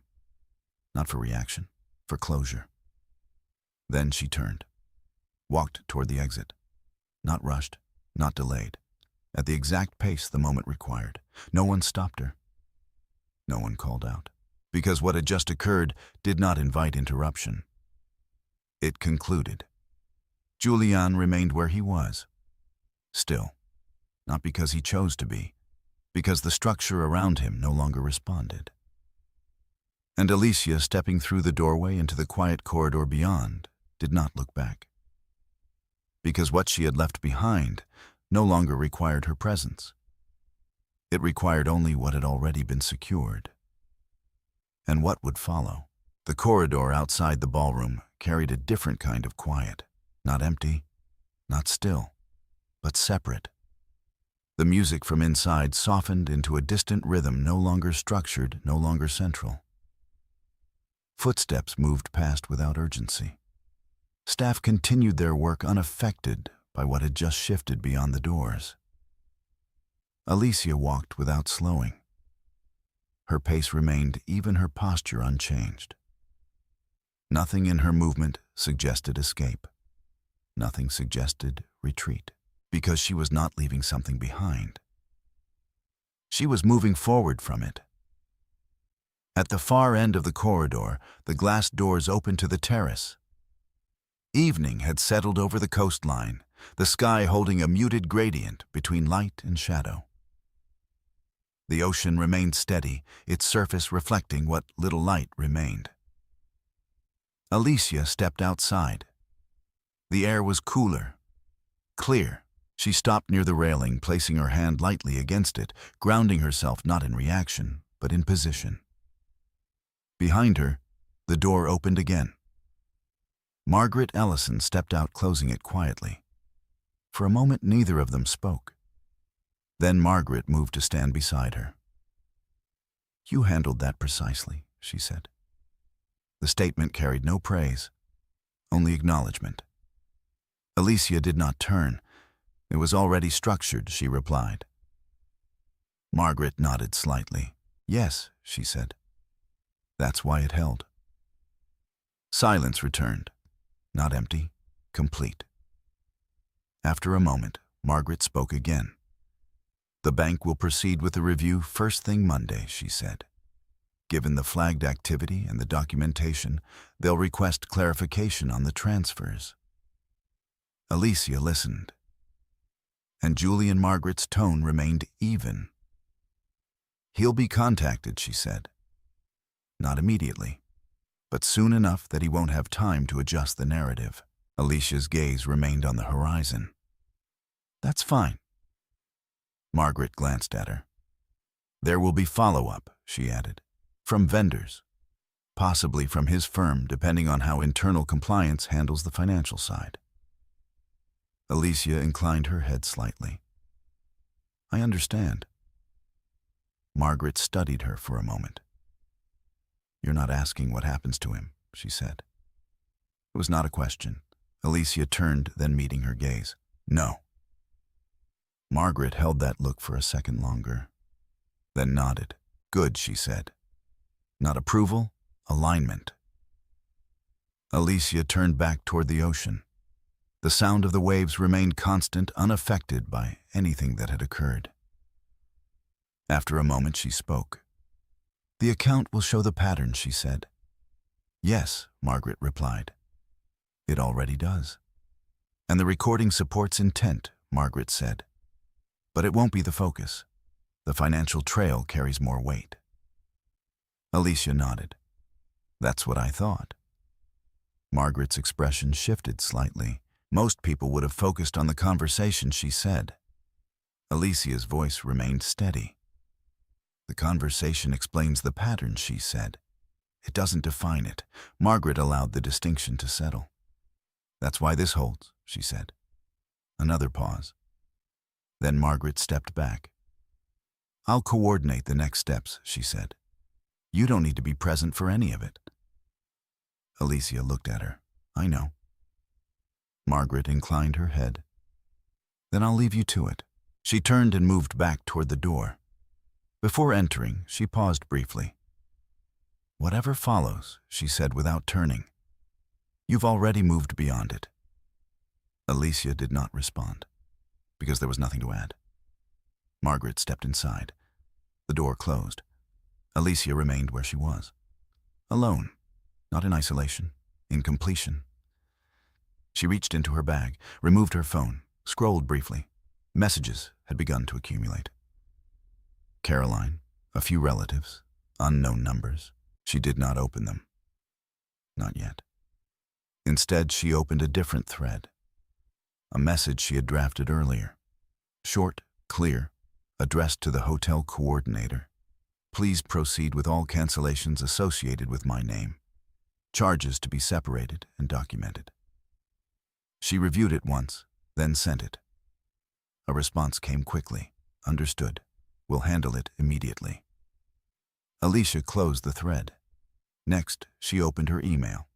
not for reaction, for closure. Then she turned, walked toward the exit, not rushed, not delayed, at the exact pace the moment required. No one stopped her. No one called out, because what had just occurred did not invite interruption. It concluded. Julian remained where he was, still, not because he chose to be, because the structure around him no longer responded. And Alicia, stepping through the doorway into the quiet corridor beyond, did not look back, because what she had left behind no longer required her presence. It required only what had already been secured. And what would follow? The corridor outside the ballroom carried a different kind of quiet, not empty, not still, but separate. The music from inside softened into a distant rhythm, no longer structured, no longer central. Footsteps moved past without urgency. Staff continued their work unaffected by what had just shifted beyond the doors. Alicia walked without slowing. Her pace remained, even her posture unchanged. Nothing in her movement suggested escape. Nothing suggested retreat, because she was not leaving something behind. She was moving forward from it. At the far end of the corridor, the glass doors opened to the terrace. Evening had settled over the coastline, the sky holding a muted gradient between light and shadow. The ocean remained steady, its surface reflecting what little light remained. Alicia stepped outside. The air was cooler, clear. She stopped near the railing, placing her hand lightly against it, grounding herself not in reaction, but in position. Behind her, the door opened again. Margaret Ellison stepped out, closing it quietly. For a moment, neither of them spoke. Then Margaret moved to stand beside her. "You handled that precisely," she said. The statement carried no praise, only acknowledgement. Alicia did not turn. It was already structured, she replied. Margaret nodded slightly. Yes, she said. That's why it held. Silence returned. Not empty, complete. After a moment, Margaret spoke again. The bank will proceed with the review first thing Monday, she said. Given the flagged activity and the documentation, they'll request clarification on the transfers. Alicia listened, and Julie and Margaret's tone remained even. He'll be contacted, she said. Not immediately, but soon enough that he won't have time to adjust the narrative. Alicia's gaze remained on the horizon. That's fine. Margaret glanced at her. There will be follow-up, she added, from vendors, possibly from his firm, depending on how internal compliance handles the financial side. Alicia inclined her head slightly. I understand. Margaret studied her for a moment. You're not asking what happens to him, she said. It was not a question. Alicia turned, then meeting her gaze. No. Margaret held that look for a second longer, then nodded. Good, she said. Not approval, alignment. Alicia turned back toward the ocean. The sound of the waves remained constant, unaffected by anything that had occurred. After a moment, she spoke. The account will show the pattern, she said. Yes, Margaret replied. It already does. And the recording supports intent, Margaret said. But it won't be the focus. The financial trail carries more weight. Alicia nodded. That's what I thought. Margaret's expression shifted slightly. Most people would have focused on the conversation, she said. Alicia's voice remained steady. The conversation explains the pattern, she said. It doesn't define it. Margaret allowed the distinction to settle. That's why this holds, she said. Another pause. Then Margaret stepped back. I'll coordinate the next steps, she said. You don't need to be present for any of it. Alicia looked at her. I know. Margaret inclined her head. Then I'll leave you to it. She turned and moved back toward the door. Before entering, she paused briefly. Whatever follows, she said without turning. You've already moved beyond it. Alicia did not respond, because there was nothing to add. Margaret stepped inside. The door closed. Alicia remained where she was. Alone, not in isolation, in completion. She reached into her bag, removed her phone, scrolled briefly. Messages had begun to accumulate. Caroline, a few relatives, unknown numbers. She did not open them. Not yet. Instead, she opened a different thread. A message she had drafted earlier. Short, clear, addressed to the hotel coordinator. Please proceed with all cancellations associated with my name. Charges to be separated and documented. She reviewed it once, then sent it. A response came quickly. Understood. We'll handle it immediately. Alicia closed the thread. Next, she opened her email.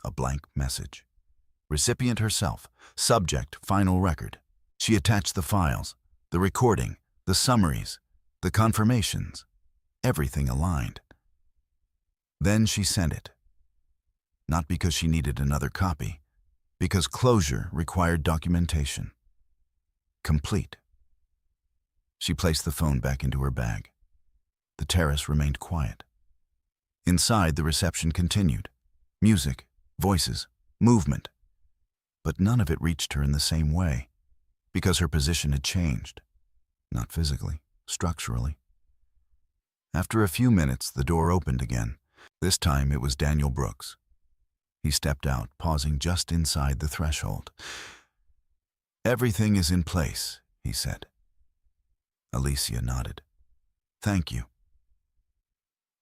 A blank message. Recipient herself. Subject, final record. She attached the files, the recording, the summaries, the confirmations. Everything aligned. Then she sent it. Not because she needed another copy, because closure required documentation. Complete. She placed the phone back into her bag. The terrace remained quiet. Inside, the reception continued. Music, voices, movement. But none of it reached her in the same way, because her position had changed. Not physically, structurally. After a few minutes, the door opened again. This time it was Daniel Brooks. He stepped out, pausing just inside the threshold. Everything is in place, he said. Alicia nodded. Thank you.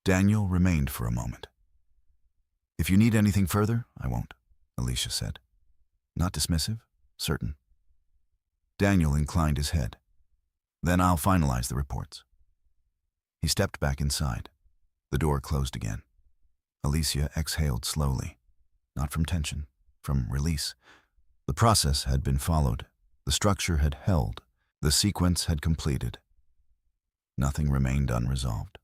Daniel remained for a moment. If you need anything further, I won't, Alicia said. Not dismissive, certain. Daniel inclined his head. Then I'll finalize the reports. He stepped back inside. The door closed again. Alicia exhaled slowly, not from tension, from release. The process had been followed. The The structure had held. The sequence had completed. Nothing remained unresolved.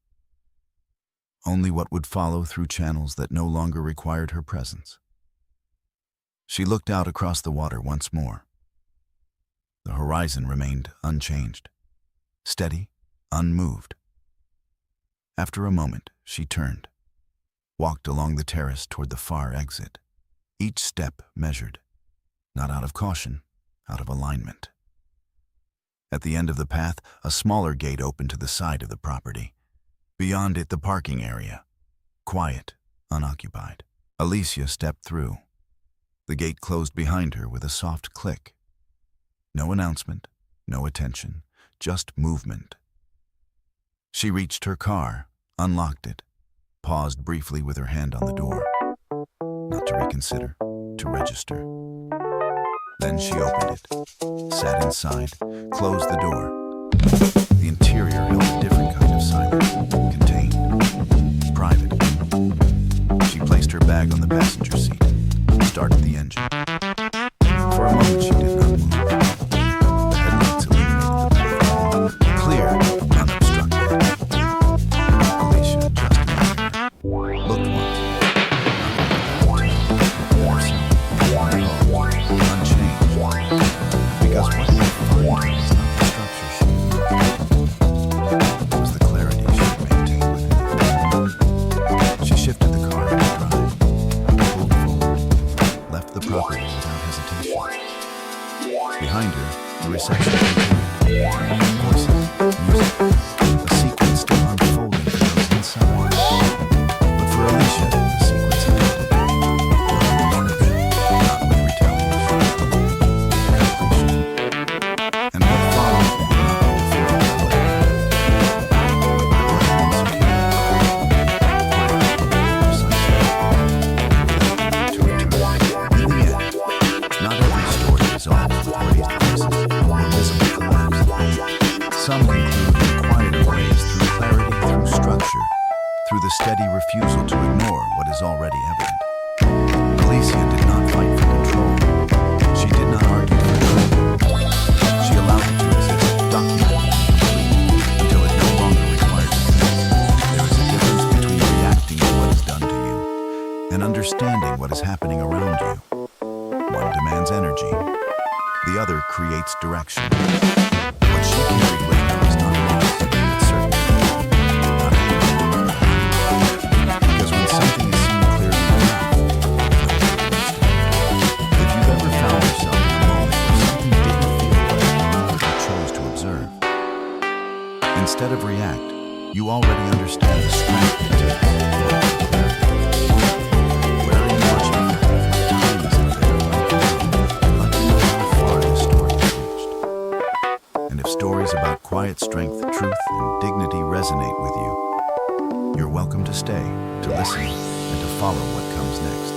Only what would follow through channels that no longer required her presence. She looked out across the water once more. The horizon remained unchanged, steady, unmoved. After a moment, she turned, walked along the terrace toward the far exit, each step measured, not out of caution, out of alignment. At the end of the path, a smaller gate opened to the side of the property. Beyond it, the parking area, quiet, unoccupied. Alicia stepped through. The gate closed behind her with a soft click. No announcement, no attention, just movement. She reached her car, unlocked it, paused briefly with her hand on the door. Not to reconsider, to register. Then she opened it, sat inside, closed the door. The interior held a different kind of silence, contained, private. She placed her bag on the passenger seat, started the engine. For a moment she did not move. The headlights illuminated the path, clear, unobstructed. Alicia adjusted her mirror, looked once, unchanged. Because what they find was not the structure she knew. It was the clarity she had maintained within. She shifted the car into drive, pulled forward, left the property without hesitation. Behind her, the reception continued. Voices, music, a sequence still unfolding for those inside. But for Alicia, the sequence had ended. Not with redemption, not with retaliation, with completion. And what followed would not hold forever. To return. In the end, not every story resolves with raised voices or visible collapse. Some conclude in quieter ways through clarity, through structure, through the steady refusal to ignore what is already evident. Alicia did not fight for control. She did not argue for truth. She allowed it to exist, documented and complete, until it no longer required defense. There is a difference between reacting to what is done to you and understanding what is happening around you. One demands energy. The other creates direction. What she carried with her was not loss, but certainty. Not anger. Because when something is seen clearly enough, if you've ever found yourself in a moment where something didn't feel right, but chose to observe, instead of react, you already understand the strength it takes to look for clarity. Where in much of it, time isn't there like to know how far the story has reached. And if stories about quiet strength, truth, and dignity resonate with you, you're welcome to stay, to listen, and to follow what comes next.